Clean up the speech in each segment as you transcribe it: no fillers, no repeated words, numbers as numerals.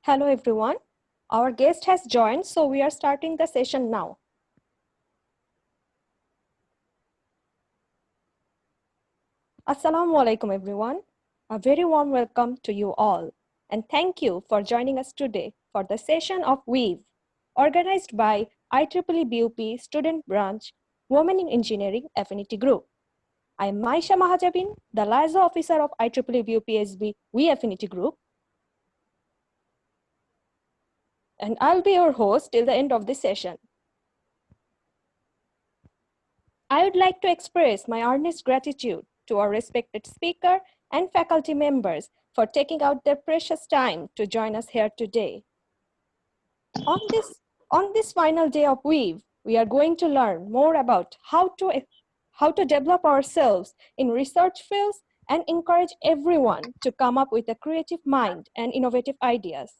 Hello everyone. Our guest has joined, so we are starting the session now. Assalamu alaikum everyone. A very warm welcome to you all. And thank you for joining us today for the session of Weave, organized by IEEE BUP Student Branch, Women in Engineering Affinity Group. I am Maisha Mahajabin, the liaison officer of IEEE BUP SB We Affinity Group. And I'll be your host till the end of the session. I would like to express my earnest gratitude to our respected speaker and faculty members for taking out their precious time to join us here today. On this final day of Weave, we are going to learn more about how to develop ourselves in research fields and encourage everyone to come up with a creative mind and innovative ideas.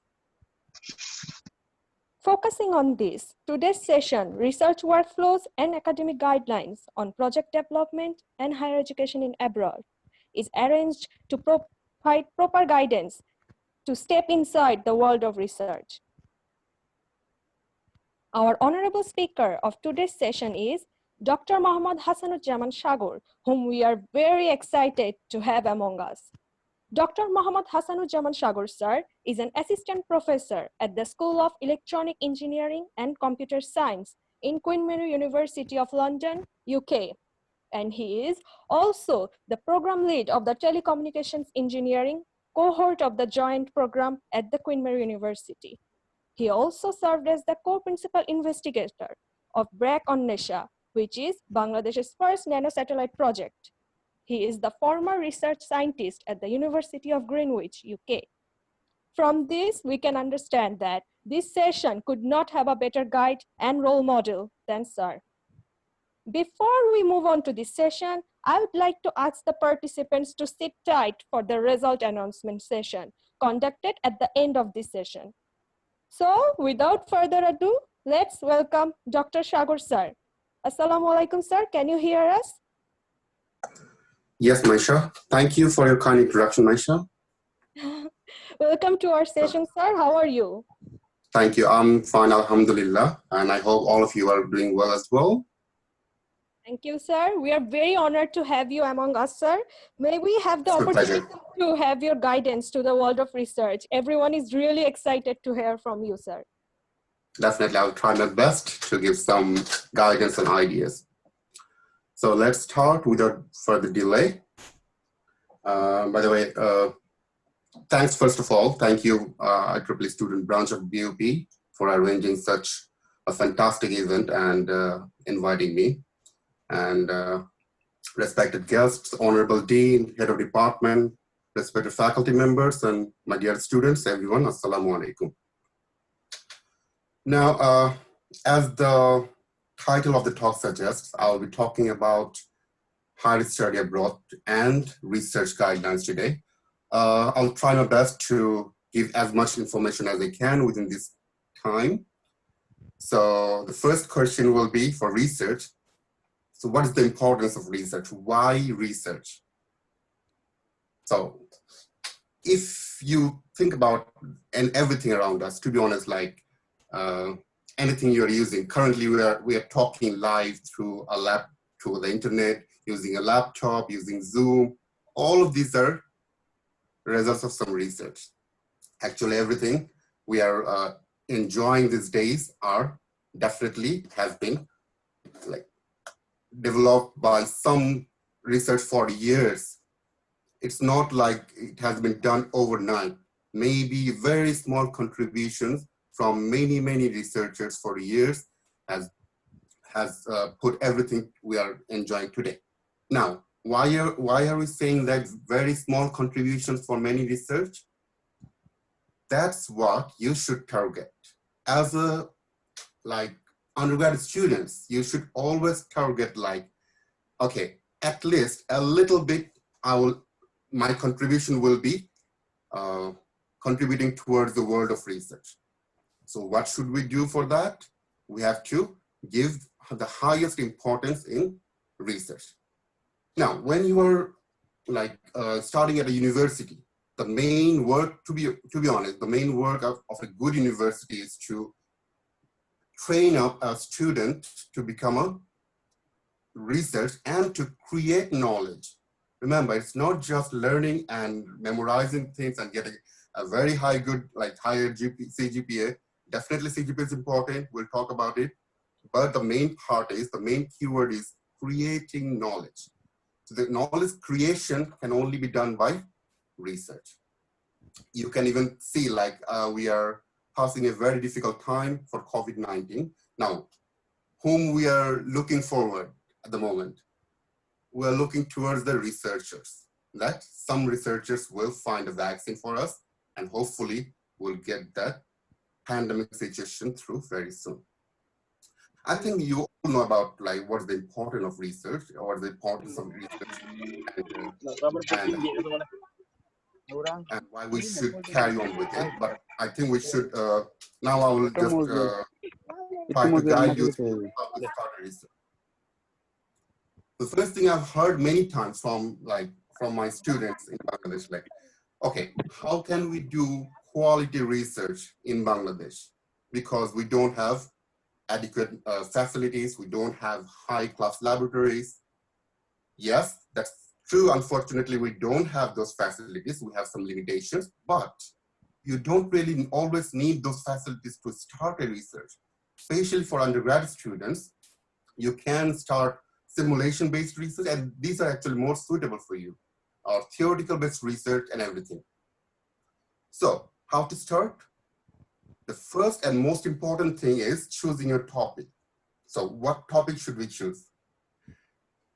Focusing on this, today's session, Research Workflows and Academic Guidelines on Project Development and Higher Education in Abroad, is arranged to provide proper guidance to step inside the world of research. Our honorable speaker of today's session is Dr. Mohammad Hasanuzzaman Sagor, whom we are very excited to have among us. Dr. Mohammad Hasanuzzaman Sagor, sir, is an assistant professor at the School of Electronic Engineering and Computer Science in Queen Mary University of London, UK. And he is also the program lead of the Telecommunications Engineering cohort of the joint program at the Queen Mary University. He also served as the co-principal investigator of BRAC on Nesha, which is Bangladesh's first nanosatellite project. He is the former research scientist at the University of Greenwich, UK. From this, we can understand that this session could not have a better guide and role model than Sir. Before we move on to this session, I would like to ask the participants to sit tight for the result announcement session conducted at the end of this session. So without further ado, let's welcome Dr. Sagor, sir. Assalamu alaikum, sir. Can you hear us? Yes, Maisha. Thank you for your kind introduction, Maisha. Welcome to our session, sir. How are you? Thank you. I'm fine, alhamdulillah. And I hope all of you are doing well as well. Thank you, sir. We are very honored to have you among us, sir. May we have the opportunity to have your guidance to the world of research. Everyone is really excited to hear from you, sir. Definitely, I'll try my best to give some guidance and ideas. So let's start without further delay. By the way, thanks, first of all. Thank you, IEEE Student Branch of BUP, for arranging such a fantastic event and inviting me. And respected guests, Honorable Dean, Head of Department, respected faculty members, and my dear students, everyone, Assalamu alaikum. Now, as the title of the talk suggests, I'll be talking about higher study abroad and research guidelines today. I'll try my best to give as much information as I can within this time. So the first question will be for research. So what is the importance of research? Why research? So if you think about everything around us, to be honest, like anything you're using, currently we are talking live through through the internet, using a laptop, using Zoom. All of these are results of some research. Actually, everything we are enjoying these days are definitely have been like developed by some research for years. It's not like it has been done overnight. Maybe very small contributions from many, many researchers for years has put everything we are enjoying today. Now, why are we saying that very small contributions for many research? That's what you should target. As a undergraduate students, you should always target like, okay, at least a little bit I will my contribution will be contributing towards the world of research. So what should we do for that? We have to give the highest importance in research. Now, when you are like starting at a university, the main work, to be honest, the main work of a good university is to train up a student to become a research and to create knowledge. Remember, it's not just learning and memorizing things and getting a very high, good, like higher CGPA. Definitely CGPA is important, we'll talk about it. But the main part is, the main keyword is creating knowledge. So the knowledge creation can only be done by research. You can even see like we are passing a very difficult time for COVID-19. Now, whom we are looking forward at the moment? We're looking towards the researchers, that some researchers will find a vaccine for us, and hopefully we'll get that pandemic situation through very soon. I think you all know about like what's the importance of research, or the importance of research, and why we should carry on with it. But I think we should, now I will just try to guide you through how to start a research. The first thing I've heard many times from my students in Bangladesh, like, okay, how can we do quality research in Bangladesh? Because we don't have adequate facilities, we don't have high-class laboratories. Yes, that's true. Unfortunately, we don't have those facilities. We have some limitations, but you don't really always need those facilities to start a research. Especially for undergrad students, you can start simulation-based research, and these are actually more suitable for you, or theoretical-based research and everything. So how to start? The first and most important thing is choosing your topic. So what topic should we choose?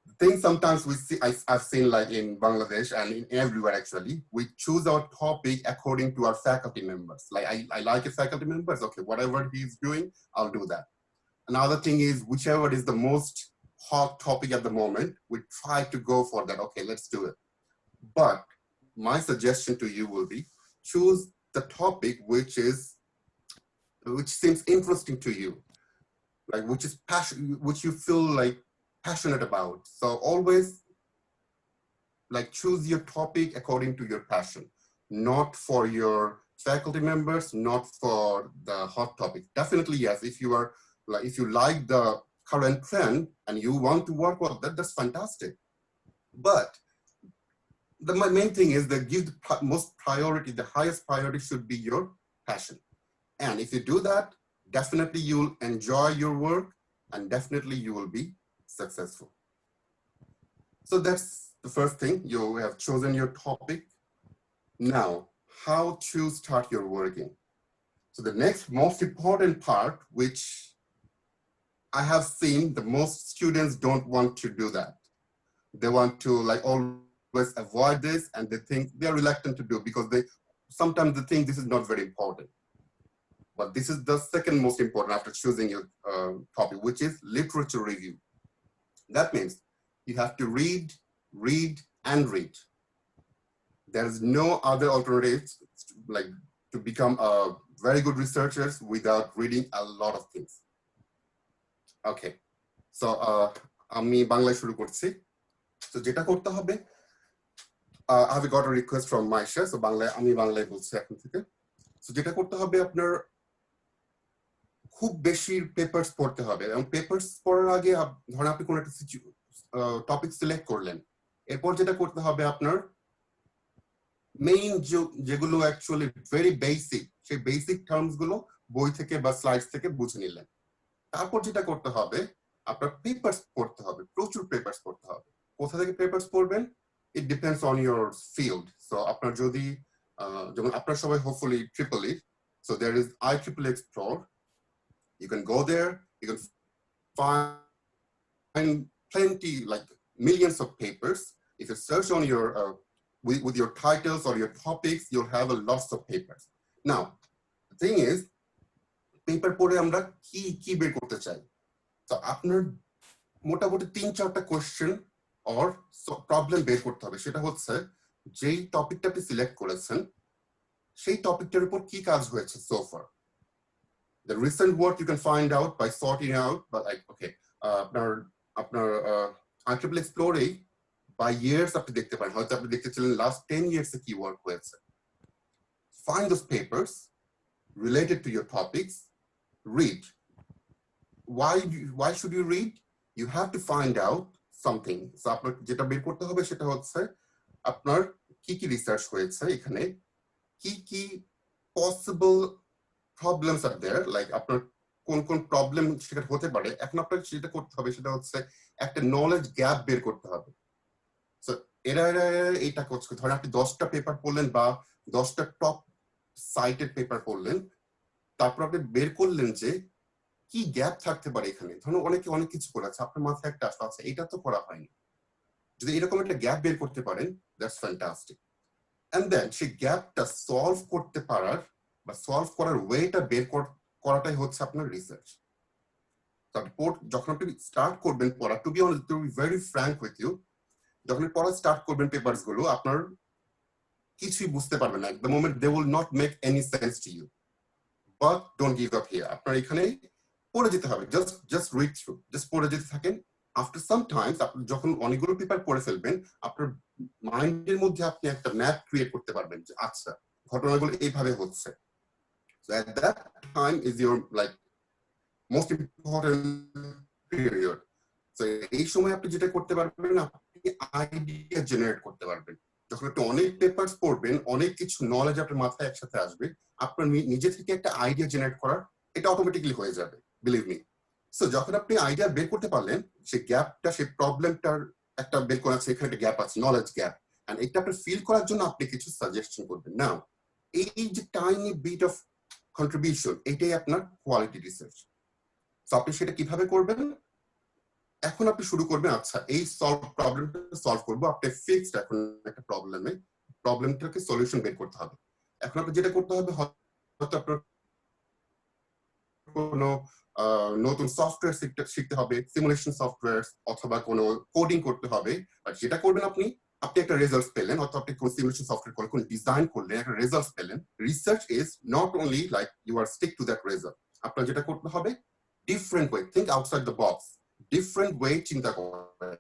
The thing sometimes we see, I've seen like in Bangladesh and in everywhere actually, we choose our topic according to our faculty members. Like I like a faculty members, okay, whatever he's doing, I'll do that. Another thing is whichever is the most hot topic at the moment, we try to go for that. Okay, let's do it. But my suggestion to you will be choose the topic which seems interesting to you, like which you feel like passionate about. So always like choose your topic according to your passion, not for your faculty members, not for the hot topic. Definitely yes, if you are like, if you like the current trend and you want to work with that, that's fantastic. But the main thing is that give the most priority, the highest priority should be your passion. And if you do that, definitely you'll enjoy your work and definitely you will be successful. So that's the first thing, you have chosen your topic. Now, how to start your working. So the next most important part, which I have seen the most students don't want to do that. They want to like always avoid this, and they think they're reluctant to do because sometimes they think this is not very important. But this is the second most important after choosing your topic, which is literature review. That means you have to read, and read. There is no other alternative like to become a very good researchers without reading a lot of things. Okay, so আমি বাংলায় শুরু করছি। So যেটা করতে হবে, I have got a request from Maisha, so আমি বাংলায় বলছি এখন থেকে। So যেটা করতে হবে আপনার খুব বেশি পেপারস পড়তে হবে, এবং পেপারস পড়ার আগে ধরেন আপনি কোনো একটা টপিক সিলেক্ট করলেন, এরপর যেটা করতে হবে আপনার মেইন যেগুলো অ্যাকচুয়ালি ভেরি বেসিক, সেই বেসিক টার্মস গুলো বই থেকে বা স্লাইডস থেকে বুঝে নিলেন। তারপর যেটা করতে হবে আপনার পেপারস পড়তে হবে, প্রচুর পেপারস পড়তে হবে। কোথা থেকে পেপারস পড়বেন, it depends on your field. So আপনার যদি যেমন আপনার সবাই hopefully IEEE, so there is IEEE Explore. You can go there, you can find plenty, like millions of papers. If you search on your with your titles or your topics, you'll have a lots of papers. Now the thing is, paper পড়ে আমরা কি বের করতে চাই। তো আপনার মোটামুটি 3-4টা question or problem বের করতে হবে। সেটা হচ্ছে যেই টপিকটা আপনি সিলেক্ট করেছেন সেই টপিকটার উপর কি কাজ হয়েছে so far. The recent work you can find out by sorting out, but like, okay, আপনার IEEE Explore by years আপনি দেখতে পারেন, হয়তো আপনি দেখতেছিলেন last 10 years কি work হয়েছে. Find those papers related to your topics, read. Why should you read? You have to find out something. So আপনার যেটা বের করতে হবে সেটা হচ্ছে আপনার কি কি রিসার্চ হয়েছে, এখানে কি কি possible problems are there, like আপনার কোন কোন প্রবলেম সেটা হতে পারে। এখন আপনাকে যেটা করতে হবে সেটা হচ্ছে একটা নলেজ গ্যাপ বের করতে হবে। সো এরা এইটা করছে, ধরেন আপনি 10টা পেপার পড়লেন বা 10টা টপ সাইটেড পেপার পড়লেন, তারপর আপনি বের করলেন যে কি গ্যাপ থাকতে পারে এখানে। ধরুন অনেকে অনেক কিছু করেছে, আপনার মাথায় একটা আসলো আচ্ছা এটা তো করা হয়নি, যদি এরকম একটা গ্যাপ বের করতে পারেন দ্যাটস ফ্যান্টাস্টিক। এন্ড দেন সেই গ্যাপটা সলভ করতে পারার বা সলভ করার ওয়েটা বের করাটাই হচ্ছে আপনার রিসার্চ। যখন আপনি স্টার্ট করবেন পড়া, to be very frank with you, যখন পড়া স্টার্ট করবেন পেপারস গুলো আপনার কিছুই বুঝতে পারবেন না, the moment they will not make any sense to you, but don't give up here. আপনার এখানে পড়ে যেতে হবে, জাস্ট রিড থ্রু, জাস্ট পড়ে যেতে থাকেন। আফটার সাম টাইমস আপনি যখন অনেকগুলো পেপার পড়ে ফেলবেন, আপনার মাইন্ডের মধ্যে আপনি একটা ম্যাপ ক্রিয়েট করতে পারবেন যে আচ্ছা ঘটনাগুলো এইভাবে হচ্ছে। So at that time is your like most important period. So এই সময় আপনি যেটা করতে পারবেন, আপনি আইডিয়া জেনারেট করতে পারবেন। যখন আপনি অনেক পেপারস পড়বেন, অনেক কিছু নলেজ আপনার মাথায় একসাথে আসবে, আপনার নিজে থেকে একটা আইডিয়া জেনারেট করার এটা অটোমেটিক্যালি হয়ে যাবে, বিলিভ মি। সো যখন আপনি আইডিয়া বের করতে পারলেন, সেই গ্যাপটা, সেই প্রবলেমটার একটা বের করা আছে, এখানে একটা গ্যাপ আছে, নলেজ গ্যাপ, এন্ড এটা আপনি ফিল করার জন্য আপনি কিছু সাজেশন করবেন। নাও এই যে টাইনি বিট অফ কন্ট্রিবিউশন, এটাই আপনার কোয়ালিটি রিসার্চ। তো আপনি সেটা কিভাবে করবেন? এখন আপনি শুরু করবেন, আচ্ছা এই প্রবলেমটা সলভ করবো, আপনি ফিক্সড এখন একটা প্রবলেমটাকে সলিউশন বের করতে হবে। এখন আপনি যেটা করতে হবে, হয়তো আপনার কোনো নতুন সফটওয়্যার শিখতে হবে, সিমুলেশন সফটওয়্যার, অথবা কোনো কোডিং করতে হবে। আর যেটা করবেন আপনি একটা রেজাল্ট পেলেন, অথবা আপনি কোন সিমুলেশন সফটওয়্যার করলেন, কোন ডিজাইন করলেন, একটা রেজাল্ট পেলেন। Research is not only like you are stick to that result. আপনার যেটা করতে হবে different way, think outside the box, different way চিন্তা করেন,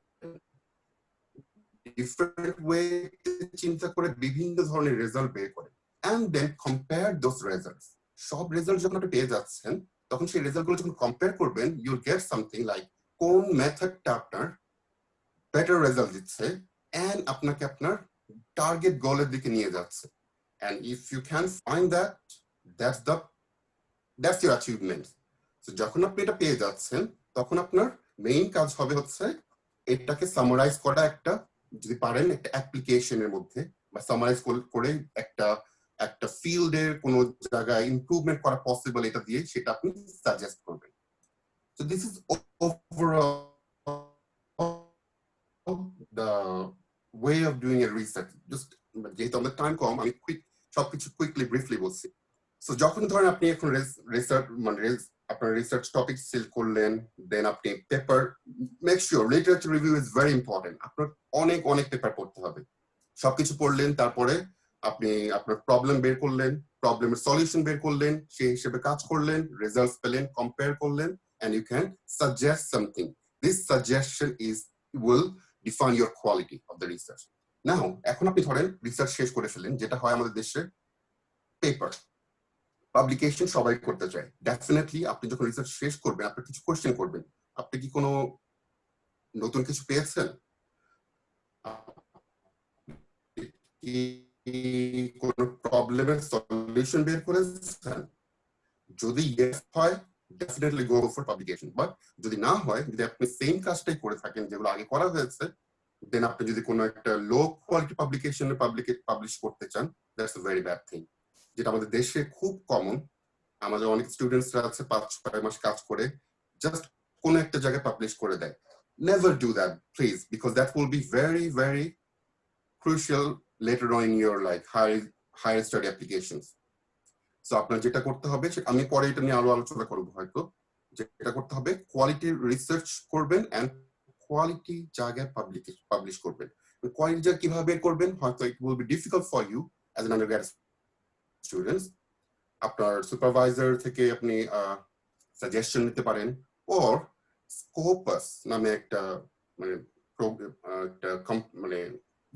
ডিফারেন্ট ওয়ে চিন্তা করে বিভিন্ন ধরনের রেজাল্ট বের করেন, and then compare those results. সব রেজাল্ট যখন আপনি পেয়ে যাচ্ছেন, তখন সেই রেজাল্টগুলো যখন কম্পেয়ার করবেন, ইউল গেট সামথিং লাইক কোন মেথডটা আপনার বেটার রেজাল্ট দিচ্ছে, এন্ড আপনাকে আপনার টার্গেট গোলের দিকে নিয়ে যাচ্ছে। And if you can find that, that's your achievement. তো যখন আপনি এটা পেয়ে যাচ্ছেন, তখন আপনার মেইন কাজ হবে হচ্ছে এটাকে সামারাইজ করা, একটা যদি পারেন একটা অ্যাপ্লিকেশনের মধ্যে, বা সামারাইজ করে একটা ফিল্ডের কোন জায়গায় ইমপ্রুভমেন্ট করা পসিবল, এটা দিয়ে সেটা আপনি সাজেস্ট করবেন। So this is overall the way of doing a research. Just যেহেতু আমাদের টাইম কম, আমি সবকিছু কুইকলি ব্রিফলি বলছি। সো যখন ধরেন আপনি এখন রিসার্চ আপনার রিসার্চ টপিক সিলেক্ট করলেন, দেন আপনি paper, make sure literature review is very important. আপনার অনেক অনেক পেপার পড়তে হবে। সবকিছু পড়লেন, তারপরে আপনি আপনার প্রবলেম বের করলেন, প্রবলেমের সলিউশন বের করলেন, সেই হিসেবে কাজ করলেন, রেজাল্টস পেলেন, কম্পেয়ার করলেন, and you can suggest something. This suggestion will define your quality of the research. Now এখন আপনি ধরেন রিসার্চ শেষ করে ফেললেন, যেটা হয় আমাদের দেশে পেপার পাবলিকেশন সবাই করতে চায়। ডেফিনেটলি আপনি যখন রিসার্চ শেষ করবেন, আপনি কিছু কোশ্চেন করবেন, আপনি কি কোনো নতুন কিছু পেয়েছেন, কোনো প্রবলেমের সলিউশন বের করেছেন? যদি ইয়েস হয়, definitely go for publication. But যদি না হয়, যদি আপনি সেম কাজটাই করে থাকেন যেগুলো আগে করা হয়েছে, দেন আপনি যদি কোনো একটা লো কোয়ালিটি পাবলিকেশনে পাবলিশ করতে চান, that's a very bad thing, যেটা আমাদের দেশে খুব কমন। আমাদের অনেক স্টুডেন্টসরা আছে 5-6 মাস কাজ করে জাস্ট কোন একটা জায়গায় পাবলিশ করে দেয়। Never do that please, because that will be very very crucial later on in your like higher study applications. So আপনার যেটা করতে হবে, আমি পরে এটা নিয়ে আরো আলোচনা করবো হয়তো, যেটা করতে হবে কোয়ালিটি রিসার্চ করবেন এন্ড কোয়ালিটি জায়গায় পাবলিশ করবেন। কোয়ালিটিটা কিভাবে বের করবেন? হয়তো it will be difficult for you as an undergrad students. আপনার সুপারভাইজার থেকে আপনি সাজেশন নিতে পারেন, or Scopus নামে একটা মানে মানে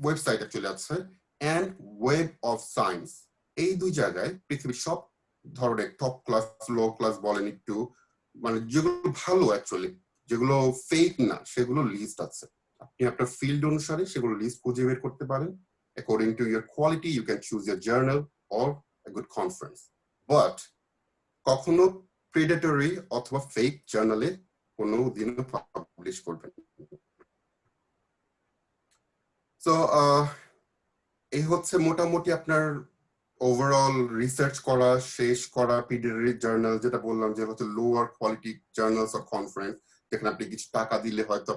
ওয়েবসাইট অ্যাকচুয়ালি আছে, and Web of Science, এই দুই জায়গায় পৃথিবীর সব ধরনের টপ ক্লাস লো ক্লাস বলেন একটু, মানে যেগুলো ভালো অ্যাকচুয়ালি, যেগুলো ফেক না, সেগুলো লিস্ট আছে। আপনি আপনার ফিল্ড অনুসারে সেগুলো লিস্ট খুঁজে বের করতে পারেন। According to your quality, you can choose your journal or a good conference. But কখনো প্রেডেটরি অথবা ফেক জার্নালে কোনো দিনও পাবলিশ করবেন। সো এই হচ্ছে মোটামুটি আপনার ওভারঅল রিসার্চ করা, শেষ করা পিডিডি জার্নাল, যেটা বললাম যে হচ্ছে lower quality journals or conference, যেখানে আপনি কিছু টাকা দিলে হয়তো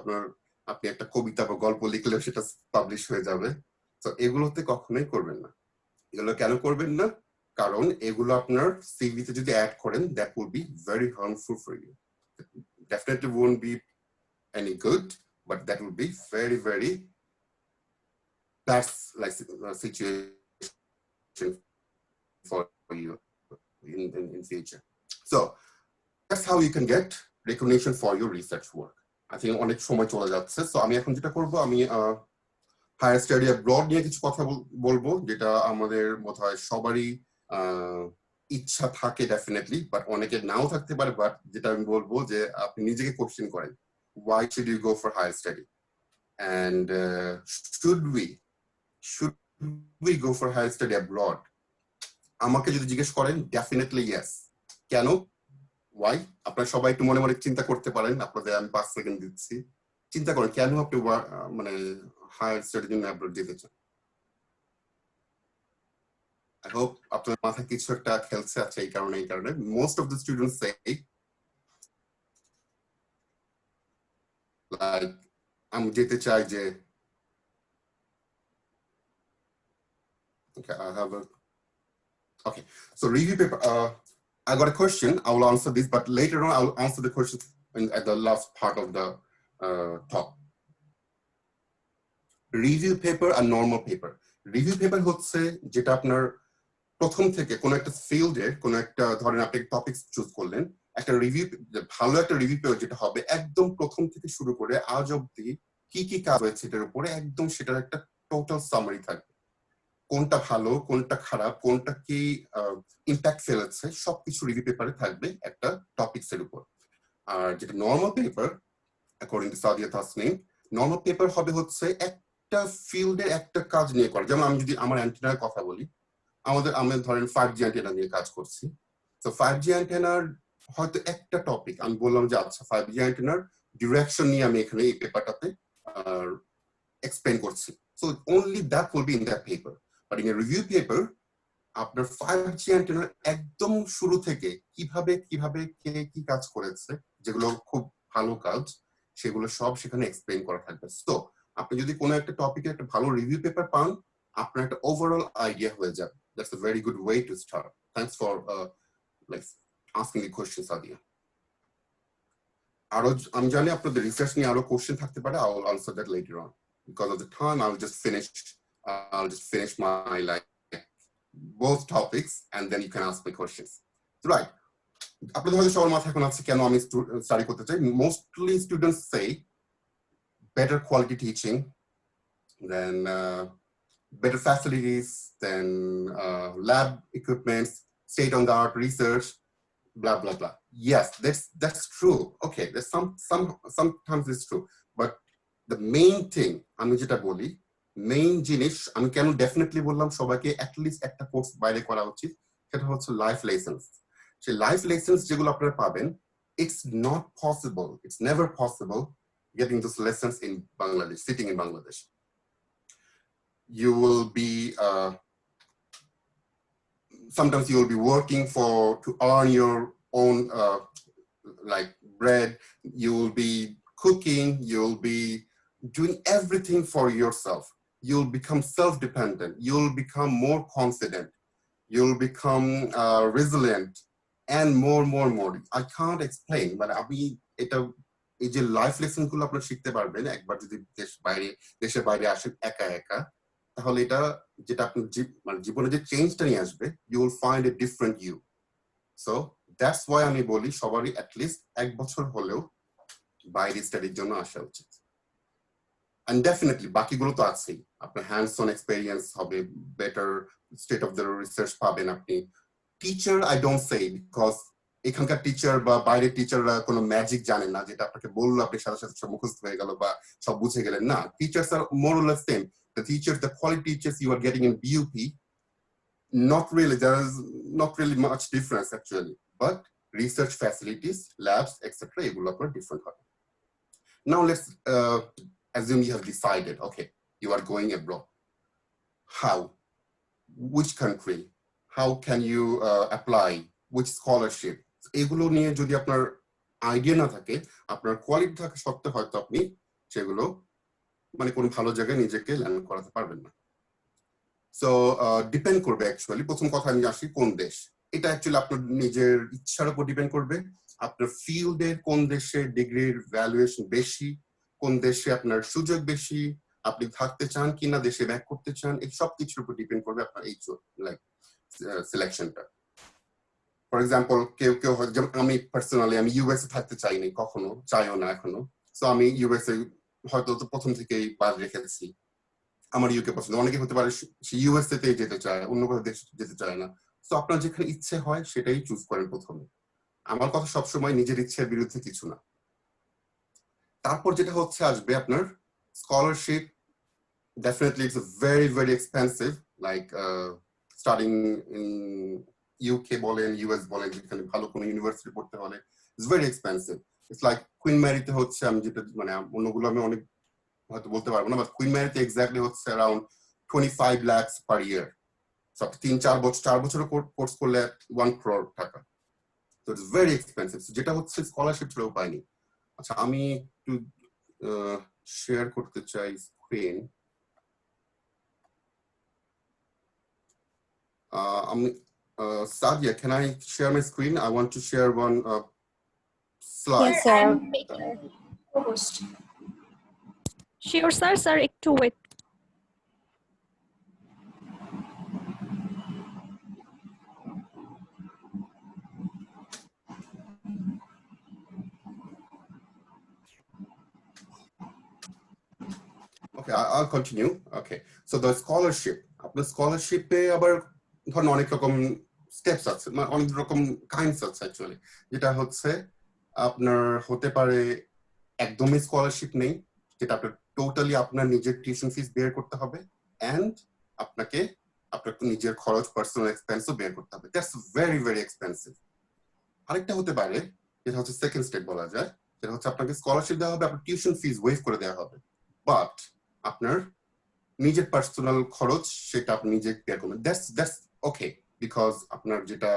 আপনি একটা কবিতা বা গল্প লিখলেও সেটা পাবলিশ হয়ে যাবে। তো এগুলোতে কখনোই করবেন না। এগুলো কেন করবেন না? কারণ এগুলো আপনার সিভিতে যদি অ্যাড করেন, that will be very harmful for you. Definitely won't be any good, but that will be very, very bad like situation for you in future. So that's how you can get recognition for your research work. I think অনেক সময় চলে যাচ্ছে, so আমি এখন যেটা করব, আমি higher study abroad নিয়ে কিছু কথা বলবো, যেটা আমাদের বোধহয় সবারই ইচ্ছা থাকে ডেফিনেটলি, বাট অনেকের নাও থাকতে পারে। বাট যেটা আমি বলবো যে আপনি নিজেকে কোশ্চেন করেন, why should you go for higher study, and should we go for higher study abroad? আমাকে যদি জিজ্ঞেস করেন, ডেফিনেটলি ইয়েস। কেন? why? আপনারা সবাই একটু মনে মনে চিন্তা করতে পারেন, আপনাদের আমি 5 সেকেন্ড দিচ্ছি, চিন্তা করেন কেন আপনি মানে হায়ার স্টাডির জন্য অ্যাব্রড যেতে চান। I hope আপনার মাথায় কিছু একটা খেলছে আছে এই কারণে। Most of the students say like আমি যেতে চাই যে, okay, so review paper, I got a question, I will answer this, but later on I will answer the question at the last part of the talk. Review paper and normal paper. Review paper হচ্ছে যেটা আপনার প্রথম থেকে কোন একটা ফিল্ডে, কোন একটা ধরেন আপনি টপিকস চুজ করলেন, একটা রিভিউ, ভালো একটা রিভিউ পেপার যেটা হবে একদম প্রথম থেকে শুরু করে আজ অব্দি কি কি কাজ হয়েছে এটার উপরে একদম সেটার একটা টোটাল সামারি থাকবে। কোনটা ভালো, কোনটা খারাপ, কোনটা কি ইম্প্যাক্ট ফেলেছে, সবকিছু রিভিউ পেপারে থাকবে একটা টপিকস এর উপর। আর যেটা normal paper, according to Sadia Tasnim, normal paper হবে হচ্ছে একটা ফিল্ডের একটা কাজ নিয়ে করা। যেমন আমি যদি আমার অ্যান্টেনার কথা বলি, আমি ধরেন 5G অ্যান্টেনা নিয়ে কাজ করছি। তো 5G অ্যান্টেনার হয়তো একটা টপিক আমি বললাম যে আচ্ছা 5G অ্যান্টেনার ডিরেকশন নিয়ে আমি এখানে এই পেপারটাতে এক্সপ্লেইন করছি। So only that will be in that paper. But in a review paper, আপনার 5G অ্যান্টেনার একদম শুরু থেকে কিভাবে কে কি কাজ করেছে, যেগুলো খুব ভালো কাজ, সেগুলো সব সেখানে এক্সপ্লেইন করা থাকবে। সো আপনি যদি কোনো একটা টপিকে একটা ভালো রিভিউ পেপার পান, আপনার একটা ওভারঅল আইডিয়া হয়ে যাবে। That's a very good way to start. Thanks for like asking the question, Sadia. আরো আমি জানি আপনাদের রিসার্চ নিয়ে আরো কোশ্চেন থাকতে পারে, I will answer that later on. Because of the time, I'll just finish my like both topics and then you can ask me questions. Right. আপনাদের হয়তো সবার মাথায় এখন আছে কেন আমি স্টাডি করতে চাই। Mostly students say better quality teaching, then better facilities, then lab equipments, state-of-the-art research, blah blah blah. Yes, that's true. Okay, there's sometimes it's true, but the main thing আমি যেটা বলি, মেইন জিনিস আমি কেন definitely বললাম সবাইকে at least একটা course বাইরে করা উচিত, সেটা হচ্ছে লাইফ লেসন্স। সেই লাইফ লেসন্স যেগুলো আপনারা পাবেন, it's not possible, it's never possible getting those lessons in Bangladesh, sitting in Bangladesh. You will be sometimes you will be working to earn your own like bread, you will be cooking, you'll be doing everything for yourself. You'll become self-dependent, you'll become more confident, you'll become resilient, and more. I can't explain, but I mean, এই যে life lesson গুলো আপনারা শিখতে পারবেন একবার যদি দেশের বাইরে আসেন একা একা, তাহলে এটা যেটা আপনি মানে জীবনে যে চেঞ্জটা নিয়ে আসবে, you will find a different you. So that's why আমি বলি সবারই অ্যাটলিস্ট 1 বছর হলেও বাইরে স্টাডির জন্য আসা উচিত। And definitely বাকিগুলো তো আছেই, আপনার হ্যান্ডস অন এক্সপেরিয়েন্স হবে, better state of the research পাবেন আপনি। Teacher I don't say, because এখানকার টিচার বা বাইরের টিচাররা কোনো ম্যাজিক জানেন না, যেটা আপনাকে বললো আপনি সাথে সাথে সব মুখস্থ হয়ে গেল বা সব বুঝে গেলেন। না, teachers are more or less same. The quality teachers you are getting in BUP, not really, there is not really much difference actually, but research facilities, labs, etc. এগুলো আপনার ডিফারেন্ট হবে। Now let's assume you have decided, okay, you are going abroad. How? Which country? How can you apply? Which scholarship? এগুলো নিয়ে যদি আপনার idea না থাকে, আপনার কোয়ালিটি থাকা সত্ত্বেও হয়তো আপনি সেগুলো মানে কোনো ভালো জায়গায় নিজেকে ল্যান্ড করাতে পারবেন না। সো ডিপেন্ড করবে অ্যাকচুয়ালি, প্রথম কথা আমি আসি কোন দেশ, এটা অ্যাকচুয়ালি আপনার নিজের ইচ্ছার উপর ডিপেন্ড করবে। আপনার ফিল্ডে কোন দেশে ডিগ্রির ভ্যালুয়েশন বেশি, কোন দেশে আপনার সুযোগ বেশি, আপনি থাকতে চান কিনা, দেশে ব্যাক করতে চান, এই সব কিছুর উপর ডিপেন্ড করবে আপনার এই লাইক সিলেকশনটা। ফর এক্সাম্পল কেউ কেউ যেমন আমি পার্সোনালি আমি ইউএসএ থাকতে চাইনি, কখনো চাইও না এখনো। সো আমি ইউএসএ হয়তো প্রথম থেকেই বাদ রেখেছি। আমার ইউকে পছন্দ, অনেকে হতে পারে সে ইউএসএ তে যেতে চায়, অন্য কোনো দেশে যেতে চায় না। তো আপনার যেখানে ইচ্ছে হয় সেটাই চুজ করেন প্রথমে। আমার কথা সবসময় নিজের ইচ্ছের বিরুদ্ধে কিছু না। তারপর যেটা হচ্ছে আসবে আপনার scholarship. Definitely it's very very expensive, like studying in UK বলেন, US বলেন, যেখানে ভালো কোনো ইউনিভার্সিটি পড়তে হলে it's very expensive. It's like Queen Maryতে হচ্ছে, আমি যেটা মানে অন্যগুলো আমি অনেক হয়তো বলতে পারবো না, বাট কুইন ম্যারিতে এক্স্যাক্টলি হচ্ছে around 25 lakhs per year. So 4 বছর কোর্স করলে 1 crore টাকা। সো ইটস ভেরি এক্সপেন্সিভ, যেটা হচ্ছে স্কলারশিপ ছাড়া উপায় নেই। আচ্ছা, আমি একটু শেয়ার করতে চাই স্ক্রিন। আমি Sadia, can I share my screen? I want to share one slide. Yes, sir. I'm making co-host. Sure, sir. Sir, একটু wait. Okay, I'll continue. Okay, so the scholarship, আপনার স্কলারশিপে আবার ধরুন অনেক রকম স্টেপস আছে, মানে অনেক রকম কাইন্ডস আছে অ্যাকচুয়ালি। যেটা হচ্ছে আপনার হতে পারে একদমই স্কলারশিপ নেই, যেটা আপনার টোটালি আপনার নিজের টিউশন ফিস বের করতে হবে, এন্ড আপনাকে আপনার নিজের খরচ, পার্সোনাল এক্সপেন্সও বের করতে হবে। That's very very expensive. আরেকটা হতে পারে যেটা হচ্ছে সেকেন্ড স্টেপ বলা যায়, যেটা হচ্ছে আপনাকে স্কলারশিপ দেওয়া হবে, আপনার টিউশন ফিস ওয়েভ করে দেওয়া হবে, বাট আপনার নিজের পার্সোনাল খরচ সেটা আপনি নিজে বের করবেন। দ্যাটস ওকে, বিকজ আপনার যেটা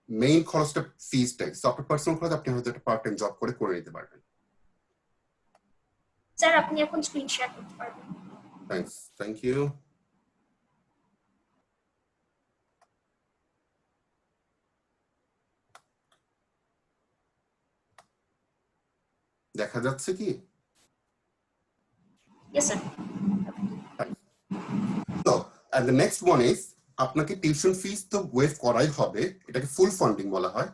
মেইন খরচটা ফিসটাই, সো আপনার পার্সোনাল খরচ আপনি হয়তো একটা পার্ট টাইম জব করে নিতে পারবেন। স্যার, আপনি এখন স্ক্রিন শেয়ার করতে পারবেন। Thank you. দেখা যাচ্ছে কি? Yes, sir. So, and the next one is আপনাকে টিউশন ফিস তো ওয়েভ করাই হবে, এটাকে ফুল ফান্ডিং বলা হয়।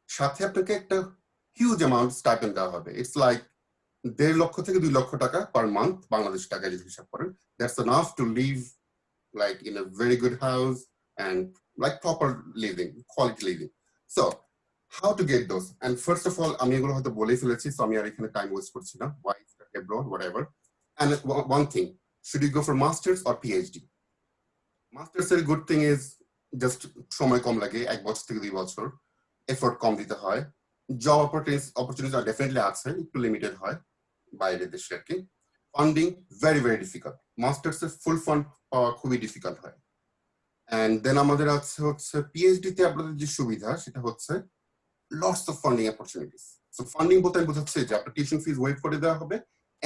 সাথে আপনাকে একটা হিউজ অ্যামাউন্ট স্টাইপেন্ড দেওয়া হবে। ইটস লাইক 1.5 লক্ষ থেকে 2 লক্ষ টাকা পার মান্থ, বাংলাদেশ টাকায় যদি হিসাব করেন। That's enough to live like in a very good house and like proper living, quality living. So how to get those? And first of all, আমি এগুলো হয়তো বলেই ফেলেছি, so আমি আর এখানে টাইম ওয়েস্ট করছি না, why study abroad, whatever. And one thing, should you go for masters or PhD? Masters এর good thing is just সময় কম লাগে, 1 বছর থেকে 2 বছর, এফোর্ট কম দিতে হয়, জব অপরচুনিটিস আর ডেফিনেটলি আছে, একটু লিমিটেড হয় বাইরের দেশে আর কি। Funding very very difficult, masters এর ফুল ফান্ড পাওয়া খুবই ডিফিকাল্ট হয়। এন্ড দেন আমাদের আছে হচ্ছে পিএইচডি তে আপনাদের যে সুবিধা সেটা হচ্ছে lots of funding opportunities. So funding বলতে আমি বোঝাচ্ছি যে আপনার টিউশন ফিস ওয়েভ করে দেওয়া হবে,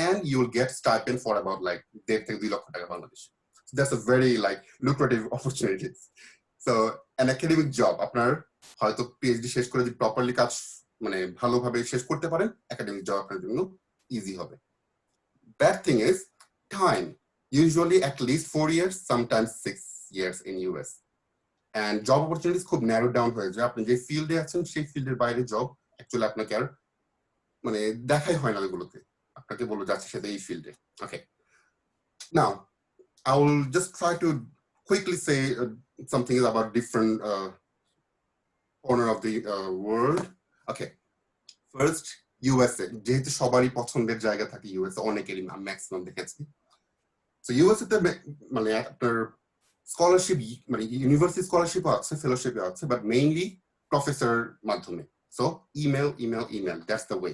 and you will get stipend for about like 1.5 থেকে 2 লক্ষ টাকা বাংলাদেশে। So that's a very like lucrative opportunities. So an academic job, আপনার হয়তো পিএইচডি শেষ করে যদি প্রপারলি কাজ মানে ভালোভাবে শেষ করতে পারেন, একাডেমিক জব আপনার জন্য ইজি হবে। Bad thing is time. Usually at least 4 years, sometimes 6 years in US. And job opportunities খুব narrow down হয়ে যায়। আপনি যে ফিল্ডে আছেন সেই ফিল্ডের বাইরে জব অ্যাকচুয়ালি আপনাকে আর মানে দেখাই হয় না ওইগুলোতে, আপনাকে বলবো যাচ্ছে সেটা এই ফিল্ডে। ওকে, now I will just try to quickly say something about different corner of the world. Okay, first USA, যেহেতু সবারই পছন্দের জায়গা থাকে ইউএসএ, অনেকেরই ম্যাক্সিমাম দেখেছি। তো ইউএসএ তে মানে আপনার স্কলারশিপ মানে ইউনিভার্সিটি স্কলারশিপও আছে, ফেলোশিপও আছে, বাট মেইনলি প্রফেসর মাধ্যমে। So email email email, that's the way.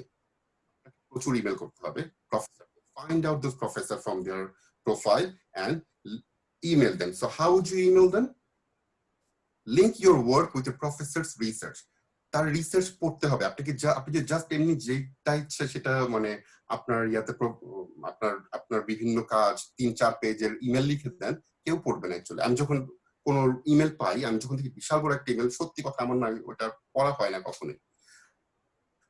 প্রচুর ইমেল করতে হবে professor, find out those professor from their profile and email them. So how would you email them? Link your work with the professor's research. তার research পড়তে হবে। আপনি যে just এমনি যেটা ইচ্ছা সেটা মানে আপনার ইয়াতে আপনার বিভিন্ন কাজ 3-4 পেজের ইমেল লিখে দেন, কেউ পড়বে না অ্যাকচুয়ালি। আমি যখন কোন ইমেল পাই, আমি যখন থেকে বিশাল বড় একটা ইমেল, সত্যি কথা আমার না ওটা পড়া হয় না কখনোই।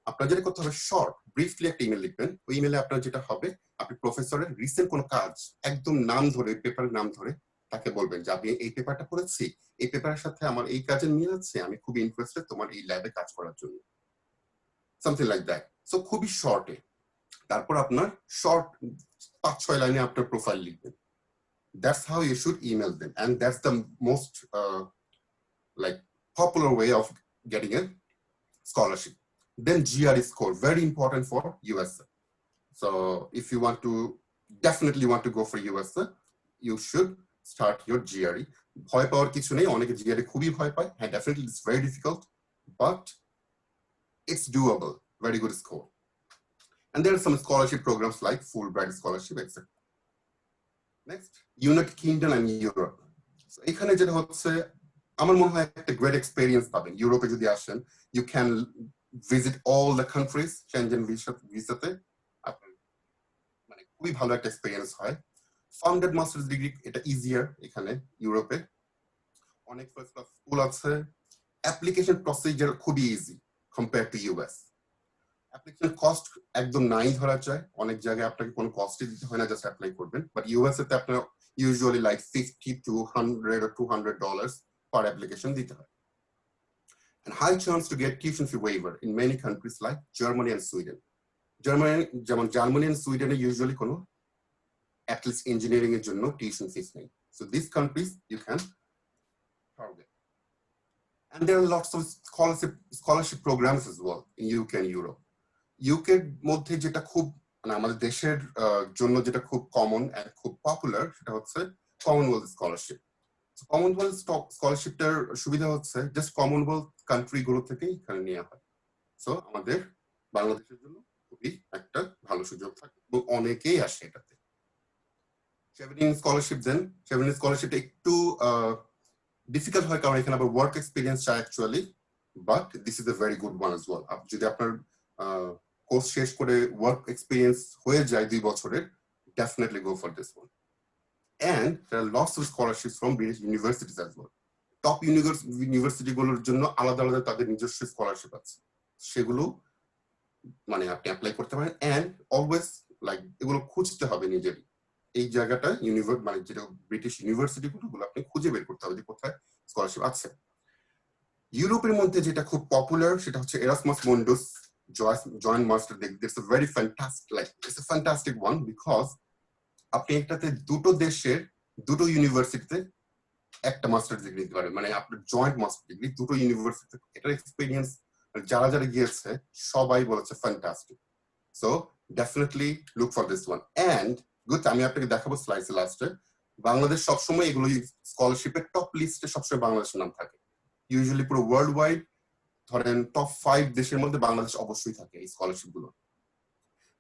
আপনার যেটা করতে হবে, শর্ট ব্রিফলি একটা ইমেল লিখবেন। ওই ইমেলে আপনার যেটা হবে, আপনি প্রফেসরের রিসেন্ট কোনো কাজ একদম নাম ধরে, পেপারের নাম ধরে তাকে বলবেন যে আমি এই পেপারটা পড়েছি, এই পেপারের সাথে আমার এই কাজের মিল আছে, আমি খুবই ইন্টারেস্টেড তোমার এই ল্যাবে কাজ করার জন্য, সামথিং লাইক দ্যাট। সো খুবই শর্টে। তারপর আপনার শর্ট 5-6 লাইনে আপনার প্রোফাইল লিখবেন। That's how you should email them, and that's the most like popular way of getting a scholarship. Then GRE score, very important for USA. So if you definitely want to go for USA, you should start your GRE. ভয় পাওয়ার কিছু নেই, অনেকে GRE খুবই ভয় পায়। হ্যাঁ, definitely it's very difficult, but it's doable. Very good score. And there are some scholarship programs like Fulbright scholarship, etc. Next, United Kingdom and Europe. So এখানে যেটা হচ্ছে, আমার মনে হয় একটা great experience পাবেন ইউরোপে যদি আসেন। You can visit all the countries Schengen ভিসাতে, মানে খুবই ভালো একটা এক্সপেরিয়েন্স হয়। ফাউন্ডেড মাস্টার্স ডিগ্রি এটা ইজিয়ার এখানে ইউরোপে, অনেক ফার্স্ট ক্লাস স্কুল আছে, অ্যাপ্লিকেশন প্রসিজার খুবই easy compare to US. Application cost একদম নাই ধরা যায়, অনেক জায়গায় আপনাকে কোনো কস্টই দিতে হয় না, জাস্ট অ্যাপ্লাই করবেন। বাট ইউএসএ তে আপনার usually like $50 to $100 or $200 per application দিতে হয়। And high chance to get tuition fee waiver in many countries like Germany and Sweden. যেমন জার্মানি and সুইডেনে ইউজুয়ালি কোনো at least engineering এর জন্য tuition fees নেই। So these countries you can target. And there are lots of scholarship programs as well in UK and Europe. UK এর মধ্যে যেটা খুব মানে আমাদের দেশের জন্য যেটা খুব কমন এন্ড খুব পপুলার, সেটা হচ্ছে কমনওয়েলথ স্কলারশিপ। কমনওয়েলথ স্কলারশিপটার সুবিধা হচ্ছে জাস্ট কমনওয়েলথ কান্ট্রি গুলো থেকে এখানে নেওয়া হয়। সো আমাদের বাংলাদেশের জন্য খুবই একটা ভালো সুযোগ থাকে এবং অনেকেই আসে এটাতে। Chevening স্কলারশিপ দেন, Chevening স্কলারশিপটা একটু ডিফিকাল্ট হয় কারণ এখানে আবার ওয়ার্ক এক্সপিরিয়েন্স চাই actually, but this is a very good one as well. যদি আপনার কোর্স শেষ করে ওয়ার্ক এক্সপিরিয়েন্স হয়ে যায় 2 বছরের, definitely go for this one. And there are lots of scholarships from British universities as well. Top university গুলোর জন্য আলাদা আলাদা তাদের নিজস্ব স্কলারশিপ আছে, সেগুলো মানে আপনি অ্যাপ্লাই করতে পারেন। এন্ড অলওয়েজ লাইক এগুলো খুঁজতে হবে নিজেরই, এই জায়গাটা মানে যেটা ব্রিটিশ ইউনিভার্সিটি গুলো আপনি খুঁজে বের করতে হবে যে কোথায় স্কলারশিপ আছে। ইউরোপের মধ্যে যেটা খুব পপুলার সেটা হচ্ছে Erasmus Mundus joint master degree. It's a very fantastic, like it's a fantastic one because আপনি এটাতে দুটো দেশের দুটো ইউনিভার্সিটিতে একটা মাস্টার ডিগ্রি দিতে পারেন, মানে আপনার জয়েন্ট মাস্টার ডিগ্রি দুটো ইউনিভার্সিটিতে। এটার এক্সপিরিয়েন্স যারা যারা গিয়েছে সবাই বলেছে fantastic. So definitely look for this one. And good, আমি আপনাকে দেখাবো স্লাইডে লাস্টে, বাংলাদেশ সবসময় এগুলো স্কলারশিপের টপ লিস্টে সবসময় বাংলাদেশের নাম থাকে। ইউজুয়ালি পুরো ওয়ার্ল্ড ওয়াইড ধরেন টপ 5 দেশের মধ্যে বাংলাদেশ অবশ্যই থাকে এই স্কলারশিপ গুলো।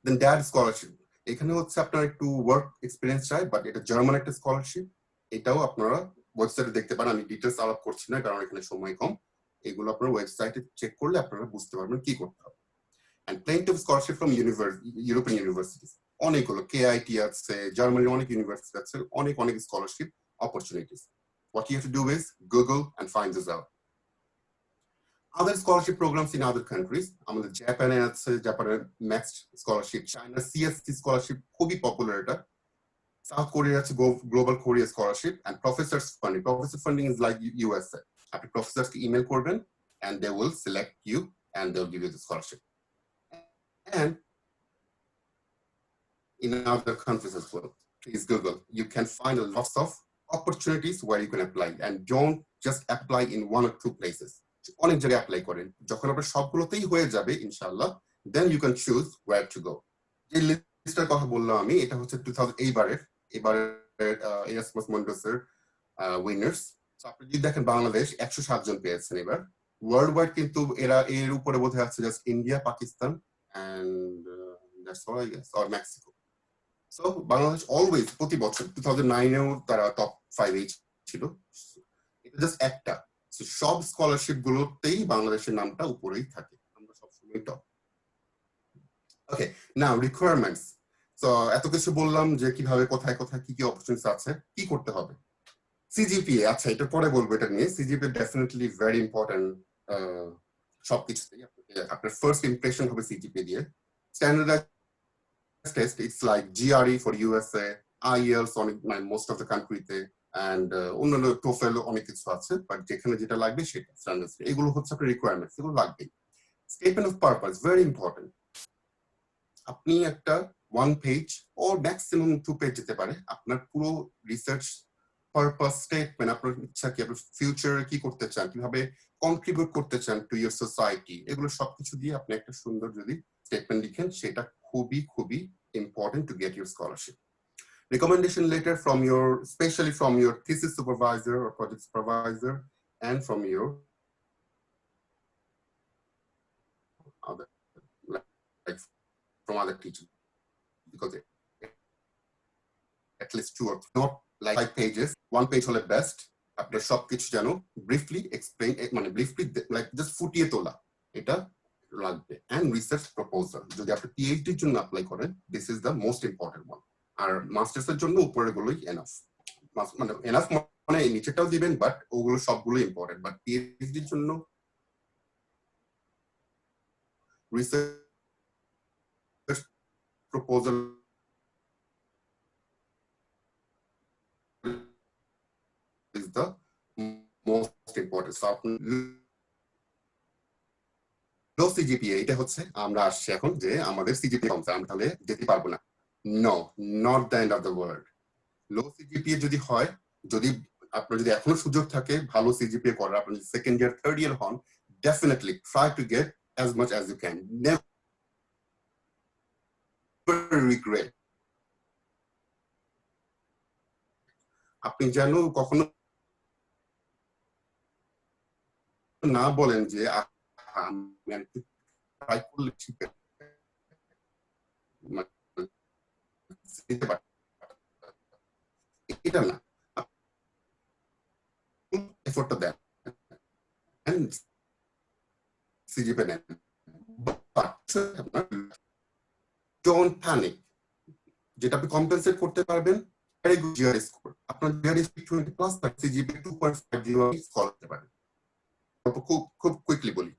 দেন ড্যাড স্কলারশিপ, এখানে হচ্ছে আপনার একটু ওয়ার্ক এক্সপিরিয়েন্স চাই, বাট এটা জার্মান একটা স্কলারশিপ। এটাও আপনারা ওয়েবসাইটে দেখতে পারেন, আমি ডিটেলস আলাপ করছি না কারণ এখানে সময় কম। এগুলো আপনারা ওয়েবসাইটে চেক করলে আপনারা বুঝতে পারবেন কি করতে হবে। And plenty of scholarship from European universities. অনেকগুলো KIT আছে, জার্মানির অনেক ইউনিভার্সিটি আছে, অনেক scholarship opportunities. What you have to do is Google and find this out. Other scholarship programs in other countries, আমাদের জাপানে আছে, জাপানের max scholarship, China CSC scholarship খুবই পপুলার এটা, সাউথ কোরিয়া আছে global Korea scholarship, and professors funding. Professor funding is like USA. আপনি প্রফেসরকে email করবেন and they will select you and they'll give you the scholarship. And in other countries as well, please Google. You can find lots of opportunities where you can apply, and don't just apply in one or two places. অনেক জায়গায় apply করেন, যখন আপনার সবগুলোতেই হয়ে যাবে ইনশাআল্লাহ, then you can choose where to go. যে লিস্টের কথা বললাম আমি, এটা হচ্ছে 2008 এবারের এরাসমাস মন্ডাসের উইনার্স। সো আপনি যদি দেখেন বাংলাদেশ 107 জন পেয়েছেন এবার। ওয়ার্ল্ড ওয়াইড কিন্তু এর উপরে বোধহয় আছে just India, Pakistan and that's all I guess, or Mexico. So Bangladesh always প্রতি বছর 2009-এও তারা টপ 5 ছিল, এটা জাস্ট একটা। সব স্কলারশিপ গুলোতেই বাংলাদেশের নামটা উপরেই থাকে, আমরা সবসময় টপ। ওকে, নাও রিকোয়ারমেন্টস। তো এত কিছু বললাম যে কিভাবে কোথায় কোথায় কি কি অপশনস আছে, কি করতে হবে। সিজিপিএ, আচ্ছা এটা পরে বলবো, এটা নিয়ে সিজিপিএ ডেফিনেটলি ভেরি ইম্পর্টেন্ট সবকিছুতেই। আপনার ফার্স্ট ইমপ্রেশন হবে সিজিপিএ দিয়ে। Standardised test, it's like GRE for USA, IELTS on most of the countryতে, and অন্যান্য TOEFL অনেক কিছু আছে, বাট যেখানে যেটা লাগবে সেটা স্ট্যান্ডার্ড। এগুলো হচ্ছে আপনার রিকোয়ারমেন্টস, এগুলো লাগবেই। Statement of purpose very important. আপনি একটা 1 পেজ or ম্যাক্সিমাম 2 পেজ যেতে পারে আপনার পুরো রিসার্চ পারপাস স্টেটমেন্ট, আপনার ইচ্ছা কি, আপনার ফিউচারে কি করতে চান, কিভাবে কন্ট্রিবিউট করতে চান টু ইউর সোসাইটি, এগুলো সবকিছু দিয়ে আপনি একটা সুন্দর যদি স্টেটমেন্ট লিখেন, সেটা খুবই খুবই important to get your scholarship. Recommendation letter from your, especially from your thesis supervisor or project supervisor, and from your other, like from other teachers, because at least 2 or not like 5 pages, 1 page হলে best. আপনার সবকিছু জানো briefly explain, মানে briefly like just ফুটিয়ে তোলা, এটা লাগবে। and research proposal, যদি আপনি PhD এর জন্য অ্যাপ্লাই করেন, this is the most important one. আর মাস্টার্স এর জন্য উপরের গুলোই এনাফ, মানে এনাফ মানে নিচেটাও দিবেন, বাট ওগুলো সবগুলো ইম্পর্টেন্ট। বাট PhD এর জন্য research proposal is the most important. So low CGPA, এটা হচ্ছে আমরা আসছি এখন যে আমাদের সিজিপিএ কম, আমরা তাহলে যেতে পারবো না। No, not the end of the world. Low CGPA যদি হয়, যদি আপনার যদি এখনো সুযোগ থাকে ভালো সিজিপিএ করার, আপনি সেকেন্ড ইয়ার থার্ড ইয়ার হন, definitely try to get as much as you can. Never regret. আপনি যেন কখনো না বলেন যে আমি ট্রাই করলে ঠিক আছে, এটা না, এফোর্টটা দেন and সিজিপিএ নেন, বাট ডোন্ট প্যানিক। যেটা আপনি কম্পেনসেট করতে পারবেন, ভেরি গুড জিআরই স্কোর, আপনার জিআরই 20+ তার সিজিপিএ 2.5 দিয়ে স্কোর করতে পারেন। খুব খুব কুইকলি বলি,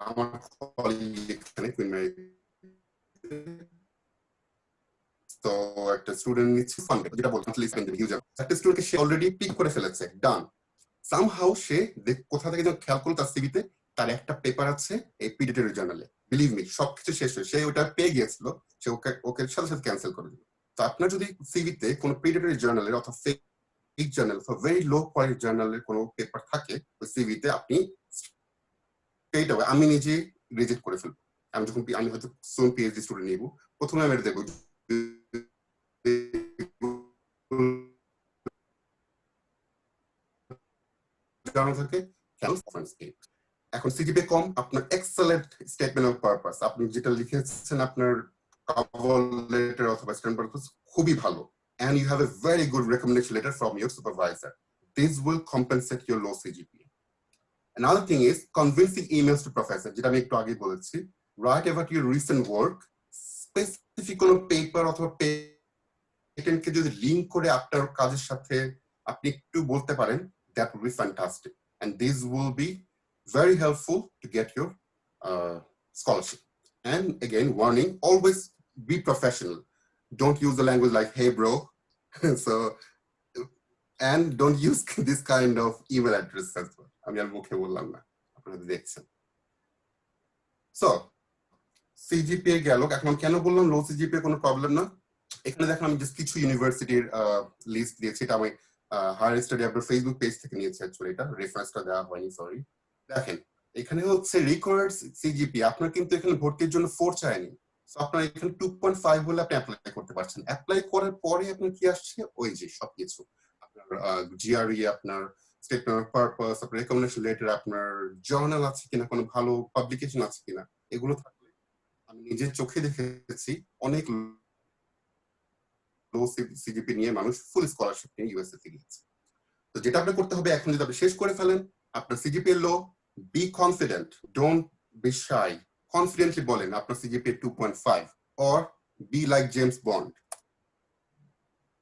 আমার কলিগ এখানে তো একটা স্টুডেন্ট নিচ্ছে ফান্ড, যেটা বললাম একটা স্টুডেন্টকে সে অলরেডি পিক করে ফেলেছে, ডান। সামহাউ সে কোথা থেকে যেন খেয়াল করলো তার সিভিতে তার একটা পেপার আছে এই পিডিটের জার্নালে, বিলিভ মি সবকিছু শেষ হয়ে সে ওটা পেয়ে গিয়েছিল, সে ওকে সাথে সাথে ক্যান্সেল করে দিল। তো আপনার যদি সিভিতে কোনো পিডিটের জার্নালের অথবা ফেক জার্নাল অথবা ভেরি লো কোয়ালিটি জার্নালের কোনো পেপার থাকে ওই সিভিতে, আপনি আমি নিজে রিজেক্ট করে ফেলবো। আমি হয়তো সোন পিএইচডি স্টুডেন্ট নিব, প্রথমে আমি দেখবো থাকে এখন সিজিপিএ কম, আপনার এক্সেলেন্ট স্টেটমেন্ট অফ পারপাস, আপনি যেটা লিখেছেন আপনার কভার লেটার অথবা স্ট্যান্ডার্ড খুবই ভালো, and you have a very good recommendation letter from your supervisor. This will compensate your low CGPA. Another thing is convincing emails to professor, যেটা আমি একটু আগে বলেছি। Write about your recent work, specific কোনো paper অথবা পেটেন্টকে যদি link করে আপনার কাজের সাথে আপনি একটু বলতে পারেন, that would be fantastic, and this will be very helpful to get your scholarship. And again, warning, always be professional. Don't use the language like, hey bro. So, and don't use this kind of email address as well. আমি আর মুখে বললাম না, আপনারা দেখছেন। So, CGPA গেল, এখন কেন বললাম লো CGPA কোনো প্রবলেম না। এখানে দেখেন আমি জাস্ট কিছু ইউনিভার্সিটির লিস্ট দিয়েছি, এটা আমি হায়ার স্টাডি আপনার ফেসবুক পেজ থেকে নিয়েছি, অ্যাকচুয়ালি এটা রেফারেন্সটা দেওয়া হয়নি, সরি। দেখেন এখানে হচ্ছে রিকোয়ার্ড সিজিপি, আপনার কিন্তু এখানে ভর্তির জন্য 4 চায়নি, সো আপনার এখানে 2.5 হলে আপনি অ্যাপ্লাই করতে পারছেন। অ্যাপ্লাই করার পরে আপনার কি আসছে, ওই যে সবকিছু আপনার জিআরই, আপনার স্টেটমেন্ট অফ পারপাস, আপনার রেকমেন্ডেশন লেটার, আপনার জার্নাল আছে কিনা, কোনো ভালো পাবলিকেশন আছে কিনা, এগুলো থাকলে আমি নিজের চোখে দেখেছি অনেক লো সিজিপি নিয়ে মানুষ ফুল স্কলারশিপ নিয়ে ইউএসএ তে গিয়েছে। তো যেটা আপনি করতে হবে, এখন যদি আপনি শেষ করে ফেলেন আপনার CGPA low, be confident, don't be shy, confidently বলেন আপনার CGPA 2.5 or be like James Bond.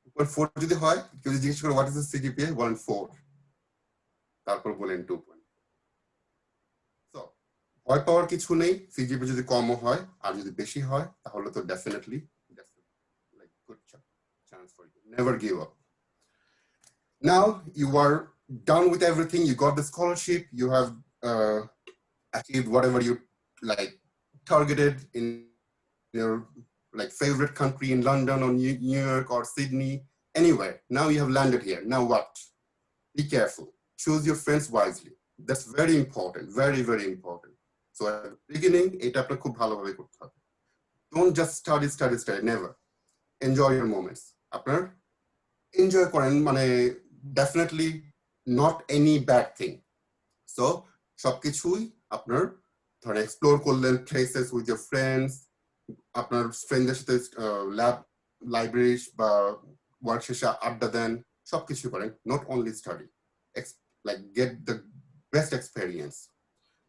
2.4 যদি হয়, কেউ যদি জিজ্ঞেস করে হোয়াট ইজ দ্য সিজিপি, বলেন 4, তারপর বলেন 2. সো ভয় পাওয়ার কিছু নেই, সিজিপি যদি কম হয় আর যদি বেশি হয় তাহলে তো definitely like good chance for you. Never give up. Now you are done with everything, you got the scholarship, you have achieved whatever you like targeted in your like favorite country, in London or New York or Sydney, anywhere. Now you have landed here. Now what? Be careful, choose your friends wisely. That's very important, very, very important. So at the beginning, এটা আপনার খুব ভালোভাবে করতে হবে। Don't just study, never. Enjoy your moments. আপনার enjoy করেন, মানে definitely not any bad thing. So সবকিছুই আপনার ধরেন এক্সপ্লোর করলেন, প্লেসেস উইথ ইয়ার ফ্রেন্ডস, আপনার ফ্রেন্ডদের সাথে ল্যাব, লাইব্রেরি বা ওয়ার্ক শেষে আড্ডা দেন, সবকিছু করেন, not only study, like get the best experience.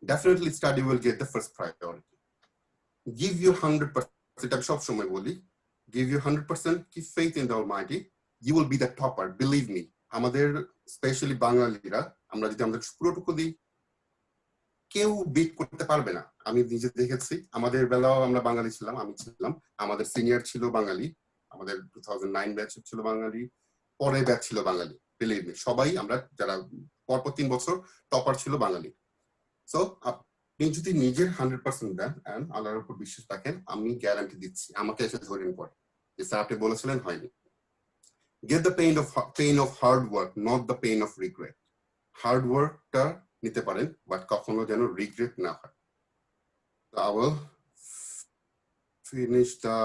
Definitely study will get the first priority. Give your 100%, আমি সব সময় বলি, give your 100%, keep faith in the Almighty, you will be the topper, believe me. আমাদের specially বাঙালিরা, আমরা যদি আমাদের পুরোটুকু দিই, কেউ বিট করতে পারবে না। আমি নিজে দেখেছি, আমাদের বেলাও আমরা বাঙালি ছিলাম, আমি ছিলাম, আমাদের সিনিয়র ছিল বাঙালি, আমাদের 2009 ব্যাচ ছিল বাঙালি, পরে ব্যাচ ছিল বাঙালি, বিলিভ মি, সবাই আমরা যারা পরপর 3 বছর টপার ছিল বাঙালি। সো আপনি যদি নিজের 100% দেন এন্ড আল্লাহর উপর বিশ্বাস রাখেন, আমি গ্যারান্টি দিচ্ছি, আমাকে এসে ধরেন পড়ে যে স্যার আপনি বলেছিলেন হয়নি। Get the pain of hard work, not the pain of regret. Hard ওয়ার্কটা নিতে পারেন, বাট কখনো যেন রিগ্রেট না হয়। I will finish the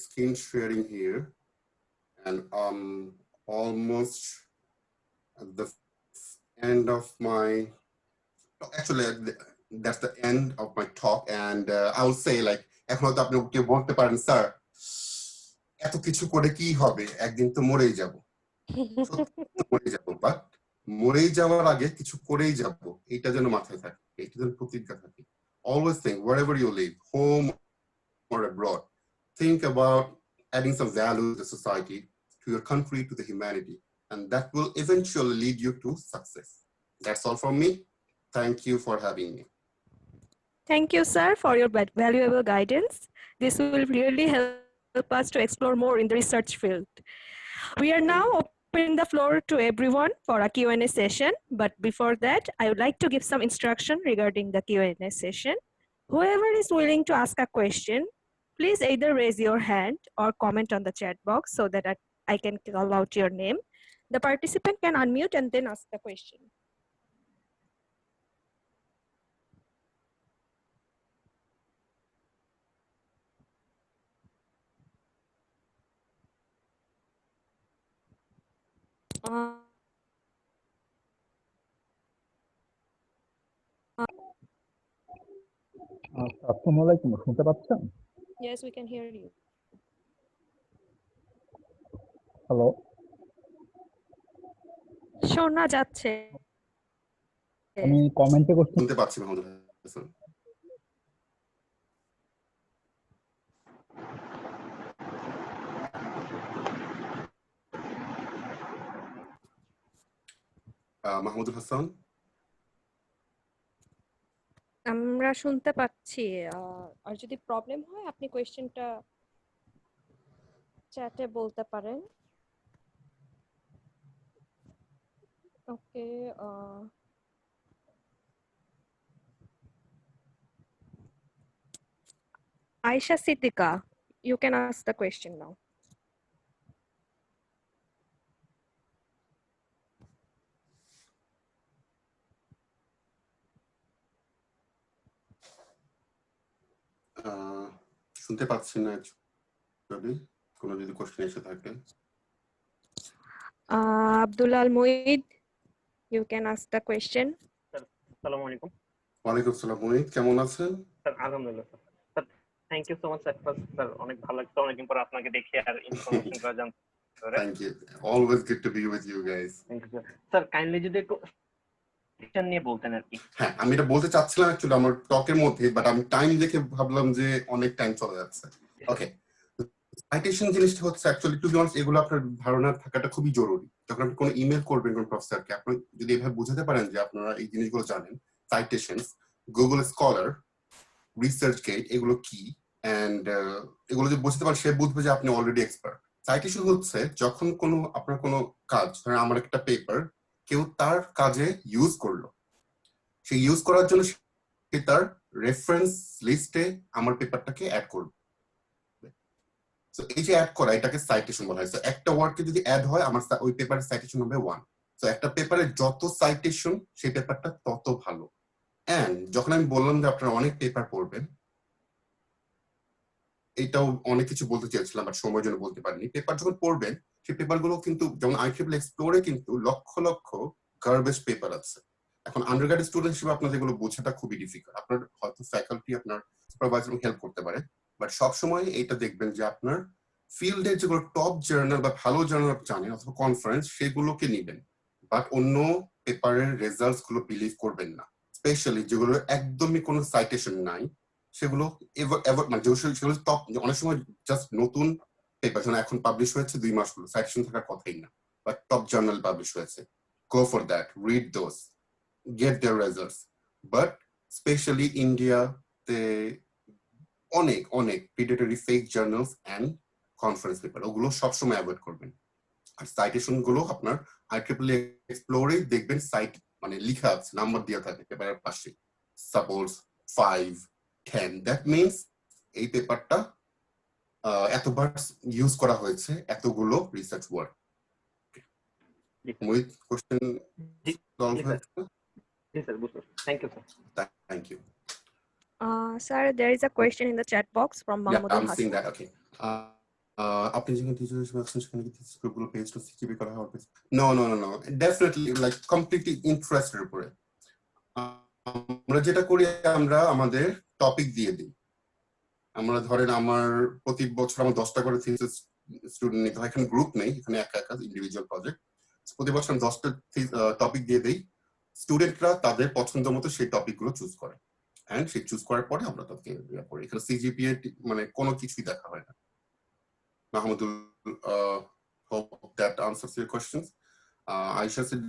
screen sharing here, and almost at the end of my, actually that's the end of my talk, and I will say like, এখন তো আপনি কেউ বলতে পারেন স্যার এত কিছু করে কি হবে, একদিন তো মরেই যাব। মরে যাব, বাট মরেই যাওয়ার আগে কিছু করেই যাব, এটা যেন মাথায় থাকে, এটা যেন প্রতিজ্ঞা থাকে। Always think, wherever you live, home or abroad, think about adding some value to the society, to your country, to the humanity, and that will eventually lead you to success. That's all from me. Thank you for having me. Thank you, sir, for your valuable guidance. This will really help us to explore more in the research field. We are now opening the floor to everyone for a Q&A session. But before that, I would like to give some instruction regarding the Q&A session. Whoever is willing to ask a question, please either raise your hand or comment on the chat box so that I can call out your name. The participant can unmute and then ask the question. আসসালামু আলাইকুম, শুনতে পাচ্ছেন? Yes, we can hear you. Hello, শোনা যাচ্ছে। আমি কমেন্টে করছি। শুনতে পাচ্ছি মাহমুদুল হাসান। মাহমুদুল হাসান? আমরা শুনতে পাচ্ছি। আর যদি প্রবলেম হয় আপনি কোয়েশ্চেনটা চ্যাটে বলতে পারেন। ওকে। Aisha Siddiqa, you can ask the question now. শুনতে পাচ্ছি না অ্যাকচুয়ালি, কোনো যদি কোশ্চেন এসে থাকে। Abdullah Al Muid, you can ask the question. আসসালামু আলাইকুম। ওয়ালাইকুম আসসালাম। মুহিত, কেমন আছেন? স্যার আলহামদুলিল্লাহ স্যার। Sir thank you so much sir. Sir অনেক ভালো লাগছে অনেকদিন পর আপনাকে দেখে আর ইনফরমেশন গুলো জানতে পেরে। Thank you, always good to be with you guys. Thank you sir. Sir kindly যদি একটু কোয়েশ্চেন নিয়ে বলতেন আর কি। হ্যাঁ, আমি এটা বলতে চাচ্ছিলাম অ্যাকচুয়ালি আমার টকের মধ্যে, বাট আমি টাইম দেখে ভাবলাম যে অনেক টাইম চলে যাচ্ছে। ওকে, সাইটেশন জিনিসটা হচ্ছে অ্যাকচুয়ালি টু বি অনেস্ট এগুলো আপনার ধারণা থাকাটা খুবই জরুরি। যখন আপনি কোনো ইমেল করবেন কোন প্রফেসরকে, আপনি যদি এভাবে বুঝাতে পারেন যে আপনারা এই জিনিসগুলো জানেন, citation, Google Scholar, ResearchGate, এগুলো কি, এন্ড এগুলো যদি বুঝতে পারেন সে বুঝবে যে আপনি অলরেডি এক্সপার্ট। সাইটেশন হচ্ছে যখন কোনো আপনার কোনো কাজ, ধরেন আমার একটা পেপার কেউ তার কাজে ইউজ করলো, সে ইউজ করার জন্য সে তার রেফারেন্স লিস্টে আমার পেপারটাকে অ্যাড করবে। সো এই যে অ্যাড করা, এটাকে সাইটেশন বলা হয়। সো একটা ওয়ার্ডকে যদি অ্যাড হয় আমার ওই পেপারের সাইটেশন হবে 1। সো একটা পেপারে যত সাইটেশন সেই পেপারটা তত ভালো। এন্ড যখন আমি বললাম যে আপনারা অনেক পেপার পড়বেন, এটাও অনেক কিছু বলতে চেয়েছিলাম বাট সময়ের জন্য বলতে পারিনি। পেপার যখন পড়বেন সেই পেপারগুলো কিন্তু যেমন IEEE এক্সপ্লোরে কিন্তু লক্ষ লক্ষ গার্বেজ পেপার আছে। এখন আন্ডারগ্রেড স্টুডেন্ট হিসেবে আপনার যেগুলো বোঝাটা খুবই ডিফিকাল্ট। আপনার হয়তো ফ্যাকাল্টি আপনার সুপারভাইজার হেল্প করতে পারে, বাট সবসময় এটা দেখবেন যে আপনার ফিল্ডে যেগুলো টপ জার্নাল বা ভালো জার্নাল জানেন অথবা কনফারেন্স, সেগুলোকে নিবেন, বাট অন্য পেপারের রেজাল্টস গুলো বিলিভ করবেন না। স্পেশালি যেগুলো একদমই কোনো সাইটেশন নাই, সেগুলো মানে সেগুলো টপ, অনেক সময় জাস্ট নতুন পেপার যেন এখন পাবলিশ হয়েছে 2 মাস হলো, সাইটেশন থাকার কথাই না, বাট টপ জার্নাল পাবলিশ হয়েছে, go for that, read those, get their results. But especially ইন্ডিয়াতে অনেক অনেক predatory fake journals and conference paper, ওগুলো সবসময় অ্যাভয়েড করবেন। আর সাইটেশন গুলো আপনার IEEE এক্সপ্লোরে দেখবেন সাইট মানে লেখা আছে, নাম্বার দেওয়া থাকে পেপারের পাশে, সাপোজ 5, 10, দ্যাট মিনস এই পেপারটা এতবার ইউজ করা হয়েছে, এতগুলো research work. Mohit, question solve হয়েছে? জি স্যার, বুঝতে পারছি। Thank you sir. Thank you. Sir, there is a question in the chat box from Yeah, Mahmoud I'm seeing Hassan. that. Okay. আপনি যখন টিচার হিসেবে আছেন সেখানে কি থিসিস গ্রুপগুলো পেজ টু সিকিপি করা হবে? No no no no, definitely like completely ইন্টারেস্টের উপরে। আমরা যেটা করি, আমরা আমাদের টপিক দিয়ে দিই। আমরা ধরেন আমার প্রতি বছর আমার 10টা করে থিসিস স্টুডেন্ট নিতে হয়, এখানে গ্রুপ নেই, এখানে একা একা ইন্ডিভিজুয়াল প্রজেক্ট। প্রতি বছর আমি 10টা টপিক দিয়ে দিই, স্টুডেন্টরা তাদের পছন্দ মতো সেই টপিকগুলো চুজ করে, এন্ড সেই চুজ করার পরে আমরা তাকে করি। এখানে সিজিপিএ মানে কোনো কিছুই দেখা হয় না। Mahmoudul, hope that answers your questions. Aisha said,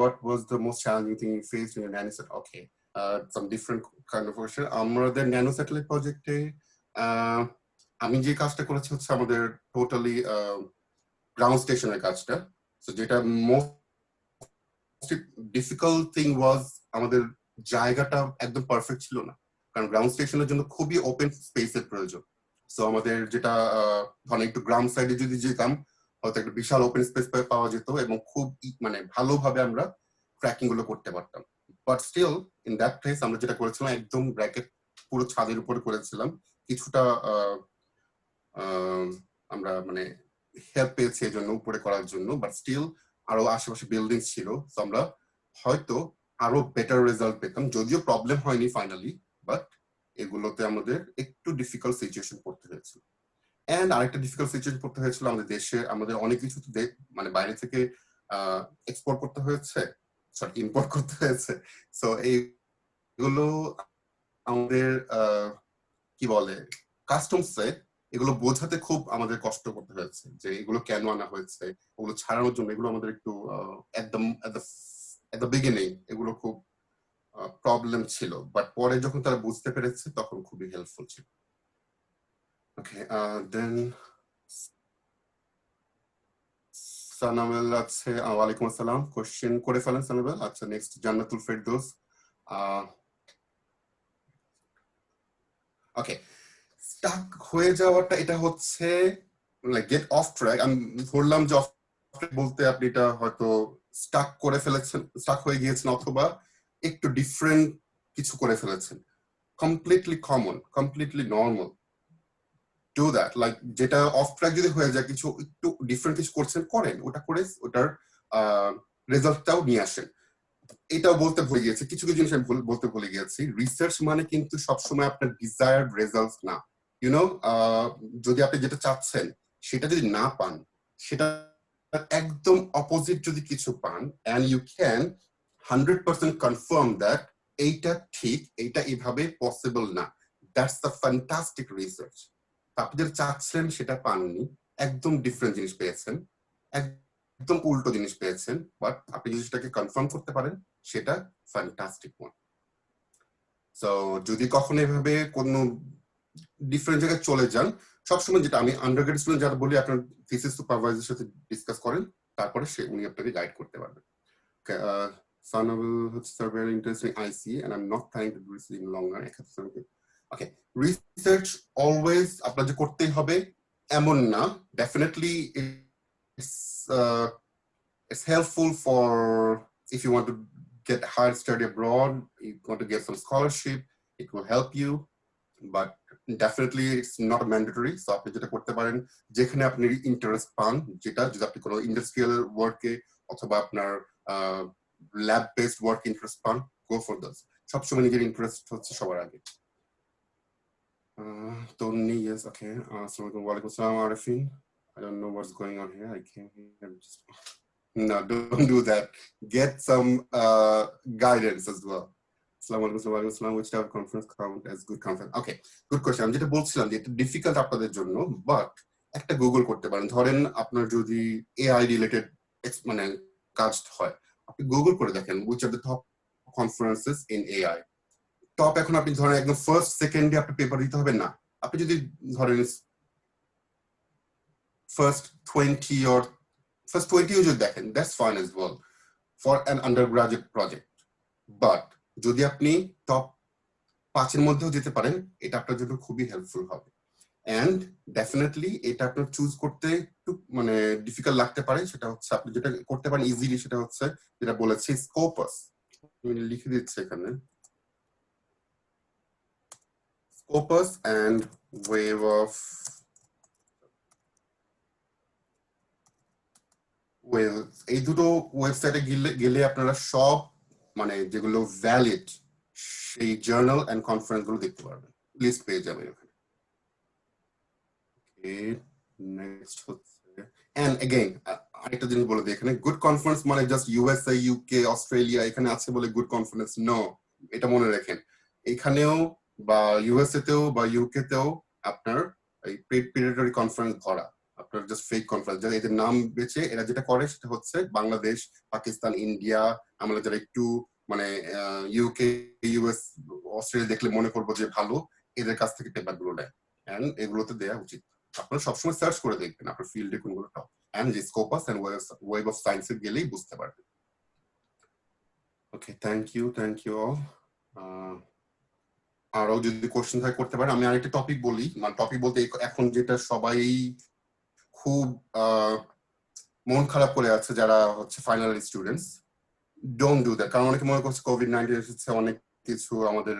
what was the most challenging thing you faced in your nanosat? Okay, some different kind of question. আমাদের ন্যানো স্যাটেলাইট প্রজেক্টে আমি যে কাজটা করেছি হচ্ছে আমাদের টোটালি গ্রাউন্ড স্টেশনের কাজটা। সো যেটা মোস্ট ডিফিকাল্ট থিং ওয়াজ আমাদের জায়গাটা একদম পারফেক্ট ছিল না, কারণ গ্রাউন্ড স্টেশনের জন্য খুবই ওপেন স্পেসের প্রয়োজন। সো আমাদের যেটা ধরেন একটু গ্রাম সাইডে যদি যেতাম, হয়তো একটা বিশাল ওপেন স্পেস পাওয়া যেত এবং খুব মানে ভালোভাবে আমরা ট্র্যাকিং গুলো করতে পারতাম। But still in that place আমরা যেটা করেছিলাম একদম ব্র্যাকেট পুরো ছাদের উপরে করেছিলাম। কিছুটা আমরা মানে হেল্প পেয়েছি এই জন্য উপরে করার জন্য, বাট স্টিল আরো আশেপাশে বিল্ডিং ছিল, তো আমরা হয়তো আরো বেটার রেজাল্ট পেতাম, যদিও প্রবলেম হয়নি ফাইনালি, বাট এগুলোতে আমাদের একটু ডিফিকাল্ট সিচুয়েশন পড়তে হয়েছিল। এন্ড আরেকটা ডিফিকাল্ট সিচুয়েশন পড়তে হয়েছিল, আমাদের দেশে আমাদের অনেক কিছু মানে বাইরে থেকে এক্সপোর্ট করতে হয়েছে, সরি ইম্পোর্ট করতে হয়েছে। সো এইগুলো আমাদের কি বলে কাস্টমসে এগুলো বোঝাতে খুব আমাদের কষ্ট করতে হয়েছে যে এগুলো কেন আনা হয়েছে, ওগুলো ছাড়ানোর জন্য এগুলো আমাদের একটু এট দ্য বিগিনিং এগুলো খুব প্রবলেম ছিল, বাট পরে যখন তারা বুঝতে পেরেছে তখন খুবই হেল্পফুল ছিল। ওকে, দেন সানাবেল আছে, ওয়ালাইকুম আসসালাম, কোশ্চেন করে ফেলেন সানাবেল। আচ্ছা, নেক্সট জান্নাতুল ফেরদৌস। ওকে, স্টাক হয়ে যাওয়াটা এটা হচ্ছে লাইক গেট অফ ট্র্যাক। আমি ধরলাম যে অফ ট্র্যাক বলতে আপনি এটা হয়তো স্টাক করে ফেলেছেন, স্টাক হয়ে গিয়েছেন, অথবা একটু ডিফারেন্ট কিছু করে ফেলেছেন। Completely common, completely normal do that. Like যেটা অফ ট্র্যাক যদি হয়ে যায়, কিছু একটু ডিফারেন্ট কিছু করছেন, করেন ওটা, করে ওটার রেজাল্টটাও নিয়ে আসেন। এটাও বলতে ভুলে গিয়েছি, কিছু কিছু জিনিস আমি বলতে ভুলে গিয়েছি। রিসার্চ মানে কিন্তু সবসময় আপনার ডিজায়ার্ড রেজাল্ট না। ইউনো, যদি আপনি যেটা চাচ্ছেন সেটা যদি না পান, সেটা একদম অপোজিট যদি কিছু পান, and you can 100% confirm that এইটা ঠিক, এইটা এইভাবে পসিবল না, দ্যাটস দ্য ফ্যান্টাস্টিক রিসার্চ। আপনি যেটা চাচ্ছিলেন সেটা পাননি, একদম ডিফারেন্ট জিনিস পেয়েছেন, একদম উল্টো জিনিস পেয়েছেন, বাট আপনি যদি সেটাকে কনফার্ম করতে পারেন, সেটা ফ্যান্টাস্টিক ওয়ান। সো যদি কখনো এভাবে কোনো ডিফারেন্ট জায়গায় চলে যান, সবসময় যেটা আমি আন্ডারগ্রেড স্টুডেন্ট যারা বলি, আপনার থিসিস সুপারভাইজারের সাথে ডিসকাস করেন, তারপরে উনি আপনাকে গাইড করতে পারবেন। Sanabel, it's very interesting. I see, and I'm not trying to do this in longer. Okay, research always আপনার যে করতেই হবে এমন না, definitely it's helpful for if you want to get higher study abroad, you want to get some scholarship, it will help you, but definitely it's not mandatory. So আপনি যেটা করতে পারেন, যেখানে আপনি ইন্টারেস্ট পান, যেটা যদি আপনি কোনো ইন্ডাস্ট্রিয়াল ওয়ার্কে অথবা আপনার ল্যাব বেসড ওয়ার্ক ইন্টারেস্ট পান, গো ফর দোজ। সবসময় নিজের ইন্টারেস্ট হচ্ছে সবার আগে। Tony, yes, okay. Assalamualaikum, walaikum assalam, Arifin. I don't know what's going on here. I came here just no, don't do that. Get some guidance as well. Assalamualaikum, which type of conference count as good conference? Okay, good question. আমি যেটা বলছিলাম যে এটা difficult আপনাদের জন্য, but একটা Google করতে পারেন। ধরেন আপনার যদি এআই রিলেটেড মানে কাজ হয়, আপনি গুগল করে দেখেন which are the top conferences in AI. Top, এখন আপনি ধরেন একদম ফার্স্ট সেকেন্ডে আপনি পেপার দিতে হবে না, আপনি যদি ধরেন ফার্স্ট 20 or first 20 যদি দেখেন, that's fine as well for an undergraduate project. But যদি আপনি টপ 5 এর মধ্যেও যেতে পারেন, এটা আপনার জন্য খুবই হেল্পফুল হবে। এন্ড ডেফিনেটলি এটা আপনার চুজ করতে একটু মানে ডিফিকাল্ট লাগতে পারে, সেটা হচ্ছে আপনি যেটা করতে পারেন ইজিলি, সেটা হচ্ছে যেটা বলেছি স্কোপাস। আমি লিখে দিচ্ছি এখানে, স্কোপাস এন্ড ওয়েভ অফ এই দুটো ওয়েবসাইটে গেলে আপনারা সব মানে যেগুলো ভ্যালিড সেই জার্নাল এন্ড কনফারেন্স গুলো দেখতে পারবেন, লিস্ট পেয়ে যাবেন ওখানে। নেক্সট হচ্ছে, এন্ড এগেইন আরেকটা জিনিস বলে দিই, এখানে গুড কনফারেন্স মানে জাস্ট ইউএসএ, ইউকে, অস্ট্রেলিয়া এখানে আছে বলে গুড কনফারেন্স নো, এটা মনে রাখেন। এখানেও বা ইউএসএ তেও বা ইউকে তেও আপনার এই প্রিডেটরি কনফারেন্স ভরা, আপনার জাস্ট ফেক কনফারেন্স। যারা এদের নাম বেছে এরা যেটা করে সেটা হচ্ছে বাংলাদেশ, পাকিস্তান, ইন্ডিয়া, আমরা যারা একটু মানে ইউকে, ইউএস, অস্ট্রেলিয়া দেখলে মনে করবো যে ভালো, এদের কাছ থেকে পেপার গুলো নেয়, এন্ড এগুলোতে দেওয়া উচিত। আপনারা সবসময় সার্চ করে দেখবেন আপনার ফিল্ডে কোনগুলো টপ, এন্ড যে স্কোপাস এন্ড ওয়েব অফ সায়েন্সে গেলেই বুঝতে পারবেন। ওকে, থ্যাংক ইউ অল। আরো যদি কোশ্চেন থাকে করতে পারেন। আমি আরেকটা টপিক বলি, মানে টপিক বলতে এখন যেটা সবাই খুব মন খারাপ করে আছে যারা হচ্ছে final students, don't do that. কারণ অনেকে মনে করছে কোভিড-19 এসেছে, অনেক কিছু আমাদের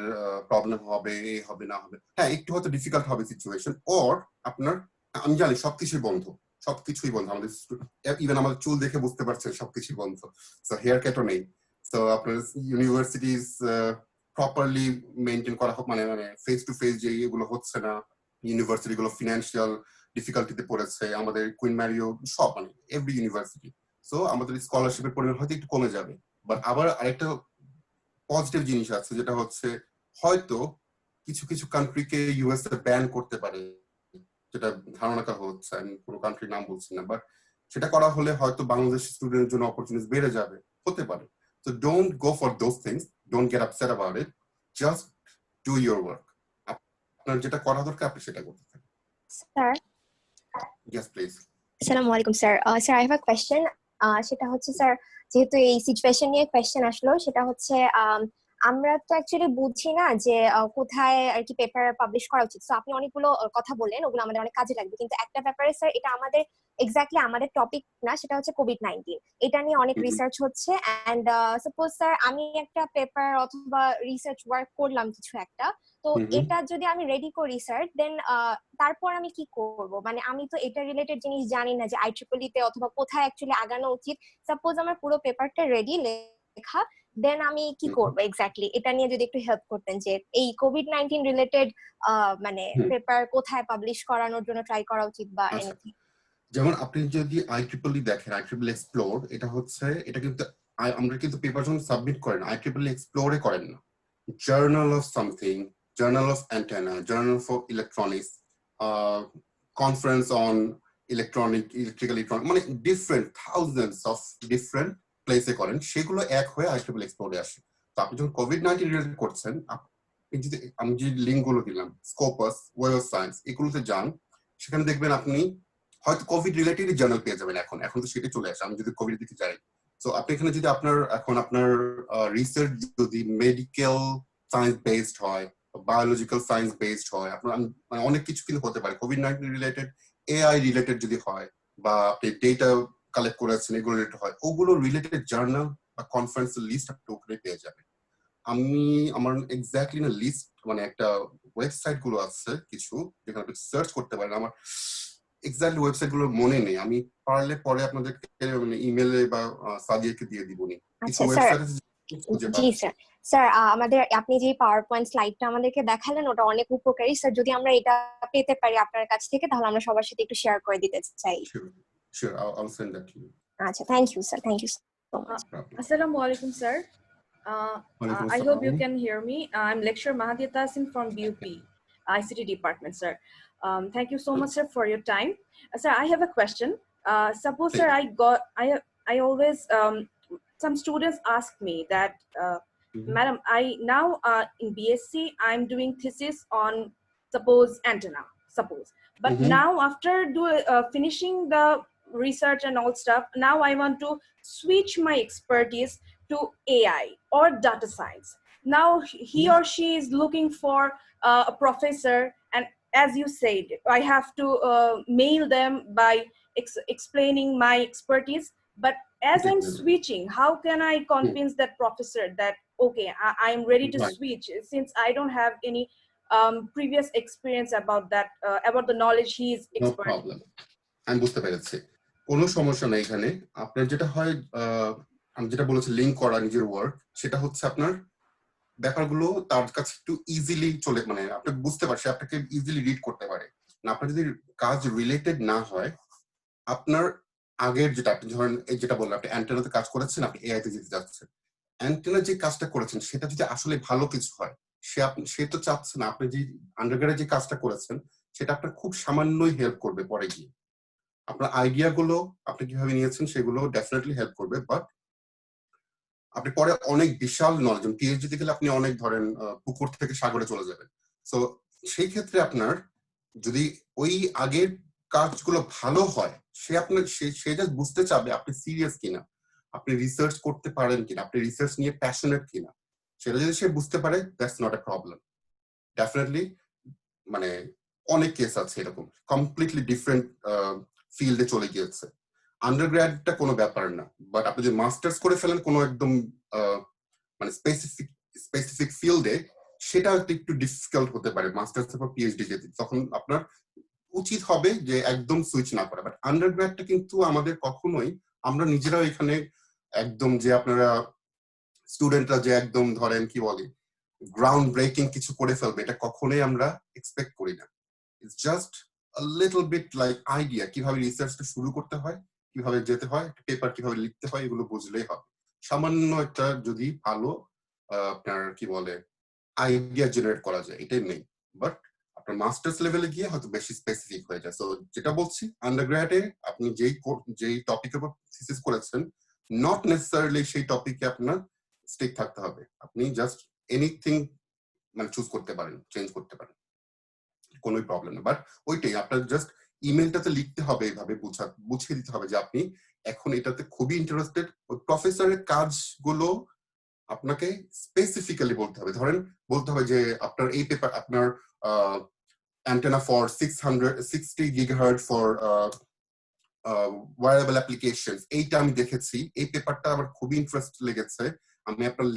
প্রবলেম হবে, এই হবে না হবে। হ্যাঁ, একটু হয়তো ডিফিকাল্ট হবে সিচুয়েশন, ওর আপনার আমি জানি সবকিছুই বন্ধ, সবকিছুই বন্ধ আমাদের, ইভেন আমাদের চুল দেখে বুঝতে পারছেন সবকিছুই বন্ধ। সো হেয়ার কাটও নেই। সো আপনার ইউনিভার্সিটিজ প্রপারলি মেনটেন করা হোক, মানে ফেস টু ফেস যে এগুলো হচ্ছে না, ইউনিভার্সিটি গুলো ফিনান্সিয়াল ডিফিকাল্টিতে পড়েছে, আমাদের কুইন ম্যারিও সব মানে এভরি ইউনিভার্সিটি। সো আমাদের স্কলারশিপের পরিমাণ হয়তো একটু কমে যাবে, বাট আবার আরেকটা পজিটিভ জিনিস আছে, যেটা হচ্ছে হয়তো কিছু কিছু কান্ট্রিকে ইউএসএ ব্যান করতে পারে, যেটা ধারণা করা হচ্ছে, আমি কোনো কান্ট্রির নাম বলছি না, বাট সেটা করা হলে হয়তো বাংলাদেশ স্টুডেন্টের জন্য অপরচুনিটি বেড়ে যাবে, হতে পারে। তো So don't go for those things. Don't get upset about it. Just do your work. আপনার যেটা করা দরকার আপনি সেটা করতে থাকুন। Sir, Yes, please. Assalamu alaikum, sir. Sir, I have a question. সেটা হচ্ছে স্যার, যেহেতু এই সিচুয়েশন নিয়ে কোয়েশ্চেন আসলো, সেটা হচ্ছে আমরা তো অ্যাকচুয়ালি বুঝি না যে কোথায় আর কি পেপার পাবলিশ করা উচিত। তো আপনি অনেকগুলো কথা বললেন, ওগুলো আমাদের অনেক কাজে লাগবে, কিন্তু একটা ব্যাপারে স্যার, এটা আমাদের এক্স্যাক্টলি আমাদের টপিক না, সেটা হচ্ছে কোভিড-19। এটা নিয়ে অনেক রিসার্চ হচ্ছে, এন্ড সাপোজ স্যার আমি একটা পেপার অথবা রিসার্চ ওয়ার্ক করলাম কিছু একটা, তো এটা যদি আমি রেডি করি স্যার, দেন তারপর আমি কি করব? মানে আমি তো এটা রিলেটেড জিনিস জানি না যে IEEE তে অথবা কোথায় অ্যাকচুয়ালি আগানো উচিত। সাপোজ আমার পুরো পেপারটা রেডি লেখা, দেন আমি কি করব এক্স্যাক্টলি? এটা নিয়ে যদি একটু হেল্প করতেন, যে এই কোভিড-19 রিলেটেড মানে পেপার কোথায় পাবলিশ করানোর জন্য ট্রাই করা উচিত বা এনিথিং। যেমন আপনি যদি IEEE দেখেন, IEEE এক্সপ্লোর, এটা কিন্তু আমরা কিন্তু পেপার যখন সাবমিট করেন IEEE এক্সপ্লোরে করেন না। Journal of something, journal of antenna, journal for electronics, conference on electrical, মানে ডিফারেন্ট থাউজেন্ডস অফ ডিফারেন্ট প্লেসে করেন, সেগুলো এক হয়ে IEEE এক্সপ্লোরে আসে। তো আপনি যখন কোভিড-19 রিলেটেড করছেন, আমি যে লিঙ্ক গুলো দিলাম, স্কোপাস, ওয়েব অফ সায়েন্স, এগুলোতে যান, সেখানে দেখবেন আপনি হয়তো কোভিড রিলেটেড জার্নাল পেয়ে যাবেন। এখন তো সেটা চলে আসে, আমি যদি কোভিড দিকে যাই। তো আপনি এখানে যদি আপনার রিসার্চ যদি মেডিকেল সায়েন্স বেসড হয়, বায়োলজিক্যাল সায়েন্স বেসড হয়, আপনার মানে অনেক কিছু কিন্তু হতে পারে কোভিড-19 রিলেটেড, AI রিলেটেড যদি হয়, বা আপনি ডেটা কালেক্ট করেছেন এগুলো রিলেটেড হয়, ওগুলো রিলেটেড জার্নাল বা কনফারেন্সের লিস্ট আপনি ওখানে পেয়ে যাবেন। আমার এক্স্যাক্টলি না লিস্ট, মানে একটা ওয়েবসাইট গুলো আছে কিছু যেখানে আপনি সার্চ করতে পারেন। আমার এক্স্যাক্টলি ওয়েবসাইট গুলো মনে নেই, আমি পারলে পরে আপনাদেরকে মানে ইমেলে বা সাদিয়াকে দিয়ে দিবনি। কিছু ওয়েবসাইট আছে খুঁজে জি স্যার। স্যার আমাদের আপনি যে পাওয়ার পয়েন্ট স্লাইডটা আমাদেরকে দেখালেন, ওটা অনেক উপকারী স্যার। যদি আমরা এটা পেতে পারি আপনার কাছ থেকে, তাহলে আমরা সবার সাথে একটু শেয়ার করে দিতে চাই। Sure, I'll send that to you. আচ্ছা, thank you sir, thank you so much. Assalamu alaikum, sir. I hope you can hear me. I'm lecturer Mahadiyat Tasin from BUP, ICT department, sir. Thank you so much, sir, for your time. Sir, I have a question. Suppose, sir, I always, some students ask me that, Madam, now in BSc, I'm doing thesis on, suppose, antenna, suppose. But now after finishing the research and all stuff, now I want to switch my expertise to AI or data science. Now he or she is looking for a professor, and as you said, I have to mail them by explaining my expertise. But as I'm switching, how can I convince that professor that, okay, I'm ready to switch, since I don't have any previous experience about that, about the knowledge he is expert? No problem. আমি বুঝতে পেরেছি, কোনো সমস্যা নেই এখানে। আপনার যেটা হয়, আমি যেটা বলেছি লিঙ্ক করা নিজের ওয়ার্ক, সেটা হচ্ছে আপনার ব্যাপারগুলো তার কাছে একটু ইজিলি চলে, মানে আপনি বুঝতে পারছে, আপনাকে ইজিলি রিড করতে পারে না। আপনার যদি কাজ রিলেটেড না হয়, আপনার আগের যেটা আপনি ধরেন এই যেটা বললাম, আপনি অ্যান্টেনাতে কাজ করেছেন, আপনি AI তে যেতে যাচ্ছেন, অ্যান্টেনা যে কাজটা করেছেন সেটা যদি আসলে ভালো কিছু হয়, সে তো চাচ্ছেন আপনি যে আন্ডারগ্রেডে যে কাজটা করেছেন সেটা আপনার খুব সামান্যই হেল্প করবে পরে গিয়ে। আপনার আইডিয়া গুলো আপনি কিভাবে নিয়েছেন সেগুলো ডেফিনেটলি হেল্প করবে, বাট আপনি পরে অনেক বিশাল নলেজ, পিএইচডি তে গেলে আপনি অনেক ধরেন পুকুর থেকে সাগরে চলে যাবেন। সো সেই ক্ষেত্রে আপনার যদি ওই আগের কাজগুলো ভালো হয়, সে জাস্ট বুঝতে চাবে আপনি সিরিয়াস কিনা, আপনি রিসার্চ করতে পারেন কিনা, আপনি রিসার্চ নিয়ে প্যাশনেট কিনা, সেটা যদি সে বুঝতে পারে, that's not a problem. Definitely মানে অনেক কেস আছে এরকম, কমপ্লিটলি ডিফারেন্ট ফিল্ডে চলে গিয়েছে। আন্ডারগ্র্যাডটা কোনো ব্যাপার না, বাট আপনি যদি মাস্টার্স করে ফেলেন কোনো একদম মানে স্পেসিফিক ফিল্ডে, সেটা একটু ডিফিকাল্ট হতে পারে মাস্টার্স অথবা পিএইচডি যেতে। তখন আপনার উচিত হবে যে একদম সুইচ না করা। বাট আন্ডারগ্র্যাডটা কিন্তু আমাদের কখনোই, আমরা নিজেরাও এখানে একদম যে আপনারা স্টুডেন্টরা যে একদম ধরেন কি বলে গ্রাউন্ড ব্রেকিং কিছু করে ফেলবে, এটা কখনোই আমরা এক্সপেক্ট করি না। It's just a little bit like idea, কিভাবে রিসার্চটা শুরু করতে হয়, কিভাবে যেতে হয়, পেপার কিভাবে লিখতে হয়, এগুলো বুঝলেই হবে। সামান্য একটা যদি ভালো আপনার কি বলে আইডিয়া জেনারেট করা যায়, এটাই মেইন। বাট আপনার মাস্টার্স লেভেলে গিয়ে হয়তো বেশি স্পেসিফিক হয়ে যায়। সো যেটা বলছি, আন্ডারগ্র্যাডে আপনি যেই টপিকের উপর থিসিস করেছেন, নট নেসেসারিলি সেই টপিকে আপনার স্টিক থাকতে হবে, আপনি জাস্ট এনিথিং মানে চুজ করতে পারেন, চেঞ্জ করতে পারেন, কোনো প্রবলেম নেই। বাট ওইটাই আপনার জাস্ট ইমেলটাতে লিখতে হবে, এইভাবে বুঝিয়ে দিতে হবে যে আপনি এখন এটাতে খুবই ইন্টারেস্টেড। ওই প্রফেসরের কাজগুলো আপনাকে স্পেসিফিক্যালি বলতে হবে। ধরেন বলতে হবে যে আপনার এই পেপার, আপনার antenna for 660 GHz for wearable applications, এইটা আমি দেখেছি, এই পেপারটা আমার খুবই ইন্টারেস্ট লেগেছে, আমি আপনার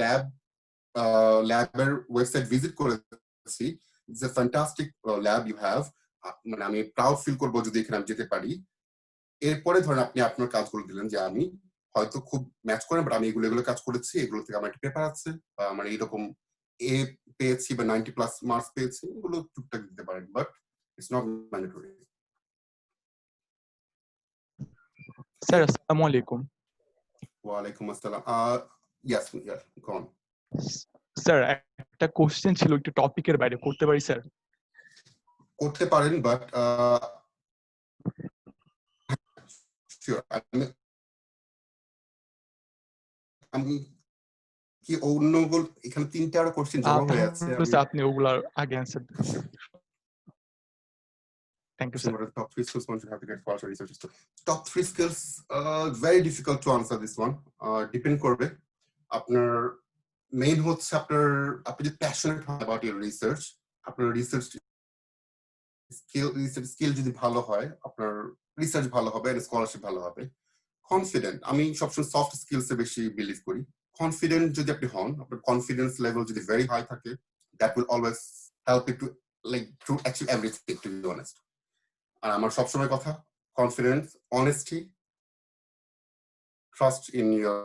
ল্যাবের ওয়েবসাইট ভিজিট করেছি, it's a fantastic lab you have, মানে আমি প্রাউড ফিল করবো যদি এখানে আমি যেতে পারি। এরপরে ধরেন আপনি আপনার কাজগুলো দিলেন যে আমি হয়তো খুব ম্যাচ করেন, বাট আমি এগুলো কাজ করেছি, এগুলো থেকে আমার একটা পেপার আছে, বা আমার এইরকম এ পেয়েছি বা 90+ মার্কস পেয়েছি, এগুলো টুকটাক দিতে পারেন, but it's not mandatory. Sir আসসালামু আলাইকুম। ওয়ালাইকুম আসসালাম। Yes, go on. স্যার একটা কোশ্চেন ছিল, একটু টপিকের বাইরে, করতে পারি স্যার? করতে পারেন, বাট শিওর আমি কি অন্য এখানে 3টা আরো কোশ্চেন জমা হয়ে আছে, আপনি ওগুলা আগে অ্যানসার দিন। Thank you, sir. What are the top 3 skills one should have to get qualified researchers to? Top 3 skills, very difficult to answer this one. Depend করবে আপনার মেইন হচ্ছে আপনি যদি প্যাশনেট about your research, আপনার research skill যদি ভালো হয়, আপনার রিসার্চ ভালো হবে আর স্কলারশিপ ভালো হবে। কনফিডেন্ট, আমি সবসময় সফট স্কিলসে বেশি বিলিভ করি। কনফিডেন্ট যদি আপনি হন, আপনার কনফিডেন্স লেভেল যদি ভেরি হাই থাকে, that will always help you to achieve everything, to be honest. আর আমার সবসময় কথা, confidence, honesty, trust in your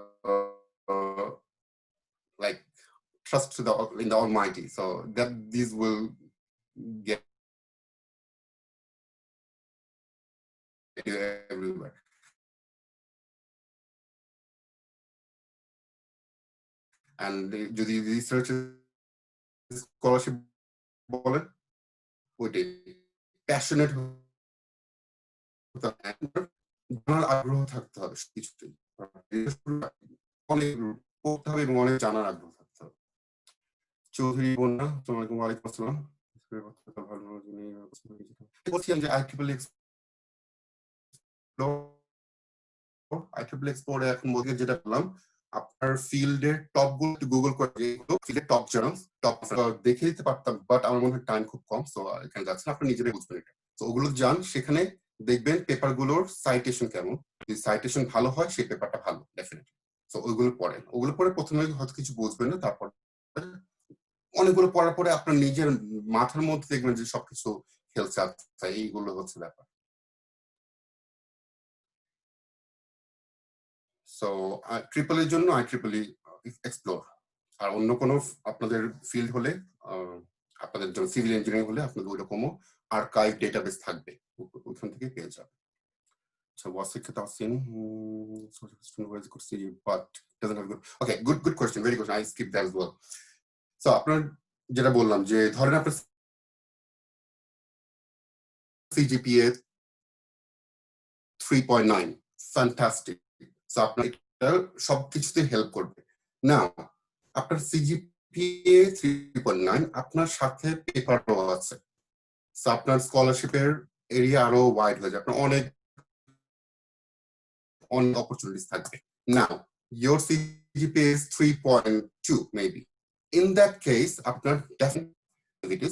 trust in the Almighty, so that these will get you everywhere. And যদি research scholarship বলেন, ওইটাই passionate আগ্রহ থাকতে হবে কিছুতেই, অনেক পড়তে হবে এবং অনেক জানার আগ্রহ থাকতে হবে। চৌধুরী বন্যা, আসসালামু আলাইকুম। আসসালাম। বলছিলাম যে IEEE এক্সপ্লোরে এখন বলতে যেটা বললাম, আপনার ফিল্ডের টপ গুলো গুগল করে ফিল্ডের টপ জার্নালস দেখে দিতে পারতাম, বাট আমার মনে হয় টাইম খুব কম, সো এখানে যাচ্ছেন, আপনি নিজেরাই বুঝবেন এটা। তো ওগুলো যান, সেখানে দেখবেন পেপার গুলোর সাইটেশন কেমন, যদি সাইটেশন ভালো হয় সেই পেপারটা ভালো ডেফিনেটলি। তো ওইগুলো পড়েন, ওগুলো পড়ে প্রথমে হয়তো কিছু বুঝবেন না, তারপর অনেকগুলো পড়ার পরে আপনার নিজের মাথার মধ্যে দেখবেন যে সবকিছু খেলছে, আচ্ছা এইগুলো হচ্ছে ব্যাপার। সো ট্রিপল এর জন্য IEEE এক্সপ্লোর। আর অন্য কোনো আপনাদের ফিল্ড হলে, আপনাদের জন্য সিভিল ইঞ্জিনিয়ারিং হলে আপনাদের ওইরকমও আর্কাইভ ডেটাবেস থাকবে, ওইখান থেকে পেয়ে যাবে। আচ্ছা, ওয়াসিকা Tasin, but doesn't have good. Okay, good question, very good. I skip that as well. So আপনার যেটা বললাম যে ধরেন আপনার CGPA 3.9, fantastic. So আপনার এটা সবকিছুতে হেল্প করবে। নাও আপনার CGPA 3.9, আপনার সাথে পেপারও আছে, সো আপনার স্কলারশিপের এরিয়া আরো ওয়াইড হয়ে যায়, আপনার অনেক অপরচুনিটিস থাকবে। নাও your CGPA is 3.2 maybe. In that case আপনার definitely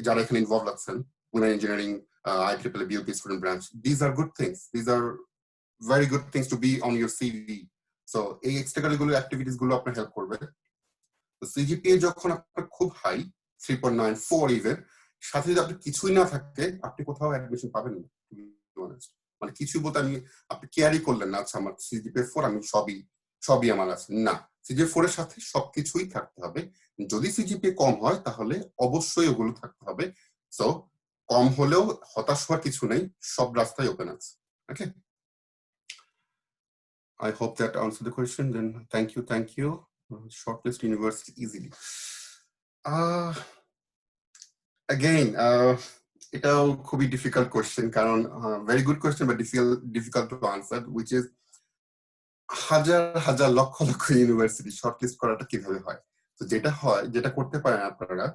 যারা এখানে ইনভলভ আছেন, women engineering, IEEE BUP student branch, these are good things, these are very good things to be on your CV. So এই এক্সট্রাকারিকুলার activities গুলো আপনার help করবে। তো CGPA যখন আপনার খুব হাই, 3.9, 4 ইভেন, সাথে যদি আপনার কিছুই না থাকে, আপনি কোথাও অ্যাডমিশন পাবেন না, মানে কিছু বলতে আপনি কেয়ারই করলেন না, আচ্ছা আমার CGPA 4, আমি সবই আমার আছে, না, CGPA 4 এর সাথে সবকিছুই থাকতে হবে। যদি CGPA কম হয় তাহলে অবশ্যই ওগুলো থাকতে হবে। সো কম হলেও হতাশ হওয়ার কিছু নেই, সব রাস্তায় ওপেন আছে। ওকে, I hope that answered the question. Then thank you. Shortlist university easily. Again, এটাও খুবই ডিফিকাল্ট কোয়েশ্চেন, কারণ very good question but difficult to answer, which is হাজার হাজার লক্ষ লক্ষ ইউনিভার্সিটি শর্টলিস্ট করাটা কিভাবে হয়? তো যেটা করতে পারেন আপনারা,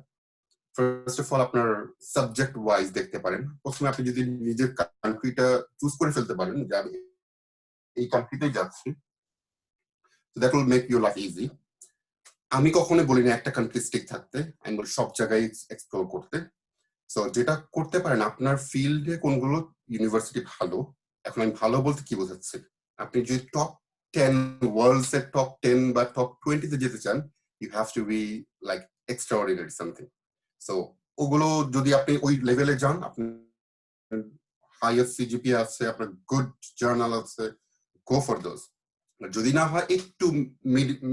ফার্স্ট অফ অল আপনার সাবজেক্ট ওয়াইজ দেখতে পারেন। প্রথমে আপনি যদি নিজের কান্ট্রিটা চুজ করে ফেলতে পারেন যে আমি এই কান্ট্রিতে যাচ্ছি, that will make your life easy. আমি কখনোই বলি না একটা কান্ট্রি স্টিক থাকতে, আমি বলি সব জায়গায় এক্সপ্লোর করতে। সো যেটা করতে পারেন, আপনার ফিল্ডে কোনগুলো ইউনিভার্সিটি ভালো। এখন আমি ভালো বলতে কি বোঝাচ্ছি, আপনি যদি টপ 10 ওয়ার্ল্ডস এর টপ 10 বা টপ 20 তে যেতে চান, you have to be like extraordinary something. So ওগুলো যদি আপনি ওই লেভেলে যান, আপনার হাইয়েস্ট সিজিপি আছে, আপনার গুড জার্নাল আছে, গো ফর দোজ। যদি না হয় একটু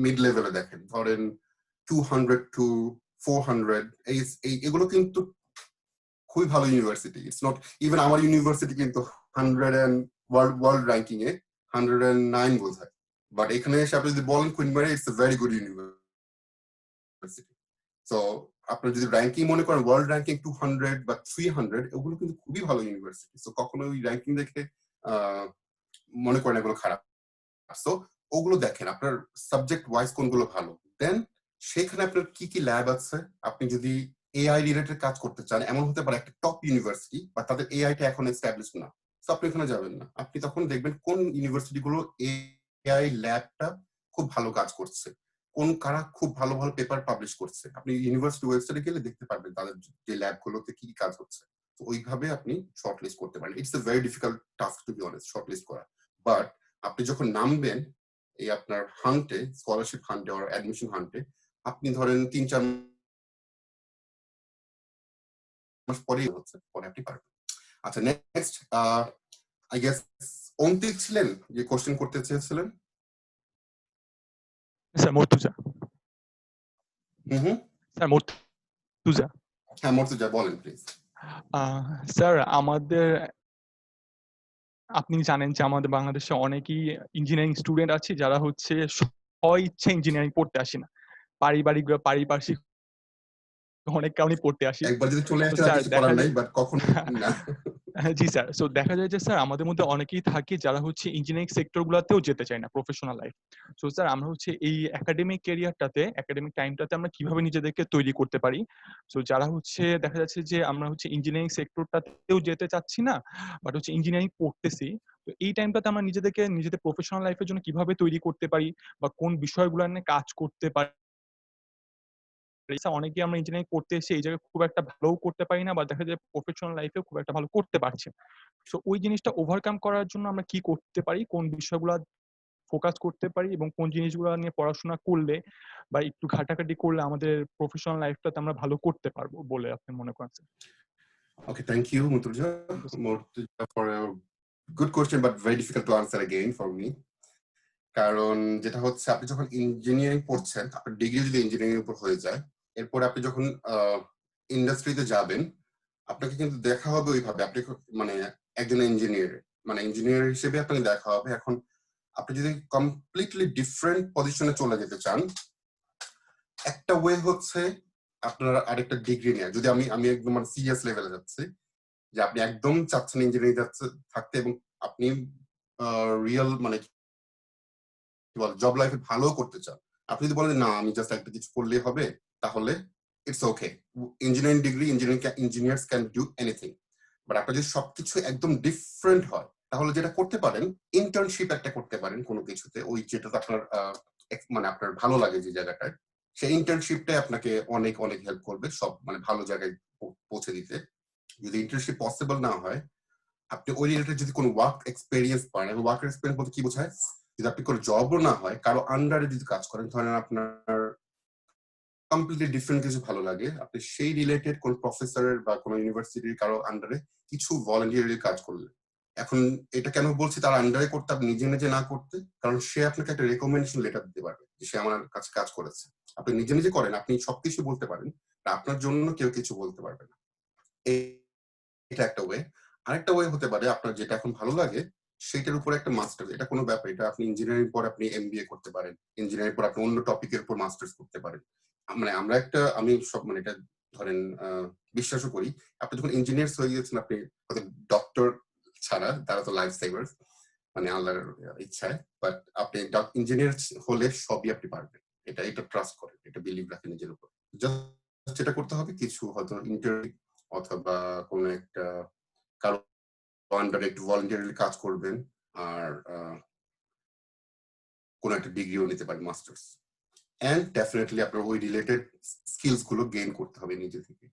মিড লেভেলে দেখেন, ধরেন 200 to 400, এগুলো কিন্তু খুবই ভালো ইউনিভার্সিটি। ইটস নট ইভেন আমার ইউনিভার্সিটি কিন্তু 100 এন্ড ওয়ার্ল্ড র্যাঙ্কিং এ 109 বোধহয়, বাট এখানে এসে আপনি যদি বলেন Queen Mary, it's a very good university. So আপনার যদি র্যাঙ্কিং মনে করেন ওয়ার্ল্ড র্যাঙ্কিং 200 বা 300, ওগুলো কিন্তু খুবই ভালো ইউনিভার্সিটি। সো কখনো ওই র্যাঙ্কিং দেখে মনে করেন এগুলো খারাপ। সো ওগুলো দেখেন আপনার সাবজেক্ট ওয়াইজ কোনগুলো ভালো, দেন সেখানে আপনার কি কি ল্যাব আছে। আপনি যদি এআই রিলেটেড কাজ করতে চান, এমন হতে পারে একটা টপ ইউনিভার্সিটি বা তাদের এআইটা এখন এস্টাবলিশ না, সো আপনি এখানে যাবেন না। আপনি তখন দেখবেন কোন ইউনিভার্সিটি গুলো এআই ল্যাবটা খুব ভালো কাজ করছে, কারা খুব ভালো ভালো পেপার পাবলিশ করছে। আপনি ইউনিভার্সিটি ওয়েবসাইটে গেলে দেখতে পারবেন তাদের যে ল্যাবগুলোতে কি কাজ হচ্ছে। তো ওইভাবে আপনি শর্টলিস্ট করতে পারেন। It's a very difficult task to be honest, shortlist করা। বাট আপনি যখন নামবেন এই আপনার হান্টে, স্কলারশিপ হান্টে আর অ্যাডমিশন হান্টে, আপনি ধরেন 3-4 মাস পরেই হচ্ছে, পরে আপনি পারবেন। আচ্ছা, নেক্সট আই গেস অন্তিক ছিলেন যে কোশ্চেন করতে চেয়েছিলেন। স্যার মর্তুজা। স্যার মর্তুজা। হ্যাঁ মর্তুজা, বলেন প্লিজ। স্যার আমাদের, আপনি জানেন যে আমাদের বাংলাদেশে অনেকেই ইঞ্জিনিয়ারিং স্টুডেন্ট আছে যারা হচ্ছে ইচ্ছে ইঞ্জিনিয়ারিং পড়তে আসে না, পারিপার্শ্বিক অনেক কারণে পড়তে আসি। একবার যদি চলে আসে স্যার কিছু দেখা করার যায় নাই, বাট কখনো না। জি স্যার, সো দেখা যায় যে স্যার আমাদের মধ্যে অনেকেই থাকে যারা হচ্ছে ইঞ্জিনিয়ারিং সেক্টর গুলাতেও যেতে চায় না, প্রফেশনাল লাইফ। সো স্যার আমরা হচ্ছে এই একাডেমিক ক্যারিয়ারটাতে, একাডেমিক টাইমটাতে আমরা কিভাবে নিজেদেরকে তৈরি করতে পারি? সো যারা হচ্ছে দেখা যাচ্ছে যে আমরা হচ্ছে ইঞ্জিনিয়ারিং সেক্টরটাতেও যেতে চাচ্ছি না, বাট হচ্ছে ইঞ্জিনিয়ারিং পড়তেছি, তো এই টাইমটাতে আমরা নিজেদের প্রফেশনাল লাইফের জন্য কিভাবে তৈরি করতে পারি বা কোন বিষয়গুলো নিয়ে কাজ করতে পারি? অনেকে আমরা ইঞ্জিনিয়ারিং করতে এসে এই জায়গায় খুব একটা ভালো করতে পারি না, বা দেখা যায় প্রফেশনাল লাইফে খুব একটা ভালো করতে পারছি। সো ওই জিনিসটা ওভারকাম করার জন্য আমরা কি করতে পারি, কোন বিষয়গুলো ফোকাস করতে পারি এবং কোন জিনিসগুলো নিয়ে পড়াশোনা করলে বা একটু ঘাটাঘাটি করলে আমাদের প্রফেশনাল লাইফটাতে আমরা ভালো করতে পারবো বলে আপনি মনে করেন? Okay, thank you, Murtuja. Murtuja, for a good question, but very difficult to answer again for me. কারণ যেটা হচ্ছে, আপনি যখন ইঞ্জিনিয়ারিং পড়ছেন, আপনার ডিগ্রি যদি ইঞ্জিনিয়ারিং উপর হয়ে যায়, এরপরে আপনি যখন ইন্ডাস্ট্রিতে যাবেন, আপনাকে কিন্তু দেখা হবে ওইভাবে, আপনি মানে একজন ইঞ্জিনিয়ার হিসেবে আপনাকে দেখা হবে। এখন আপনি যদি কমপ্লিটলি ডিফারেন্ট পজিশনে চলে যেতে চান, একটা ওয়ে হচ্ছে আপনার আরেকটা ডিগ্রি নেওয়া। যদি আমি একদম সিরিয়াস লেভেলে যাচ্ছি, যে আপনি একদম চাচ্ছেন ইঞ্জিনিয়ারিং থাকতে এবং আপনি রিয়েল জব লাইফে ভালো করতে চান, আপনি যদি বলেন না আমি জাস্ট একটা কিছু করলেই হবে, তাহলে it's okay. Engineering degree, engineers can do anything. But আপনার যদি সবকিছু একদম ডিফারেন্ট হয়, তাহলে যেটা করতে পারেন, ইন্টার্নশিপ একটা করতে পারেন কোনো কিছুতে, ওই যেটাতে আপনার আপনার ভালো লাগে যে জায়গাটায়, সেই ইন্টার্নশিপটাই আপনাকে অনেক অনেক হেল্প করবে সব ভালো জায়গায় পৌঁছে দিতে। যদি ইন্টার্নশিপ পসিবল না হয়, আপনি ওই রিলেটেড যদি কোনো ওয়ার্ক এক্সপেরিয়েন্স পান, এবং ওয়ার্ক এক্সপেরিয়েন্স বলতে কি বোঝায়, যদি আপনি কোনো জবও না হয়, কারো আন্ডারে যদি কাজ করেন, ধরেন আপনার কমপ্লিটলি ডিফারেন্ট কিছু ভালো লাগে, আপনি সেই রিলেটেড কোন প্রফেসরের বা কোনো ইউনিভার্সিটির কারো আন্ডারে কিছু ভলান্টিয়ারি কাজ করলে, এখন এটা কেন বলছি তার আন্ডারে করতে, আপনি নিজে নিজে না করতে, কারণ সে আপনাকে একটা রেকমেন্ডেশন লেটার দিতে পারবে যে সে আমার কাছে কাজ করেছে। আপনি নিজে নিজে করেন, আপনি সবকিছু বলতে পারেন, আপনার জন্য কেউ কিছু বলতে পারবে না। এটা একটা ওয়ে। আরেকটা ওয়ে হতে পারে, আপনার যেটা এখন ভালো লাগে সেটার উপর একটা মাস্টার্স, এটা কোনো ব্যাপার, এটা আপনি ইঞ্জিনিয়ারিং পর আপনি এমবিএ করতে পারেন, ইঞ্জিনিয়ারিং পর আপনি অন্য টপিকের উপর মাস্টার্স করতে পারেন। আমি সব এটা ধরেন বিশ্বাসও করি, আপনি যখন ইঞ্জিনিয়ার্স হয়ে গিয়েছেন, আপনি ডক্টর ছাড়া, তারা তো লাইফ সেভার্স, মানে আল্লাহর ইচ্ছায়, বাট আপনি ইঞ্জিনিয়ার হলে সবই আপনি পারবেন, এটা ট্রাস্ট করেন, এটা বিলিভ রাখেন নিজের উপর। জাস্ট যেটা করতে হবে, কিছু হয়তো ইন্টারভিউ অথবা কোনো একটা কারো আন্ডারে একটু ভলান্টিয়ারলি কাজ করবেন, আর কোনো একটা ডিগ্রিও নিতে পারেন, মাস্টার্স, এন্ড ডেফিনেটলি আপনার ওই রিলেটেড স্কিলস গুলো গেইন করতে হবে নিজে থেকে।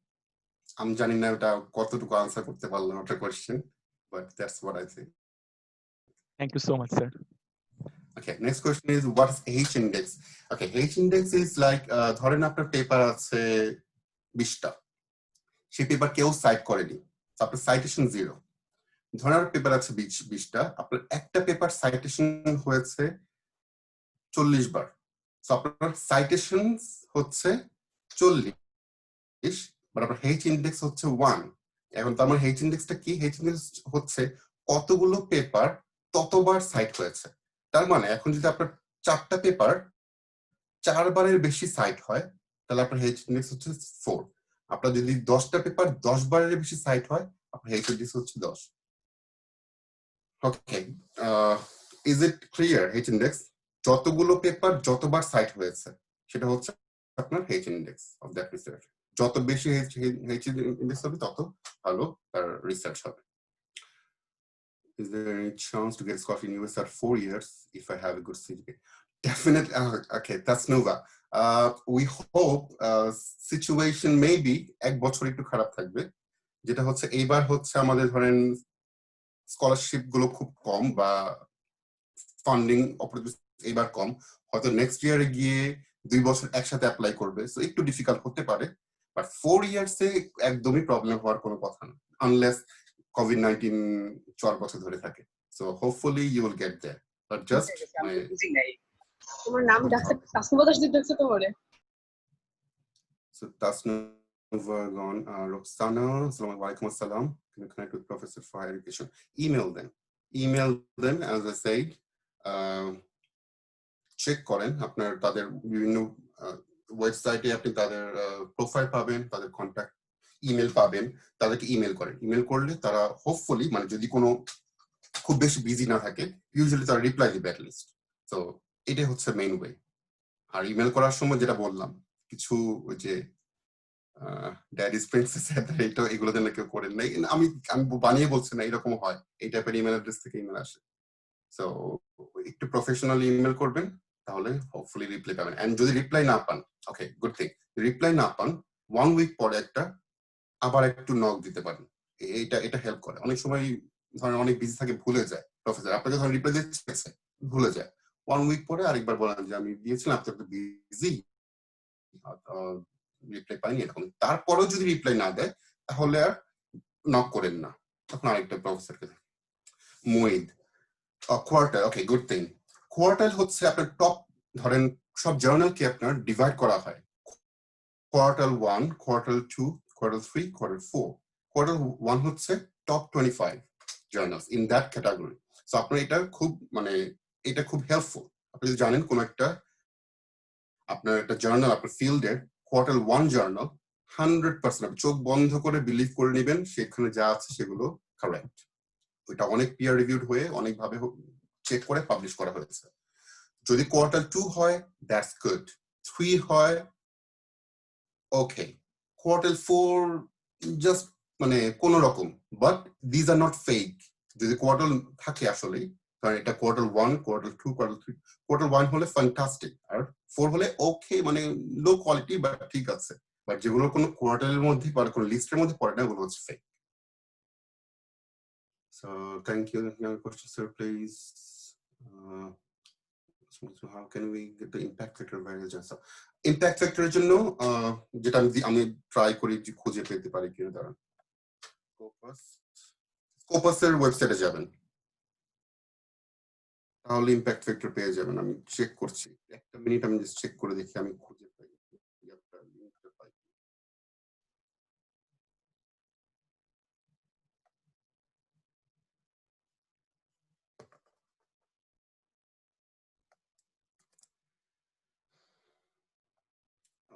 আমি জানি না ওটা কতটুকু আনসার করতে পারলাম একটা question, but that's what I think. Thank you so much sir. Okay, next question is what is H index? Okay, H index is like ধরেন আপনার পেপার আছে 20টা, সেই পেপার কেউ সাইট করেনি, আপনার সাইটেশন 0। ধরেন আপনার পেপার আছে 20টা, আপনার একটা পেপার সাইটেশন হয়েছে 40 বার, সো আপনার সাইটেশন হচ্ছে 40, বাট আপনার H ইন্ডেক্স হচ্ছে 1। এখন তো আমার H ইন্ডেক্সটা কি? H ইন্ডেক্স হচ্ছে কতগুলো পেপার ততবার সাইট হয়েছে। তার মানে এখন যদি আপনার 4টা পেপার 4 বারের বেশি সাইট হয়, তাহলে আপনার H ইন্ডেক্স হচ্ছে 4। আপনার যদি 10টা পেপার 10 বারের বেশি সাইট হয়, আপনার H ইন্ডেক্স হচ্ছে 10। Okay, is it clear? H index যতগুলো পেপার যতবার সাইট হয়েছে, সেটা হচ্ছে আপনার H index of that research. যত বেশি H ইন্ডেক্স হবে, তত ভালো তার রিসার্চ হবে। Is there any chance to get scholarship in US at 4 years if I have a good CGPA? Definitely. Okay, that's Nova. We hope situation maybe এক বছর একটু খারাপ থাকবে, যেটা হচ্ছে এইবার হচ্ছে আমাদের ধরেন স্কলারশিপ গুলো খুব কম, বা ফান্ডিং অপরচুনিটি এইবার কম, হয়তো নেক্সট ইয়ারে গিয়ে 2 বছর একসাথে অ্যাপ্লাই করবে, সো একটু ডিফিকাল্ট হতে পারে, বাট 4 ইয়ার্সে একদমই প্রবলেম হওয়ার কোনো কথা না, আনলেস COVID-19 4 বছর ধরে থাকে। So hopefully you will get there, but just তোমার নাম ডাকছে, তাসনুভা দাস ডাকছে তোমারে। So Tasnuva gone. Roxana, assalamu alaikum assalam. Can you connect with Professor for Higher Education? Email them as I said. Check করেন, আপনার তাদের বিভিন্ন ওয়েবসাইটে আপনি তাদের প্রোফাইল পাবেন, তাদের কন্ট্যাক্ট ইমেল পাবেন, তাদেরকে ইমেল করেন। ইমেল করলে তারা হোপফুলি, মানে যদি কোনো খুব বেশি বিজি না থাকে, ইউজুয়ালি তারা রিপ্লাই দিবে অ্যাটলিস্ট। তো এটাই হচ্ছে মেইন ওয়ে। আর ইমেল করার সময় যেটা বললাম, কিছু ওই যে ড্যাডিস প্রিন্সেস এটা এগুলো যেন কেউ করেন নাই, আমি বানিয়ে বলছি না, এরকম হয়, এই টাইপের ইমেল অ্যাড্রেস থেকে ইমেল আসে। সো একটু প্রফেশনাল ইমেল করবেন, তাহলে হোপফুলি রিপ্লাই পাবেন। এন্ড যদি রিপ্লাই না পান, ওকে গুড থিং, রিপ্লাই না পান 1 উইক পরে আবার একটু নক দিতে পারেন, এটা হেল্প করে। অনেক সময় ধরেন অনেক বিজি থাকে, ভুলে যায় প্রফেসর, আপনাকে ধরেন রিপ্লাই দিচ্ছে ভুলে যায়, 1 উইক পরে আরেকবার বলেন যে আমি দিয়েছিলাম, আপনি একটু বিজি, রিপ্লাই পাইনি এরকম। তারপরেও যদি রিপ্লাই না দেয়, তাহলে আর নক করেন না, তখন আরেকটা প্রফেসরকে। মুইদ quarter, okay good thing. Quarter হচ্ছে আপনার টপ, ধরেন সব জার্নালকে আপনার ডিভাইড করা হয়, quarter 1, quarter 2, quarter 3, quarter 4। Quarter 1 হচ্ছে top 25 journals in that category. So আপনার এটা খুব হেল্পফুল। আপনি যদি জানেন কোন একটা আপনার একটা জার্নাল আপনার ফিল্ডের কোয়ার্টার 1 জার্নাল, 100% আপনি চোখ বন্ধ করে বিলিভ করে নেবেন সেখানে যা আছে সেগুলো কারেক্ট। ওইটা অনেক পিয়ার রিভিউড হয়ে অনেকভাবে চেক করে পাবলিশ করা হয়েছে। যদি কোয়ার্টার 2 হয়, দ্যাটস গুড। 3 হয়, ওকে। কোয়ার্টার 4 জাস্ট কোন রকম, but these are not fake. যদি কোয়ার্টার থাকে আসলে, কারণ এটা কোয়ার্টার 1, কোয়ার্টার 2, কোয়ার্টার 3, কোয়ার্টার 1 হলে ফ্যান্টাস্টিক, আর 4 হলে ওকে, লো কোয়ালিটি বাট ঠিক আছে। বাট যেগুলো কোনো কোয়ার্টারের মধ্যে বা কোনো লিস্টের মধ্যে পড়ে না, ওগুলো হচ্ছে fake. So thank you. Another question, sir, please. So how can we get the impact factor values? So impact factor এর জন্য যেটা আমি ট্রাই করি যে খুঁজে পেতে পারি কিনা, দাঁড়ান। স্কোপাস এর ওয়েবসাইটে যাবেন, তাহলে ইম্প্যাক্ট ফ্যাক্টর পেয়ে যাবেন। আমি চেক করছি, একটা মিনিট আমি জাস্ট চেক করে দেখি আমি খুঁজে পাই।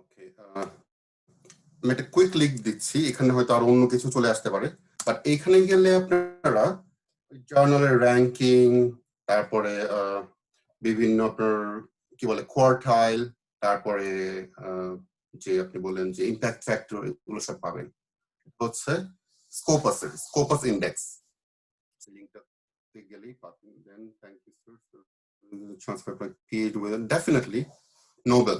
ওকে, আমি একটা কুইক লিঙ্ক দিচ্ছি, এখানে হয়তো আরো অন্য কিছু চলে আসতে পারে, বাট এইখানে গেলে আপনারা জার্নালের র্যাঙ্কিং, তারপরে বিভিন্ন আপনার কি বলে কোয়ার্টাইল, তারপরে যে আপনি বললেন যে ইম্প্যাক্ট ফ্যাক্টর, এগুলো সব পাবেন। হচ্ছে স্কোপাস ইন্ডেক্স লিংকটা গেলেই পাবেন। Then thank you sir transfer PhD with definitely noble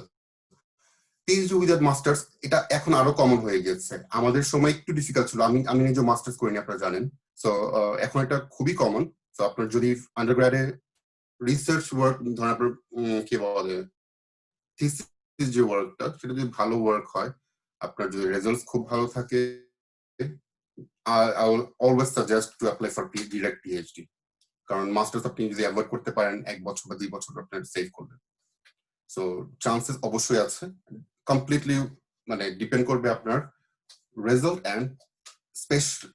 PhD with masters, এটা এখন আরো কমন হয়ে গেছে। আমাদের সময় একটু ডিফিকাল্ট ছিল, আমি নিজে মাস্টার্স করিনি, আপনারা জানেন। সো এখন এটা খুবই কমন। সো আপনার যদি আন্ডারগ্রেডে রিসার্চ ওয়ার্ক ধরেন আপনার কি বলে থিসিস যে ওয়ার্কটা, সেটা যদি ভালো ওয়ার্ক হয়, আপনার যদি রেজাল্টস খুব ভালো থাকে, I will always suggest to apply for direct PhD, কারণ মাস্টার্স আপনি যদি অ্যাভয়েড করতে পারেন 1 বছর বা 2 বছর আপনার সেভ করবেন। সো চান্সেস অবশ্যই আছে, কমপ্লিটলি মানে ডিপেন্ড করবে আপনার রেজাল্ট এন্ড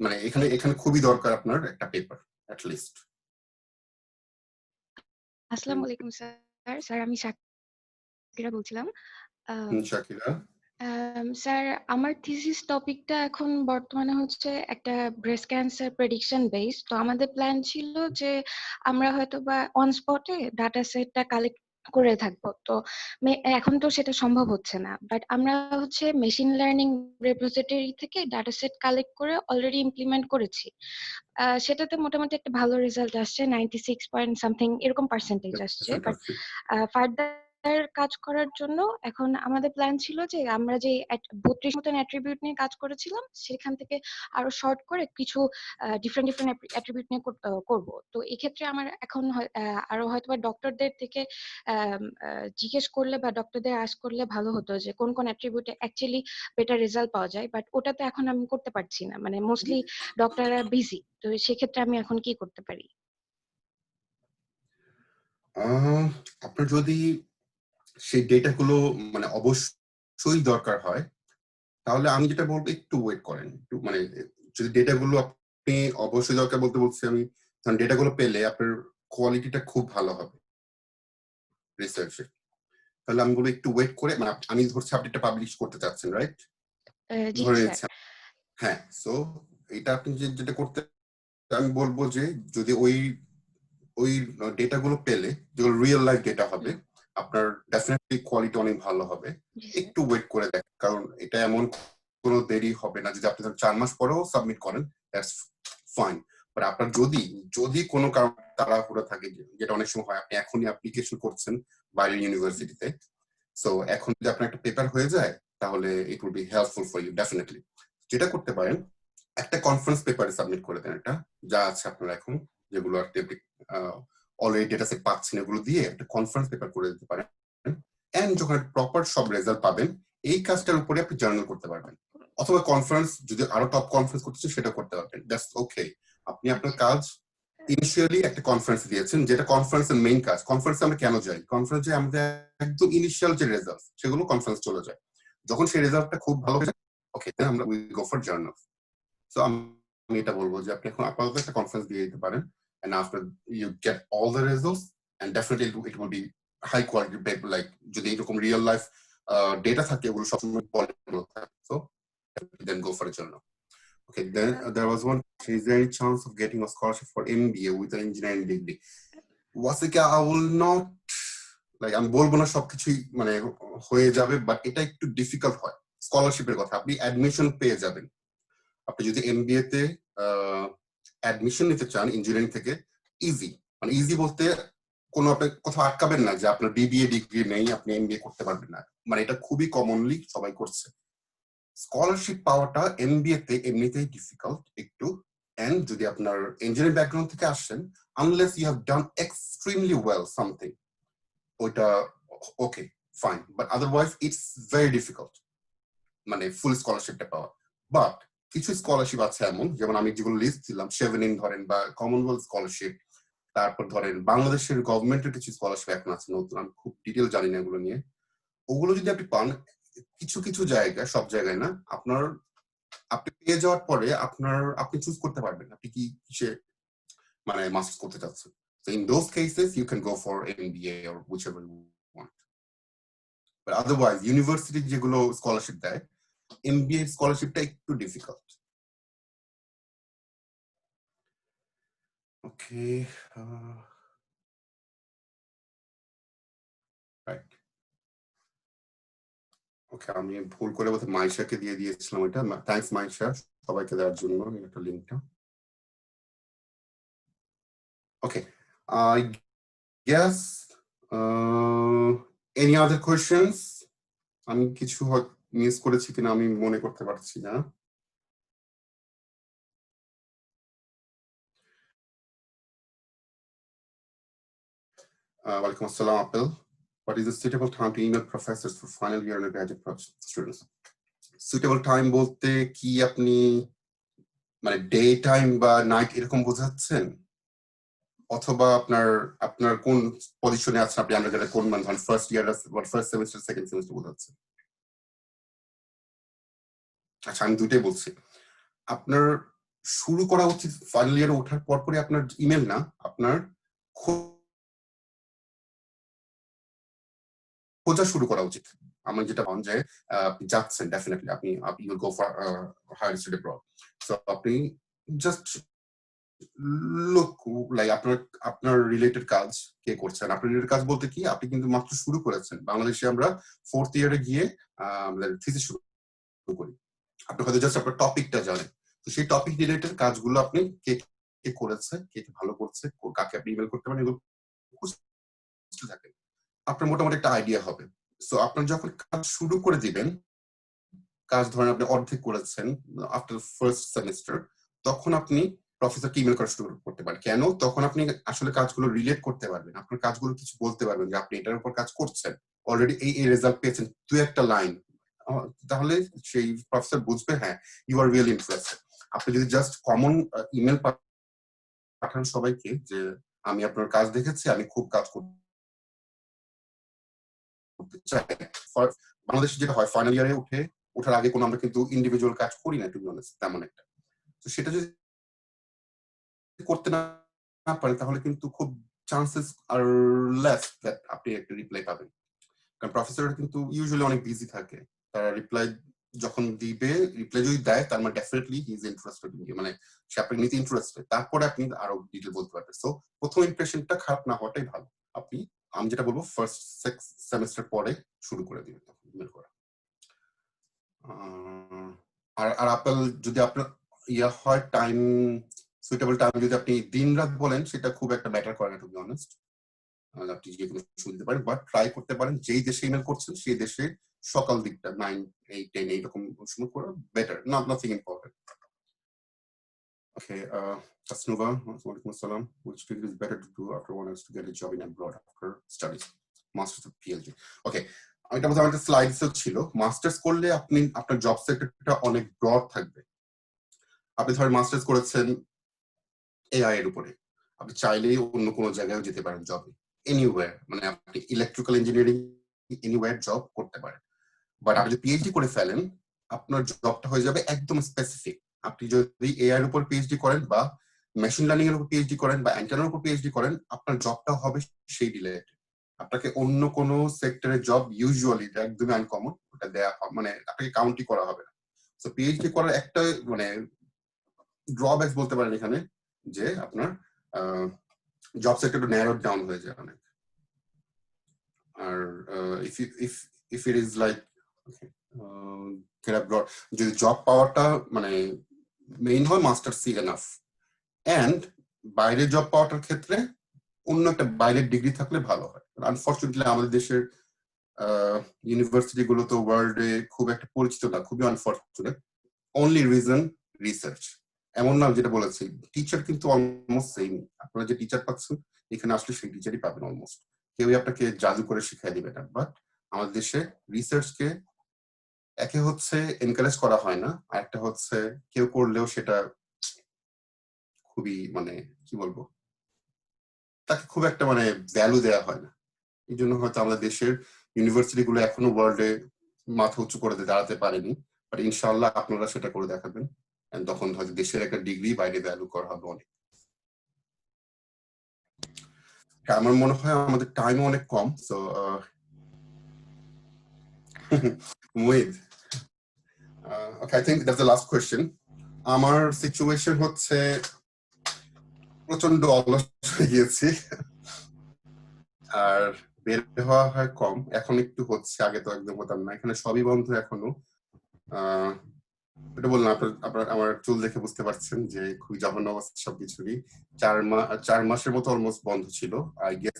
মানে এখানে খুবই দরকার আপনার একটা পেপার অ্যাট লিস্ট। আসসালামু আলাইকুম স্যার। স্যার আমি শাকিরা বলছিলাম। শাকিরা স্যার আমার থিসিস টপিকটা এখন বর্তমানে হচ্ছে একটা ব্রেস্ট ক্যান্সার প্রেডিকশন বেস। তো আমাদের প্ল্যান ছিল যে আমরা হয়তো বা অন স্পটে ডাটা সেটটা কালেক্ট করে থাকবো। তো এখন তো সেটা সম্ভব হচ্ছে না, বাট আমরা হচ্ছে মেশিন লার্নিং রেপোজিটরি থেকে ডাটা সেট কালেক্ট করে অলরেডি ইমপ্লিমেন্ট করেছি। সেটাতে মোটামুটি একটা ভালো রেজাল্ট আসছে, 96 পয়েন্ট সামথিং এরকম পার্সেন্টেজ আসছে। বাট ফার্দার কাজ করার জন্য এখন আমাদের প্ল্যান ছিল যে আমরা যে 32 মতন অ্যাট্রিবিউট নিয়ে কাজ করেছিলাম সেখান থেকে আরো শর্ট করে কিছু ডিফারেন্ট অ্যাট্রিবিউট নিয়ে করব। তো এই ক্ষেত্রে আমার এখন আরো হয়তোবা ডক্টরদের থেকে জিজ্ঞেস করলে বা ডক্টরদের আস্ক করলে ভালো হতো যে কোন কোন অ্যাট্রিবিউটে অ্যাকচুয়ালি বেটার রেজাল্ট পাওয়া যায়, বাট ওটাতে এখন আমি করতে পারছি না, মানে মোস্টলি ডক্টররা বিজি। তো সেক্ষেত্রে আমি এখন কি করতে পারি? আপনার যদি সেই ডেটাগুলো মানে অবশ্যই দরকার হয়, তাহলে আমি যেটা বলবো একটু ওয়েট করেন। একটু মানে যদি ডেটাগুলো আপনি অবশ্যই দরকার বলতে বলছি আমি, কারণ ডেটাগুলো পেলে আপনার কোয়ালিটিটা খুব ভালো হবে রিসার্চের। তাহলে আমি বলবো একটু ওয়েট করে, মানে আমি ধরছি আপনি এটা পাবলিশ করতে চাচ্ছেন, রাইট? ধরে নিচ্ছি, হ্যাঁ। সো এটা আপনি যেটা করতে, আমি বলবো যে যদি ওই ডেটাগুলো পেলে, যেগুলো রিয়েল লাইফ ডেটা হবে, আপনার ডেফিনেটলি কোয়ালিটি অনেক ভালো হবে। একটু ওয়েট করে দেখ, কারণ এটা এমন কোনো দেরি হবে না। যদি আপনি 4 মাস পরেও সাবমিট করেন, দ্যাটস ফাইন। বাট আপনার যদি কোনো কারণ তাড়াহুড়ো থাকে, যেটা অনেক সময় হয়, আপনি এখনই অ্যাপ্লিকেশন করছেন বাইরের ইউনিভার্সিটিতে, সো এখন যদি আপনার একটা পেপার হয়ে যায়, তাহলে it will be helpful for you definitely. যেটা করতে পারেন, একটা কনফারেন্স পেপারে সাবমিট করে দেন, এটা যা আছে আপনার এখন যেগুলো আপনি অলরেডি ডেটা সেট পাচ্ছেন, এগুলো দিয়ে একটা কনফারেন্স পেপার করে দিতে পারেন। এন্ড যখন প্রপার সব রেজাল্ট পাবেন, এই কাজটার উপরে আপনি জার্নাল করতে পারবেন। অথবা কনফারেন্স যদি আরো টপ কনফারেন্স করতে চান, সেটা করতে পারবেন। That's okay. আপনি আপনার কাজ ইনিশিয়ালি একটা কনফারেন্স দিয়েছেন, যেটা কনফারেন্সের মেইন কাজ। কনফারেন্সে আমরা কেন যাই? কনফারেন্সে আমাদের একদম ইনিশিয়াল যে রেজাল্ট, সেগুলো কনফারেন্স চলে যায়। যখন সেই রেজাল্টটা খুব ভালো হয়ে যায়, ওকে, দেন আমরা we go for journal. So আমি এটা বলবো যে আপনি এখন আপাতত একটা কনফারেন্স দিয়ে দিতে পারেন, and after you get all the results, and definitely it will be high quality paper, like যদি এরকম real life data থাকে, ওগুলো সবসময় quality থাকে। So then go for a journal. Okay, then there was one, is there any chance of getting a scholarship for MBA with an engineering degree? Wasika, I will not, like আমি বলবো না সবকিছুই মানে হয়ে যাবে, but এটা একটু difficult হয়। স্কলারশিপের কথা, আপনি অ্যাডমিশন পেয়ে যাবেন। আপনি যদি এমবিএ তে অ্যাডমিশন নিতে চান ইঞ্জিনিয়ারিং থেকে, ইজি, মানে ইজি বলতে কোনো আপনি কোথাও আটকাবেন না যে আপনার বিবিএ ডিগ্রি নেই, আপনি এমবিএ করতে পারবেন না, মানে এটা খুবই কমনলি সবাই করছে। স্কলারশিপ পাওয়াটা এমবিএ তে এমনিতেই ডিফিকাল্ট একটু, এন্ড যদি আপনার ইঞ্জিনিয়ারিং ব্যাকগ্রাউন্ড থেকে আসছেন, unless you have done extremely well something, ওইটা okay fine, but otherwise it's very difficult মানে ফুল স্কলারশিপটা পাওয়া। বাট কিছু স্কলারশিপ আছে এমন, যেমন আমি যেগুলো লিস্ট দিলাম, শেভেনিং ধরেন বা কমনওয়েলথ স্কলারশিপ, তারপর ধরেন বাংলাদেশের গভর্নমেন্টের কিছু স্কলারশিপ এখন আছে নতুন, আমি খুব ডিটেল জানি না এগুলো নিয়ে। ওগুলো যদি আপনি পান, কিছু কিছু জায়গায়, সব জায়গায় না, আপনি পেয়ে যাওয়ার পরে আপনি চুজ করতে পারবেন আপনি কিসে মানে মাস্টার্স করতে চাচ্ছেন। So in those cases you can go for MBA or whichever you want. But otherwise university যেগুলো স্কলারশিপ দেয়, MBA স্কলারশিপটা একটু ডিফিকাল্ট। ওকে, ওকে, আমি ভুল করে বোধহয় মাইশাকে দিয়ে দিয়েছিলাম এটা। থ্যাঙ্কস মাইশা সবাইকে দেওয়ার জন্য একটা লিঙ্কটা। ওকে, I guess any other questions? আমি কিছু মিস করেছি কিনা আমি মনে করতে পারছি না। Walaikum assalam, Apple. What is a suitable time to email professors for final year undergraduate students? Suitable time বলতে কি আপনি মানে ডে টাইম বা নাইট এরকম বোঝাচ্ছেন, অথবা আপনার কোন পজিশনে আছেন আপনি আন্ডারগ্রেডে, কোন মানে first year first semester second semester বোঝাচ্ছেন? আচ্ছা, আমি দুইটাই বলছি। আপনার শুরু করা উচিত ফাইনাল ইয়ারে ওঠার পরপরই, আপনার ইমেল না, আপনার খোঁজা শুরু করা উচিত। আমার যেটা ভাবুন যে আপনি যাচ্ছেন, ডেফিনেটলি আপনি you go for higher study abroad, so আপনি জাস্ট লুক লাইক আপনার রিলেটেড কাজ কে করছেন। আপনার রিলেটেড কাজ বলতে কি, আপনি কিন্তু মাত্র শুরু করেছেন। বাংলাদেশে আমরা ফোর্থ ইয়ারে গিয়ে থিসিস শুরু করি। আপনি হয়তো জাস্ট আপনার টপিকটা জানেন, তো সেই টপিক রিলেটেড কাজগুলো আপনি কে করেছে, কে ভালো করছে, কাকে আপনি ইমেল করতে পারেন, এগুলো খুঁজতে থাকেন, আপনার মোটামুটি একটা আইডিয়া হবে। সো আপনার যখন কাজ শুরু করে দিবেন, কাজ ধরেন আপনি অর্ধেক করেছেন আফটার ফার্স্ট সেমিস্টার, তখন আপনি প্রফেসরকে ইমেল করা শুরু করতে পারেন। কেন? তখন আপনি আসলে কাজগুলো রিলেট করতে পারবেন, আপনার কাজগুলো কিছু বলতে পারবেন যে আপনি এটার উপর কাজ করছেন, অলরেডি এই রেজাল্ট পেয়েছেন, দু একটা লাইন, তাহলে সেই প্রফেসর বুঝবে হ্যাঁ ইউ আর রিয়েলি ইন্টারেস্টেড। আপনি যদি জাস্ট কমন ইমেল পাঠান সবাইকে যে আমি আপনার কাজ দেখেছি, আমি খুব কাজ করতে চাই, বাংলাদেশে যেটা হয় ফাইনাল ইয়ারে ওঠার আগে কোনো আমরা কিন্তু ইন্ডিভিজুয়াল কাজ করি না, টু বি অনেস্ট, তেমন একটা। তো সেটা যদি করতে না পারে, তাহলে কিন্তু খুব চান্সেস আর লেস দ্যাট আপনি একটা রিপ্লাই পাবেন। কারণ প্রফেসর কিন্তু ইউজুয়ালি অনেক বিজি থাকে, তারা রিপ্লাই যখন দিবে, রিপ্লাই যদি দেয় তার মানে ডেফিনেটলি হি ইজ ইন্টারেস্টেড, মানে সে আপনাকে নিতে ইন্টারেস্টেড, তারপরে আপনি আরো ডিটেল বলতে পারবেন। সো প্রথম ইমপ্রেশনটা খারাপ না হওয়াটাই ভালো। আমি যেটা বলবো ফার্স্ট সেমিস্টার পরে শুরু করে দিবেন তখন ইমেল করা। আর আপেল যদি আপনার ইয়া হয় টাইম, সুইটেবল টাইম যদি আপনি দিন রাত বলেন, সেটা খুব একটা ম্যাটার করে না, টু বি অনেস্ট। আপনি যে কোনো সময় দিতে পারেন, বাট ট্রাই করতে পারেন যেই দেশে ইমেল করছেন সেই দেশে সকাল দিকটা 9, 8, 10 এইরকম সময় করা better, nothing important. Okay, Tasnuva, walaikum assalam. Which degree is better to do after one has to get a job in abroad after studies, masters or PhD? Okay, এটা বোধহয় আমাদের স্লাইডসও ছিল। মাস্টার্স করলে আপনার জব সেক্টরটা অনেক ব্রড থাকবে। আপনি ধরেন মাস্টার্স করেছেন এআই এর উপরে, আপনি চাইলেই অন্য কোনো জায়গায় যেতে পারেন জবে, এনিওয়্যার, মানে আপনি ইলেকট্রিক্যাল ইঞ্জিনিয়ারিং এনিওয়্যার জব করতে পারেন। বাট আপনি যদি পিএইচডি করে ফেলেন, আপনার জবটা হয়ে যাবে একদম স্পেসিফিক। আপনি যদি এআই এর উপর পিএইচডি করেন, বা মেশিন লার্নিং এর উপর পিএইচডি করেন, বা অ্যান্টেনার উপর পিএইচডি করেন, আপনার জবটা হবে সেই রিলেটেড। আপনাকে অন্য কোনো সেক্টরের জব ইউজুয়ালি একদমই আনকমন, ওটা দেয়া মানে আপনাকে কাউন্টই করা হবে না। সো পিএইচডি করার একটা মানে ড্রব্যাক বলতে পারেন এখানে, যে আপনার জব সেক্টরটা ন্যারো ডাউন হয়ে যায় অনেক। আর ইফ ইট ইজ লাইক যদি জব পাওয়াটা মানে মেইন হয়, মাস্টার্স সি এনাফ। এন্ড বাইরে জব পাওয়াটার ক্ষেত্রে অন্য একটা বাইরের ডিগ্রি থাকলে ভালো হয়। আনফরচুনেটলি আমাদের দেশের ইউনিভার্সিটি গুলো তো ওয়ার্ল্ডে খুব একটা পরিচিত না, খুবই আনফরচুনেট। অনলি রিজন রিসার্চ, এমন না যেটা বলেছি, টিচার কিন্তু অলমোস্ট সেম। আপনারা যে টিচার পাচ্ছেন এখানে আসলে সেই টিচারই পাবেন অলমোস্ট, কেউই আপনাকে জাদু করে শিখাই দিবে না। বাট আমাদের দেশে রিসার্চকে একে হচ্ছে এনকারেজ করা হয় না, আর একটা হচ্ছে কেউ করলেও সেটা খুবই মানে কি বলবো, তাকে খুব একটা মানে ভ্যালু দেওয়া হয় না। এই জন্য হয়তো আমাদের দেশের ইউনিভার্সিটি গুলো এখনো ওয়ার্ল্ডে মাথা উঁচু করে দাঁড়াতে পারেনি। বাট ইনশাআল্লাহ আপনারা সেটা করে দেখাবেন, তখন হয়তো দেশের একটা ডিগ্রি বাইরে ভ্যালু করা হবে অনেক। আমার মনে হয় আমাদের টাইমও অনেক কম। So okay, I think that's the last question. আমার সিচুয়েশন হচ্ছে প্রচন্ড অলস হয়ে গিয়েছি, আর বের হওয়া হয় কম, এখন একটু হচ্ছে, আগে তো একদম হতাম না। এখানে সবই বন্ধ এখনো। এটা বললাম, আপনার আমার চুল দেখে বুঝতে পারছেন যে খুবই জঘন্য অবস্থা সবকিছুরই। 4 মাসের মতো অলমোস্ট বন্ধ ছিল। আই গেস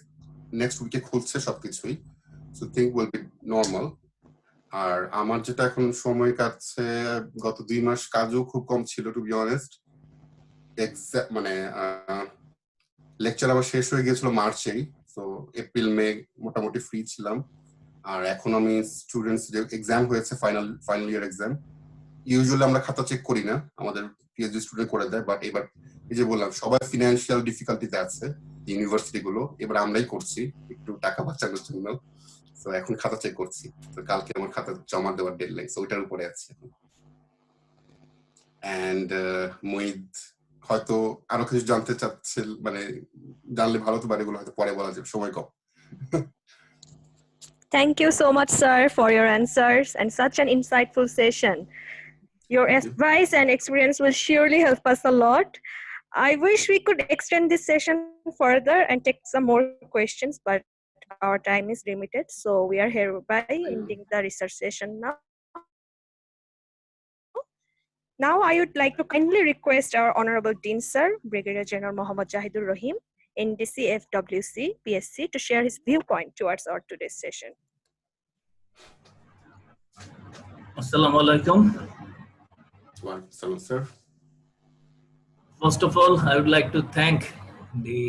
নেক্সট উইকে খুলছে সবকিছুই, so think will be normal. আর আমার যেটা এখন সময় কাটছে, গত 2 মাস কাজও খুব কম ছিল টু বি অনেস্ট। মানে লেকচার আবার শেষ হয়ে গিয়েছিল মার্চেই, তো এপ্রিল মে মোটামুটি ফ্রি ছিলাম। আর এখন আমি স্টুডেন্টস যে এক্সাম হয়েছে, ফাইনাল ইয়ার এক্সাম, ইউজুয়ালি আমরা খাতা চেক করি না, আমাদের পিএইচডি স্টুডেন্ট করে দেয়। বাট এবার এই যে বললাম, সবাই ফিনান্সিয়াল ডিফিকাল্টিতে আছে ইউনিভার্সিটি গুলো, এবার আমরাই করছি একটু টাকা বাঁচানোর জন্য। তো এখন খাতা চেক করছি, তো কালকে আমার খাতা জমা দেওয়ার ডেডলাইন, সো ওইটার উপরে আছে। এন্ড মুইদ হয়তো আরো কিছু জানতে চাচ্ছে, মানে জানলে ভালো তো, বাড়িগুলো হয়তো পরে বলা যাবে, সময় কম। Thank you so much, sir, for your answers and such an insightful session. Your advice and experience will surely help us a lot. I wish we could extend this session further and take some more questions, but our time is limited, so we are hereby ending the research session now. Now, I would like to kindly request our Honorable Dean Sir, Brigadier General Mohammad Jahidur Rahim, NDC FWC, PSC, to share his viewpoint towards our today's session. Assalamu alaikum. Welcome, sir. First of all, I would like to thank the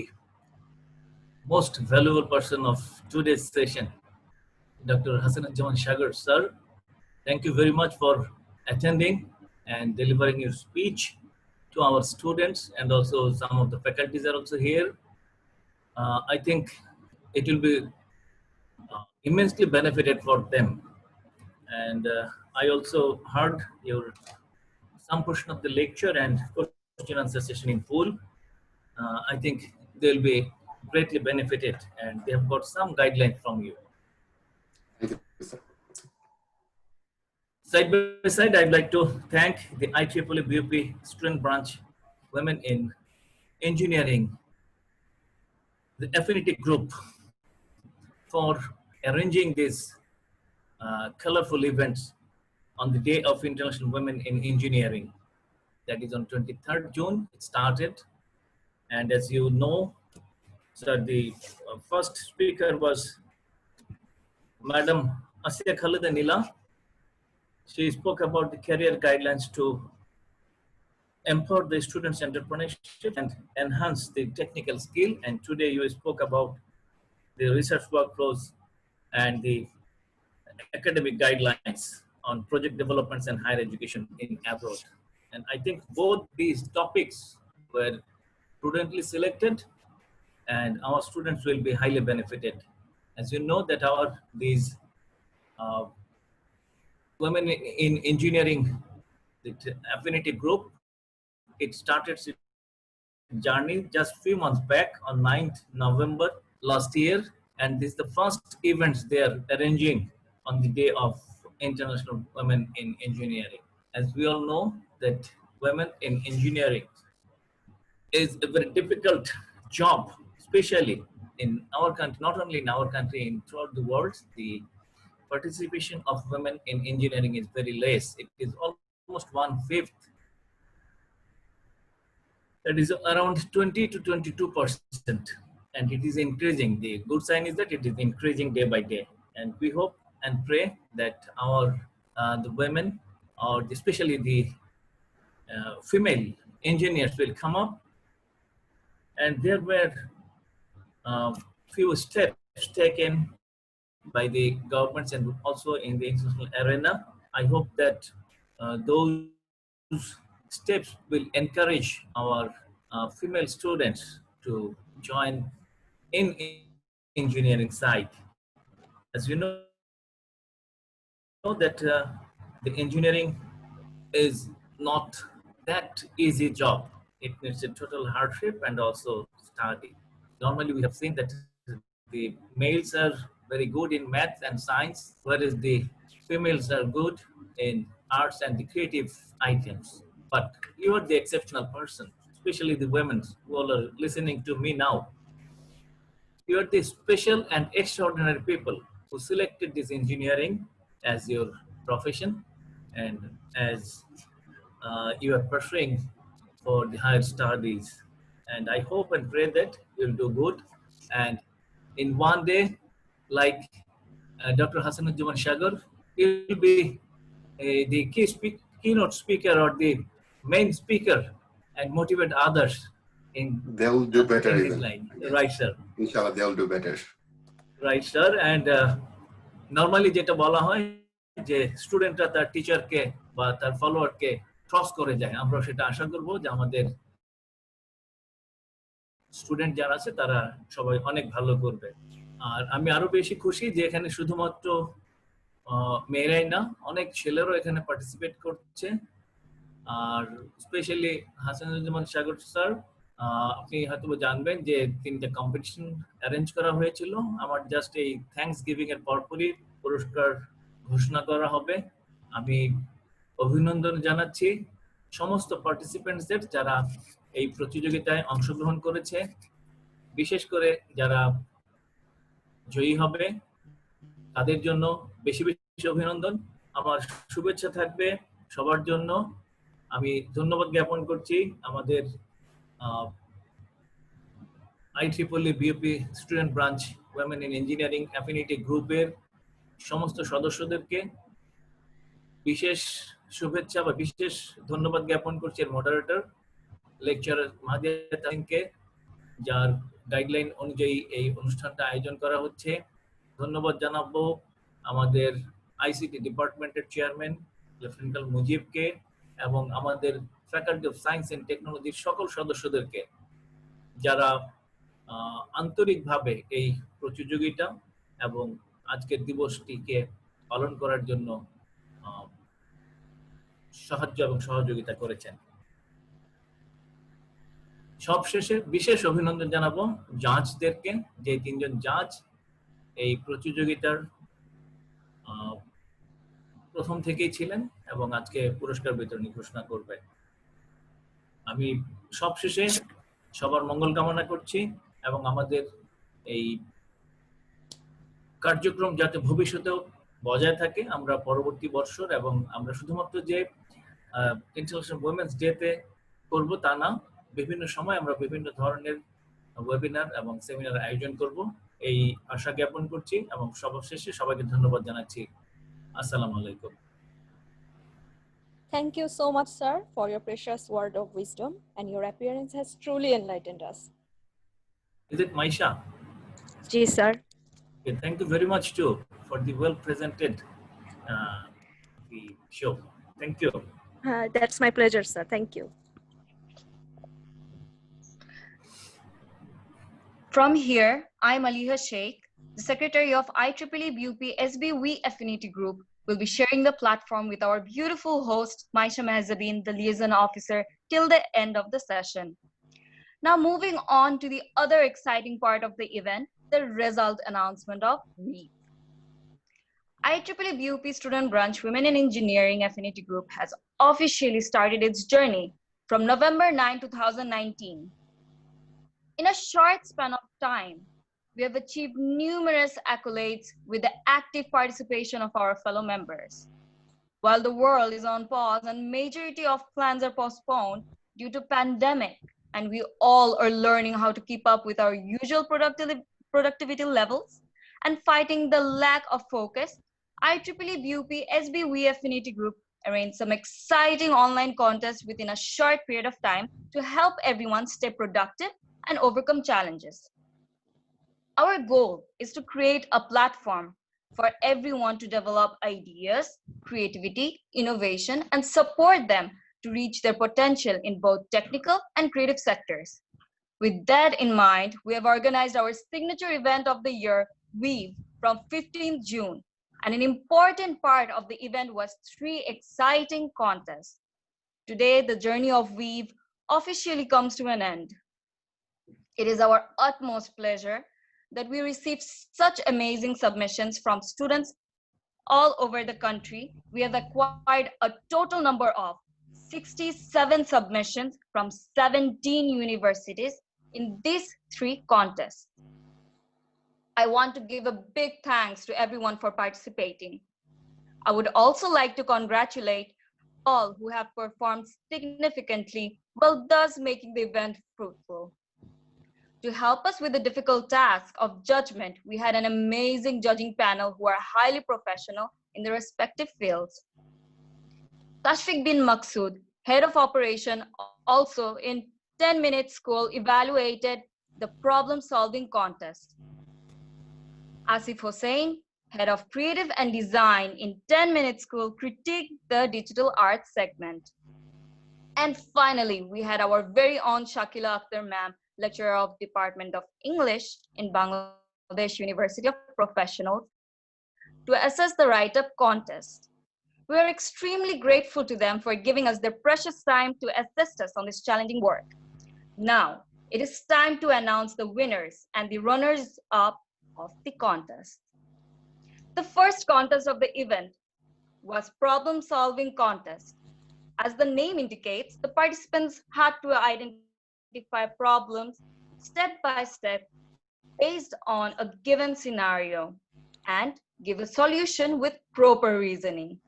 most valuable person of today's session, Dr. Hasanuzzaman Sagor, sir. Thank you very much for attending and delivering your speech to our students, and also some of the faculties are also here. I think it will be immensely benefited for them. And I also heard some portion of the lecture and question answer session in full. I think they'll be greatly benefited, and they have got some guidelines from you. Thank you, sir. Side by side, I'd like to thank the IEEE BUP Student Branch Women in Engineering, the Affinity Group, for arranging these colorful events on the Day of International Women in Engineering. That is on 23rd June, it started. And as you know, sir, the first speaker was Madam Asiya Khalida Nila. She spoke about the career guidelines to empower the students' entrepreneurship and enhance the technical skill. And today you spoke about the research workflows and the academic guidelines on project developments and higher education in abroad. And I think both these topics were prudently selected, and our students will be highly benefited. As you know that these women in engineering, the Affinity Group, it started its journey just few months back on 9th November last year, and this is the first events they are arranging on the Day of International Women in Engineering. As we all know that women in engineering is a very difficult job, especially in our country, not only in our country, in throughout the world. The participation of women in engineering is very less. It is almost 1/5. That is around 20 to 22%, and it is increasing. The good sign is that it is increasing day by day, and we hope and pray that the women, or especially the female engineers, will come up. And there were few steps taken by the governments and also in the international arena. I hope that those steps will encourage our female students to join in engineering side. As you know that the engineering is not that easy job. It needs a total hardship and also study. Normally we have seen that the males are very good in maths and science, whereas the females are good in arts and the creative items. But you are the exceptional person, especially the women who are listening to me now. You are the special and extraordinary people who selected this engineering as your profession and as you are pursuing for the higher studies. And I hope and pray that you'll do good. And in one day, like Dr. Hasanuzzaman Sagor, you'll be the keynote speaker or the main speaker and motivate others in They'll do better this even. line. Yes. Right, sir. Inshallah, they'll do better. Right, sir. And normally যেটা বলা হয় যে স্টুডেন্টরা তার টিচারকে বা তার ফলোয়ারকে cross করে যায়, আমরা সেটা আশা করব যে আমাদের স্টুডেন্ট যারা আছে তারা সবাই অনেক ভালো করবে। আর আমি আরো বেশি খুশি যে এখানে শুধুমাত্র মেয়েরাই না, অনেক ছেলেরও এখানে পার্টিসিপেট করছে। আর স্পেশালি হাসানুজ্জামান সাগর স্যার, আপনি হয়তো জানবেন যে তিনটা কম্পিটিশন অ্যারেঞ্জ করা হয়েছিল। আমার জাস্ট এই থ্যাঙ্কস গিভিং এর পরপরই পুরস্কার ঘোষণা করা হবে। আমি অভিনন্দন জানাচ্ছি সমস্ত পার্টিসিপেন্টসদের যারা এই প্রতিযোগিতায় অংশগ্রহণ করেছে, বিশেষ করে যারা জয়ী হবে তাদের জন্য বেশি বেশি অভিনন্দন। আমার শুভেচ্ছা থাকবে সবার জন্য। আমি ধন্যবাদ জ্ঞাপন করছি আমাদের IEEE BUP student branch women in engineering affinity গ্রুপের সমস্ত সদস্যদেরকে। বিশেষ শুভেচ্ছা বা বিশেষ ধন্যবাদ জ্ঞাপন করছি এর মডারেটর লেকচারার মাহাদিয়াকে, যার গাইডলাইন অনুযায়ী এই অনুষ্ঠানটা আয়োজন করা হচ্ছে। ধন্যবাদ জানাবো আমাদের আইসিটি ডিপার্টমেন্টের চেয়ারম্যান লেফটেন্যান্ট মুজিবকে এবং আমাদের ফ্যাকাল্টি অফ সায়েন্স এন্ড টেকনোলজির সকল সদস্যদেরকে যারা আন্তরিকভাবে এই প্রতিযোগিতা এবং আজকের দিবসটিকে পালন করার জন্য সাহায্য এবং সহযোগিতা করেছেন। সবশেষে বিশেষ অভিনন্দন জানাবো জাজদেরকে, যে তিনজন জাজ এই প্রতিযোগিতার প্রথম থেকেই ছিলেন এবং আজকে পুরস্কার বিতরণী ঘোষণা করবে। আমি সবশেষে সবার মঙ্গল কামনা করছি এবং আমাদের এই কার্যক্রম যাতে ভবিষ্যতেও বজায় থাকে, আমরা পরবর্তী বছর এবং আমরা শুধুমাত্র যে ইন্টারন্যাশনাল উইমেন্স ডেতে করব তা না, বিভিন্ন সময় আমরা বিভিন্ন ধরনের ওয়েবিনার এবং সেমিনার আয়োজন করব এই আশা জ্ঞাপন করছি এবং সবশেষে সবাইকে ধন্যবাদ জানাচ্ছি। আসসালামু আলাইকুম। Thank you so much, sir, for your precious word of wisdom, and your appearance has truly enlightened us. Is it Maisha? Ji, sir. Okay, thank you very much too for the well presented the show. Thank you. That's my pleasure, sir. Thank you. From here, I'm Aliha Sheikh, the Secretary of IEEE BUP SBW Affinity Group, will be sharing the platform with our beautiful host, Maisha Mahzabin, the Liaison Officer, till the end of the session. Now moving on to the other exciting part of the event, the result announcement of WEAVE. IEEE BUP Student Branch Women in Engineering Affinity Group has officially started its journey from November 9, 2019. In a short span of time, we have achieved numerous accolades with the active participation of our fellow members. While the world is on pause and majority of plans are postponed due to pandemic, and we all are learning how to keep up with our usual productivity levels and fighting the lack of focus, IEEE BUP SBW Affinity Group arranged some exciting online contests within a short period of time to help everyone stay productive and overcome challenges. Our goal is to create a platform for everyone to develop ideas, creativity, innovation, and support them to reach their potential in both technical and creative sectors. With that in mind, we have organized our signature event of the year, WEAVE, from 15th June. And an important part of the event was 3 exciting contests. Today, the journey of WEAVE officially comes to an end. It is our utmost pleasure that we receive such amazing submissions from students all over the country. We have acquired a total number of 67 submissions from 17 universities in these 3 contests. I want to give a big thanks to everyone for participating. I would also like to congratulate all who have performed significantly while thus making the event fruitful. To help us with the difficult task of judgment, we had an amazing judging panel who are highly professional in their respective fields. Tashfiq bin Maksud, head of operation, also in 10-minute school evaluated the problem-solving contest. Asif Hossain, head of creative and design in 10-minute school, critiqued the digital arts segment. And finally, we had our very own Shakila Akhtar ma'am, lecturer of Department of English in Bangladesh University of Professionals, to assess the write-up contest. We are extremely grateful to them for giving us their precious time to assist us on this challenging work. Now, it is time to announce the winners and the runners-up of the contest. The first contest of the event was problem-solving contest. As the name indicates, the participants had to identify problems step by step based on a given scenario and give a solution with proper reasoning.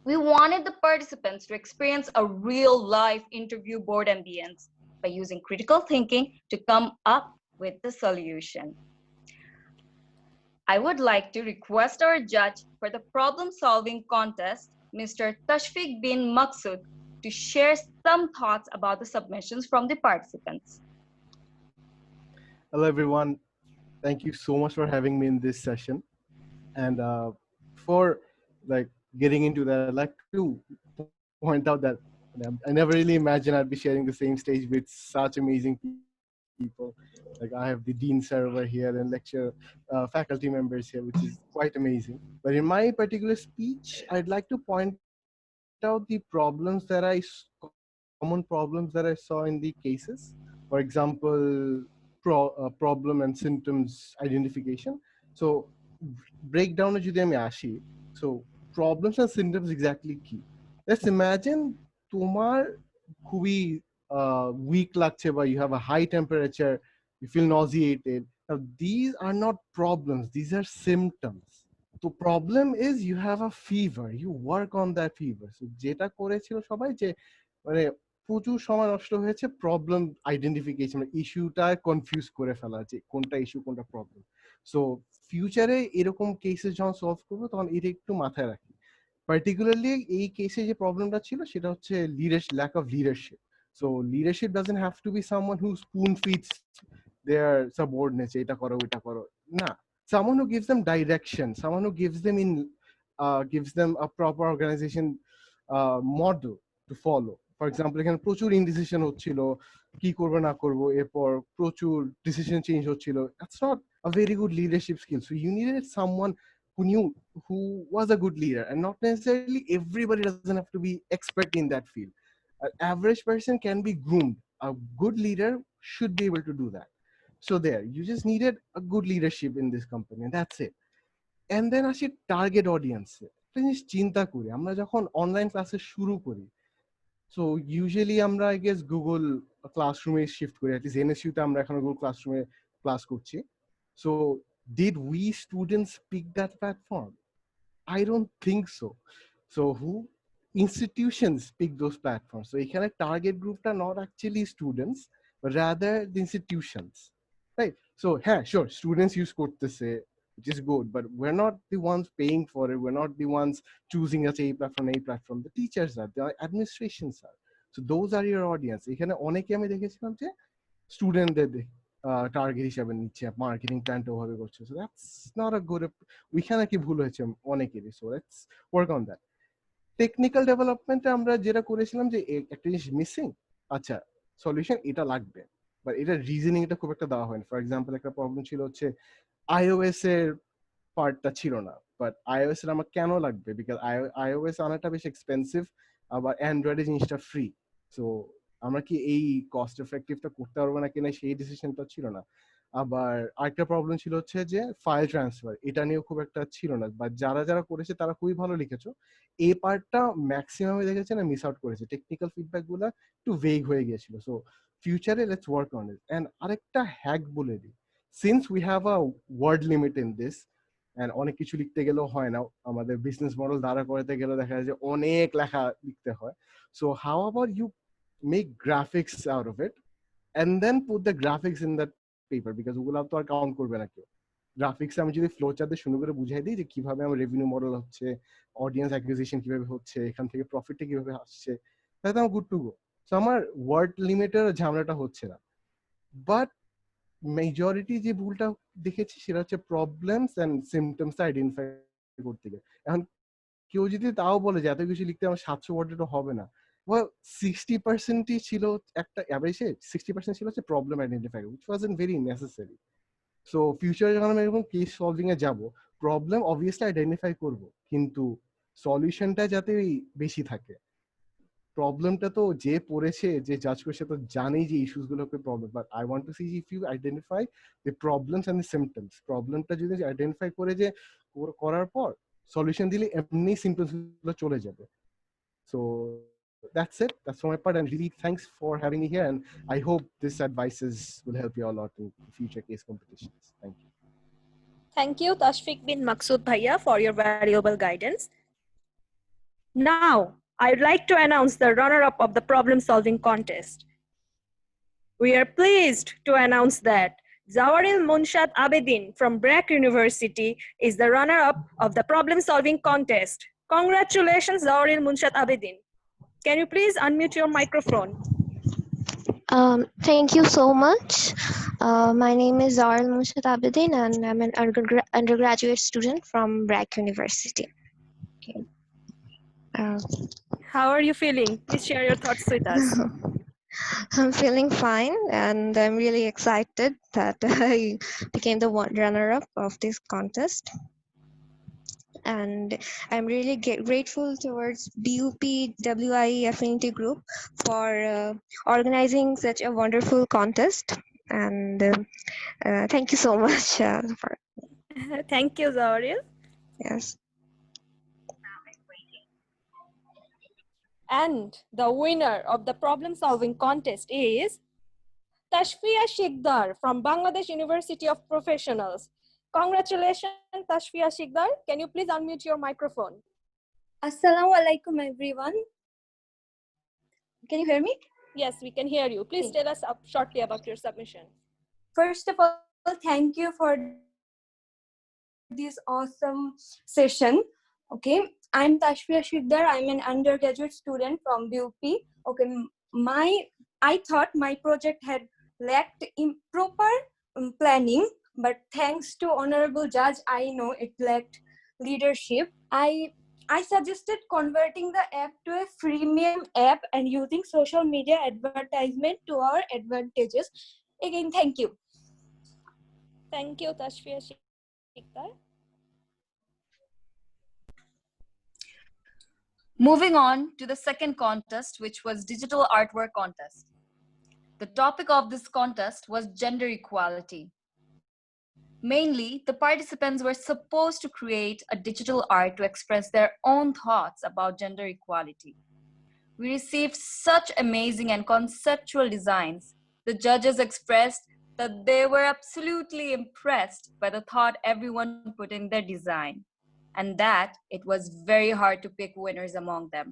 We wanted the participants to experience a real-life interview board ambience by using critical thinking to come up with the solution. I would like to request our judge for the problem-solving contest, Mr. Tashfiq bin Maksud, to share some thoughts about the submissions from the participants. Hello, everyone. Thank you so much for having me in this session. And for getting into that, I'd like to point out that I never really imagined I'd be sharing the same stage with such amazing people. Like I have the dean sir over here and lecture faculty members here, which is quite amazing. But in my particular speech, I'd like to point out the common problems that I saw in the cases. For example, problem and symptoms identification. So breakdown of যদি আমি আসি, so problems and symptoms exactly key. Let's imagine তোমার খুবই weak লাগছে বা you have a high temperature, you feel nauseated. Now these are not problems, these are symptoms. The problem is you have a fever, you work on that fever. So যেটা করেছিল সবাই যে মানে প্রচুর সময় নষ্ট হয়েছে প্রবলেম আইডেন্টিফিকেশন, ইস্যুটা কনফিউজ করে ফেলা যে কোনটা ইস্যু কোনটা প্রবলেম। সো ফিউচারে এরকম কেসেস যখন সলভ করবো তখন এটা একটু মাথায় রাখি। পার্টিকুলারলি এই কেসে যে প্রবলেমটা ছিল সেটা হচ্ছে lack of leadership. So leadership doesn't have to be someone who spoon feeds their subordinates, এটা করো ওইটা করো, না। Someone who gives them direction, someone who gives them a proper organization model to follow. For example, এখানে প্রচুর indecision হচ্ছিল, কি করবো না করবো, এরপর প্রচুর ডিসিশন চেঞ্জ হচ্ছিল। That's not a very good leadership skill. So you needed someone who was a good leader, and not necessarily everybody doesn't have to be expert in that field. An average person can be groomed. A good leader should be able to do that. So there, you just needed a good leadership in this company, and that's it. And then আসি target অডিয়েন্সে। একটা জিনিস চিন্তা করি, আমরা যখন online ক্লাসে শুরু করি, সো ইউজুয়ালি আমরা আই গেস গুগল ক্লাসরুমে শিফট করি, অ্যাটলিস্ট এনএসইউতে আমরা এখন গুগল ক্লাসরুমে ক্লাস করছি। So did we students pick that platform? I don't think so. So who institutions pick those platforms? So ekhane target group ta not actually students, but rather the institutions, right? So yeah, sure, students use korteche, which is good, but we're not the ones paying for it. We're not the ones choosing us a platform. The teachers are, the administrations are. So those are your audience. Ekhane oneke ami dekhechhilam je student target হিসাবে নিচ্ছে, marketing প্ল্যানটা ওভাবে করছে। So that's not a good, ওইখানে কি ভুল হয়েছে অনেকেরই। So let's work on that. Technical ডেভেলপমেন্টে আমরা যেটা করেছিলাম যে একটা জিনিস মিসিং, আচ্ছা সলিউশন এটা লাগবে, বাট এটা রিজনিং এটা খুব একটা দেওয়া হয়নি। ফর এক্সাম্পল একটা প্রবলেম ছিল হচ্ছে iOS এর পার্টটা ছিল না, বাট iOS এর আমার কেন লাগবে, বিকজ iOS আনাটা বেশ এক্সপেন্সিভ, আবার অ্যান্ড্রয়েডের জিনিসটা ফ্রি। সো আমরা কি এই কস্ট এফেক্টিভটা করতে পারবো না কিনা সেই ডিসিশনটা ছিল না। আবার আরেকটা প্রবলেম ছিল হচ্ছে যে ফাইল ট্রান্সফার, এটা নিয়েও খুব একটা ছিল না, বা যারা করেছে তারা খুবই ভালো লিখেছো, এই পার্টটা ম্যাক্সিমামে দেখেছে না মিস আউট করেছে, টেকনিক্যাল ফিডব্যাক গুলা একটু ভেগ হয়ে গিয়েছিল। সো ফিউচারে let's work on it. And আরেকটা হ্যাক বলে দিই, since we have a word limit in this, and অনেক কিছু লিখতে গেলেও হয় না, আমাদের বিজনেস মডেল দাঁড়া করাতে গেলে দেখা যায় যে অনেক লেখা লিখতে হয়. So how about you make graphics out of it and then put the graphics in that paper, because ওগুলো তো আর কাউন্ট করবে না কেউ. গ্রাফিক্স আমি যদি ফ্লো চার্ট দিয়ে শুরু করে বুঝাই দিই যে কিভাবে আমার রেভিনিউ মডেল হচ্ছে, অডিয়েন্স অ্যাকুইজিশন কিভাবে হচ্ছে, এখান থেকে প্রফিটটা কিভাবে আসছে, তাহলে তো আমার গুড টু গো. সো আমার ওয়ার্ড লিমিটের ঝামেলাটা হচ্ছে না. বাট মেজরিটি যে ভুলটা দেখেছি সেটা হচ্ছে প্রবলেমস এন্ড সিমটমস আইডেন্টিফাই করতে গিয়ে. এখন কেউ যদি তাও বলে যে এত কিছু লিখতে আমার 700 ওয়ার্ডেরও হবে না, well 60%ই ছিল একটা অ্যাভারেজে 60% ছিল হচ্ছে problem identify, which wasn't very necessary. So ফিউচারে যখন আমি এরকম কেস সলভিং এ যাব, প্রবলেম অবভিয়াসলি আইডেন্টিফাই করব, কিন্তু সলিউশনটা যাতে বেশি থাকে. প্রবলেমটা তো যে পড়েছে, যে জাজ করছে তো জানেই যে ইস্যুস গুলো প্রবলেম, but I want to see if you identify the problems and the symptoms. প্রবলেমটা যদি আইডেন্টিফাই করে যে করার পর সলিউশন দিলে এমনি সিমটমস গুলো চলে যাবে. So that's it. That's from my part. And really, thanks for having me here. And I hope this advices will help you a lot in future case competitions. Thank you. Thank you, Tashfiq bin Maksud Bhaiya, for your valuable guidance. Now, I'd like to announce the runner-up of the problem-solving contest. We are pleased to announce that Zawaril Munshad Abedin from Brack University is the runner-up of the problem-solving contest. Congratulations, Zawaril Munshad Abedin. Can you please unmute your microphone? Thank you so much. My name is Zawaril Munshad Abedin, and I'm an undergraduate student from Brack University. Okay. How are you feeling? Please share your thoughts with us. I'm feeling fine, and I'm really excited that I became the runner-up of this contest. And I'm really grateful towards BUP WIE Affinity Group for organizing such a wonderful contest. And thank you so much. Thank you, Zawaril. Yes. And the winner of the problem-solving contest is Tashfiya Shikdar from Bangladesh University of Professionals. Congratulations, Tashfiya Shikdar. Can you please unmute your microphone? Assalamu alaikum, everyone. Can you hear me? Yes, we can hear you. Please tell us shortly about your submission. First of all, thank you for this awesome session. Okay, I'm Tashfiya Shikdar. I'm an undergraduate student from BUP. Okay, I thought my project had lacked improper planning, but thanks to honorable judge, I know it lacked leadership. I suggested converting the app to a freemium app and using social media advertisement to our advantages. Again, thank you. Thank you, Tashfiya Shikdar. Moving on to the second contest, which was digital artwork contest. The topic of this contest was gender equality. Mainly, the participants were supposed to create a digital art to express their own thoughts about gender equality. We received such amazing and conceptual designs. The judges expressed that they were absolutely impressed by the thought everyone put in their design, and that it was very hard to pick winners among them.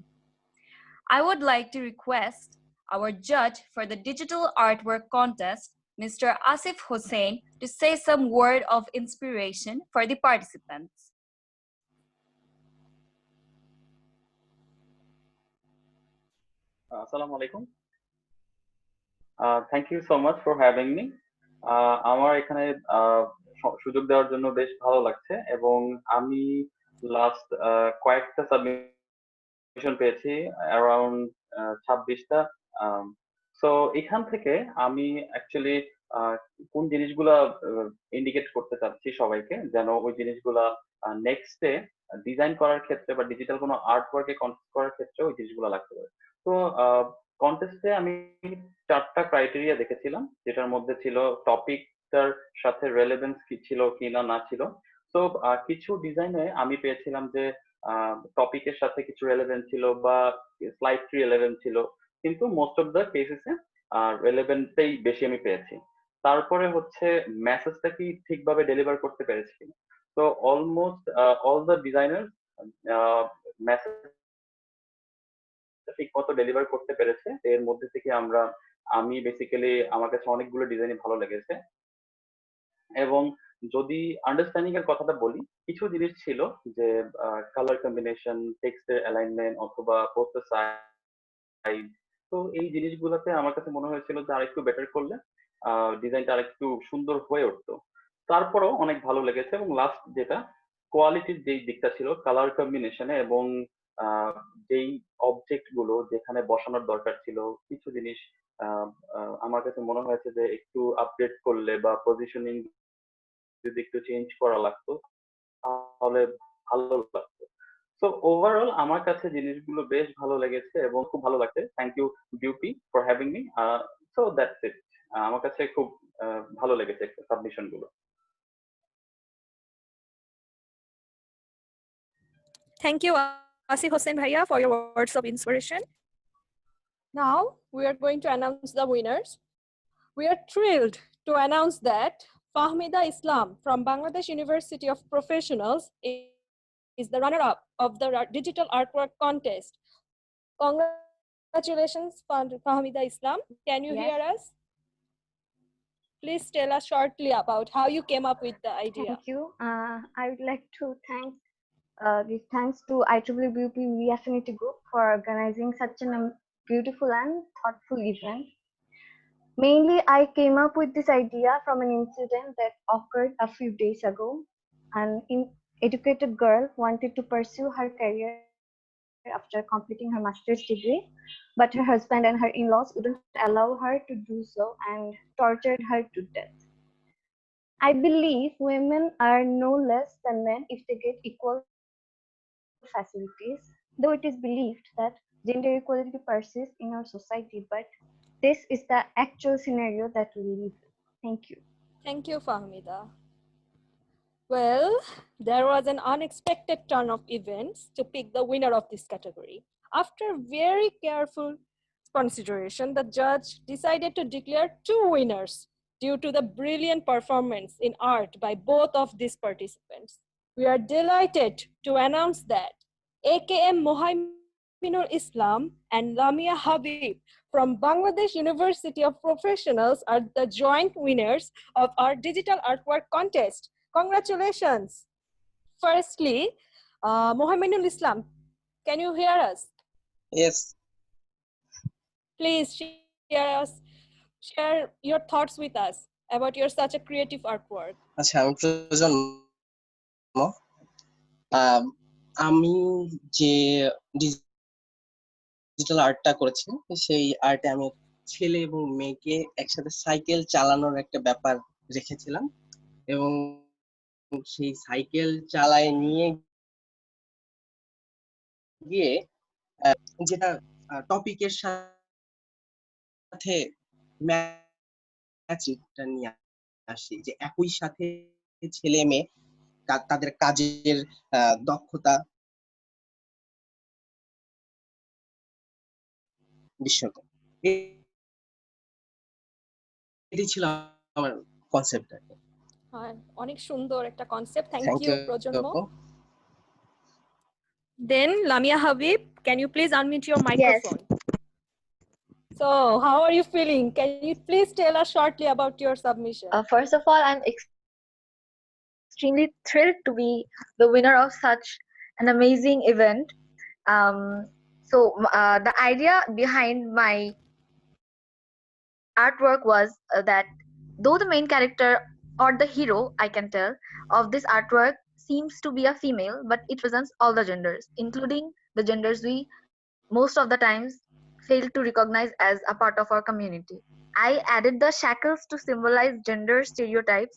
I would like to request our judge for the digital artwork contest, Mr. Asif Hussain, to say some word of inspiration for the participants. Assalamu alaikum. Thank you so much for having me. আমার এখানে সুযোগ দেওয়ার জন্য বেশ ভালো লাগছে, এবং আমি লাস্ট কয়েকটা সাবমিশন পেয়েছি, অ্যারাউন্ড 26টা। সো এখান থেকে আমি অ্যাকচুয়ালি কোন জিনিসগুলা ইন্ডিকেট করতে চাচ্ছি সবাইকে, যেন ওই জিনিসগুলা নেক্সটে ডিজাইন করার ক্ষেত্রে বা ডিজিটাল কোনো আর্ট ওয়ার্কে কন্টেস্ট করার ক্ষেত্রে ওই জিনিসগুলো লাগতে পারে। তো কন্টেস্টে আমি 4টা ক্রাইটেরিয়া দেখেছিলাম, যেটার মধ্যে ছিল টপিকটার সাথে রেলেভেন্স কি ছিল কি না ছিল। তো কিছু ডিজাইনে আমি পেয়েছিলাম যে টপিকের সাথে কিছু রেলেভেন্স ছিল বা স্লাইটলি রেলেভেন্স ছিল, কিন্তু মোস্ট অফ দ্য কেসেসে রেলেভেন্সটাই বেশি আমি পেয়েছি। তারপরে হচ্ছে মেসেজটা কি ঠিকভাবে ডেলিভার করতে পেরেছি। তো almost all the designers message ঠিক মতো ডেলিভার করতে পেরেছে। এর মধ্যে থেকে আমি বেসিক্যালি আমার কাছে অনেকগুলো ডিজাইনই ভালো লেগেছে। এবং যদি আন্ডারস্ট্যান্ডিং এর কথাটা বলি, কিছু জিনিস ছিল যে কালার কম্বিনেশন, টেক্সটের অ্যালাইনমেন্ট অথবা পোস্টার সাইজ, তো এই জিনিসগুলোতে আমার কাছে মনে হয়েছিল যে আরেকটু বেটার করলে ডিজাইনটা আরেকটু সুন্দর হয়ে উঠতো। তারপরেও অনেক ভালো লেগেছে। এবং লাস্ট যেটা কোয়ালিটির যেই দিকটা ছিল কালার কম্বিনেশনে এবং যেই অবজেক্ট গুলো যেখানে বসানোর দরকার ছিল, কিছু জিনিস আমার কাছে মনে হয়েছে যে একটু আপডেট করলে বা পজিশনিং যদি একটু চেঞ্জ করা লাগতো তাহলে ভালো লাগতো। সো ওভারঅল আমার কাছে জিনিসগুলো বেশ ভালো লেগেছে এবং খুব ভালো লাগছে। Thank you BUP for having me. So that's it. আমার কাছে খুব ভালো লেগেছে সাবমিশন গুলো। Thank you, Asif Hossain Bhaiya, for your words of inspiration. Now we are going to announce the winners. We are thrilled to announce that Fahmida Islam from Bangladesh University of Professionals is the runner-up of the digital artwork contest. Congratulations, Fahmida Islam. Can you hear us? Please tell us shortly about how you came up with the idea. Thank you. I would like to give thanks to IEEE Affinity Group for organizing such a beautiful and thoughtful event. Mainly, I came up with this idea from an incident that occurred a few days ago. An educated girl wanted to pursue her career after completing her master's degree, but her husband and her in-laws wouldn't allow her to do so and tortured her to death. I believe women are no less than men if they get equal facilities, though it is believed that gender equality persists in our society, but this is the actual scenario that we live in. Thank you. Thank you, Fahmida. Well, there was an unexpected turn of events to pick the winner of this category. After very careful consideration, the judge decided to declare two winners due to the brilliant performance in art by both of these participants. We are delighted to announce that AKM Mohaiminul Islam and Lamia Habib from Bangladesh University of Professionals are the joint winners of our digital artwork contest. Congratulations. Firstly, Mohaiminul Islam, can you hear us? Yes. Please share your thoughts with us about your such a creative artwork. আচ্ছা, আমি প্রজন্ম আমি যে digital আর্টটা করেছি সেই আর্টে আমি ছেলে এবং মেয়েকে একসাথে সাইকেল চালানোর একটা ব্যাপার রেখেছিলাম এবং সেই সাইকেল চালায় নিয়ে গিয়ে যেটা টপিকের সাথে ম্যাচিংটা নিয়ে আসি, যে একই সাথে ছেলে মেয়ে তাদের কাজের দক্ষতা বিষয়ক, এটি ছিল আমার কনসেপ্ট। হ্যাঁ, অনেক সুন্দর একটা concept. Thank Thank you you, Projonmo. আপু। Then Lamia Habib, can you please unmute your Yes. microphone? So, how are you feeling? Can you please tell us shortly about your submission? First of all, I'm extremely thrilled to be the winner of such an amazing event. The idea behind my artwork was that though the main character or the hero, I can tell, of this artwork seems to be a female, but it represents all the genders, including the genders we most of the times fail to recognize as a part of our community. I added the shackles to symbolize gender stereotypes,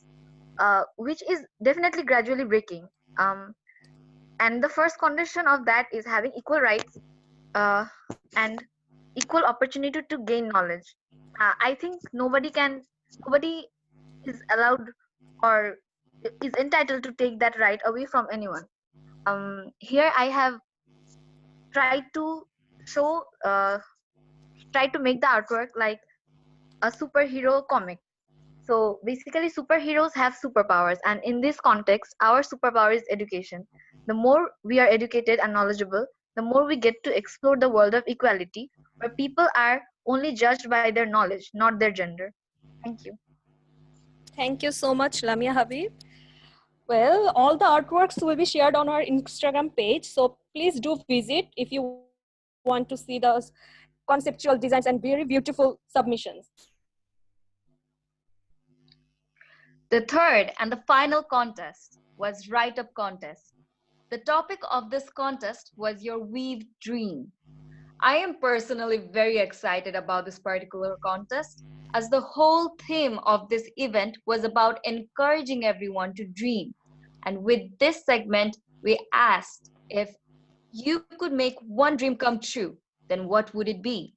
which is definitely gradually breaking. And the first condition of that is having equal rights and equal opportunity to gain knowledge. I think nobody is allowed or is entitled to take that right away from anyone. Here I have tried to try to make the artwork like a superhero comic. So basically, superheroes have superpowers, and in this context, our superpower is education. The more we are educated and knowledgeable, the more we get to explore the world of equality, where people are only judged by their knowledge, not their gender. Thank you. Thank you so much, Lamia Habib. Well, all the artworks will be shared on our Instagram page, so please do visit if you want to see those conceptual designs and very beautiful submissions. The third and the final contest was Write-Up Contest. The topic of this contest was your weaved dream. I am personally very excited about this particular contest, as the whole theme of this event was about encouraging everyone to dream. And with this segment, we asked if you could make one dream come true, then what would it be?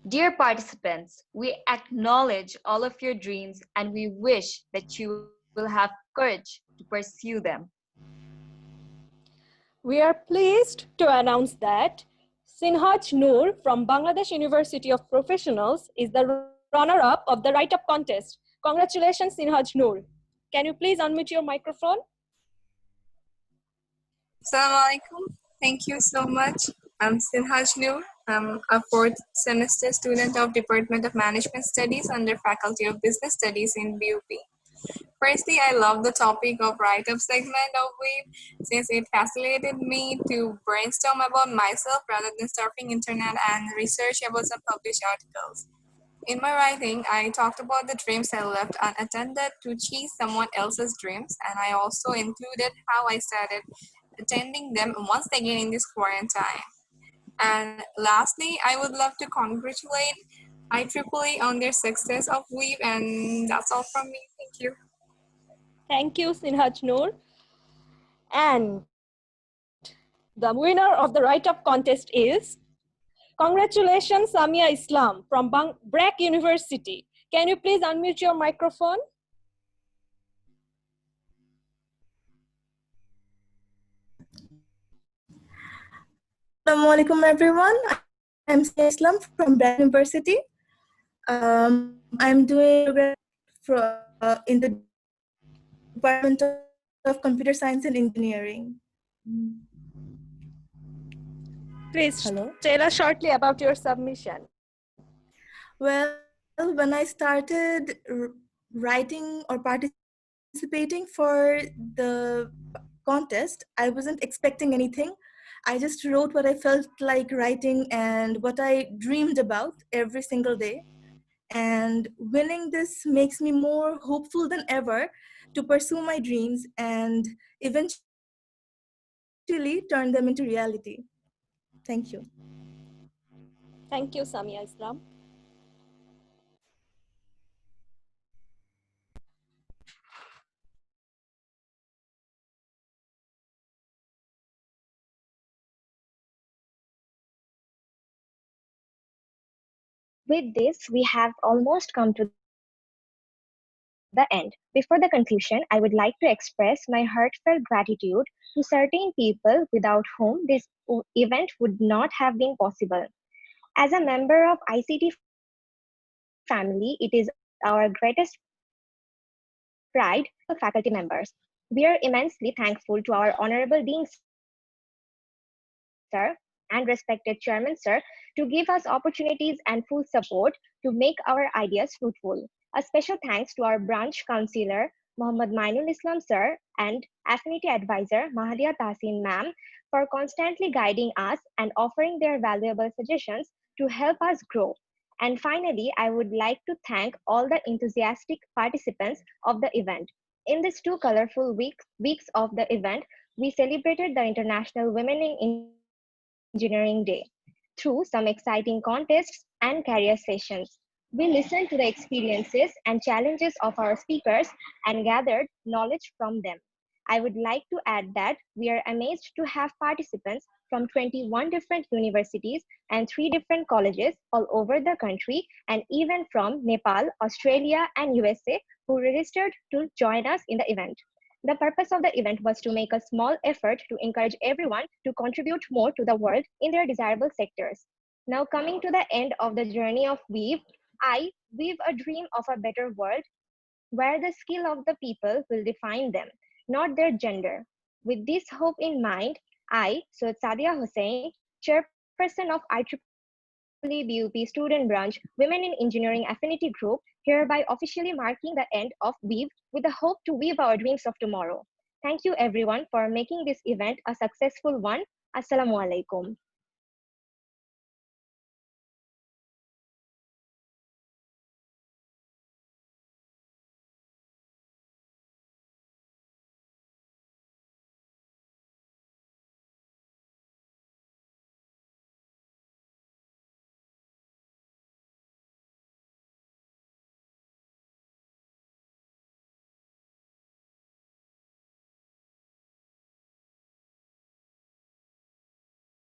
Dear participants, we acknowledge all of your dreams and we wish that you will have courage to pursue them. We are pleased to announce that Sinhaj Noor from Bangladesh University of Professionals is the runner-up of the write-up contest. Congratulations, Sinhaj Noor. Can you please unmute your microphone? Assalamu alaikum. Thank you so much. I'm Sinhaj Noor. I'm a fourth semester student of Department of Management Studies under Faculty of Business Studies in BUP. Firstly, I love the topic of write-up segment of WAVE since it facilitated me to brainstorm about myself rather than surfing internet and research about some published articles. In my writing, I talked about the dreams I left unattended to chase someone else's dreams, and I also included how I started attending them once again in this quarantine. And lastly, I would love to congratulate IEEE on their success of WEAVE, and that's all from me. Thank you. Thank you, Sinhaj Noor. And the winner of the write-up contest is, congratulations, Samia Islam from BRAC University. Can you please unmute your microphone? Assalamu alaikum everyone. I'm Samia Islam from BRAC University. I'm doing in the Department of Computer Science and Engineering. Please tell us shortly about your submission. Well, when I started writing or participating for the contest, I wasn't expecting anything. I just wrote what I felt like writing and what I dreamed about every single day. And winning this makes me more hopeful than ever to pursue my dreams and eventually turn them into reality. Thank you. Thank you, Samia Islam. With this, we have almost come to the end. Before the conclusion, I would like to express my heartfelt gratitude to certain people without whom this event would not have been possible. As a member of ICT family, it is our greatest pride to welcome all the faculty members. We are immensely thankful to our Honorable Dean Sir and respected Chairman Sir to give us opportunities and full support to make our ideas fruitful. A special thanks to our branch counselor, Mohammad Mainul Islam Sir, and Affinity Advisor, Mahdia Tahsin Ma'am, for constantly guiding us and offering their valuable suggestions to help us grow. And finally, I would like to thank all the enthusiastic participants of the event. In these two colorful weeks of the event, we celebrated the International Women in Engineering Day through some exciting contests and career sessions. We listened to the experiences and challenges of our speakers and gathered knowledge from them. I would like to add that we are amazed to have participants from 21 different universities and 3 different colleges all over the country, and even from Nepal, Australia, and USA who registered to join us in the event. The purpose of the event was to make a small effort to encourage everyone to contribute more to the world in their desirable sectors. Now, coming to the end of the journey of Weave, I weave a dream of a better world where the skill of the people will define them, not their gender. With this hope in mind, I, Soed Sadia Hussain, chairperson of IEEE BUP Student Branch Women in Engineering Affinity Group, hereby officially marking the end of Weave with the hope to weave our dreams of tomorrow. Thank you everyone for making this event a successful one. Assalamu alaikum.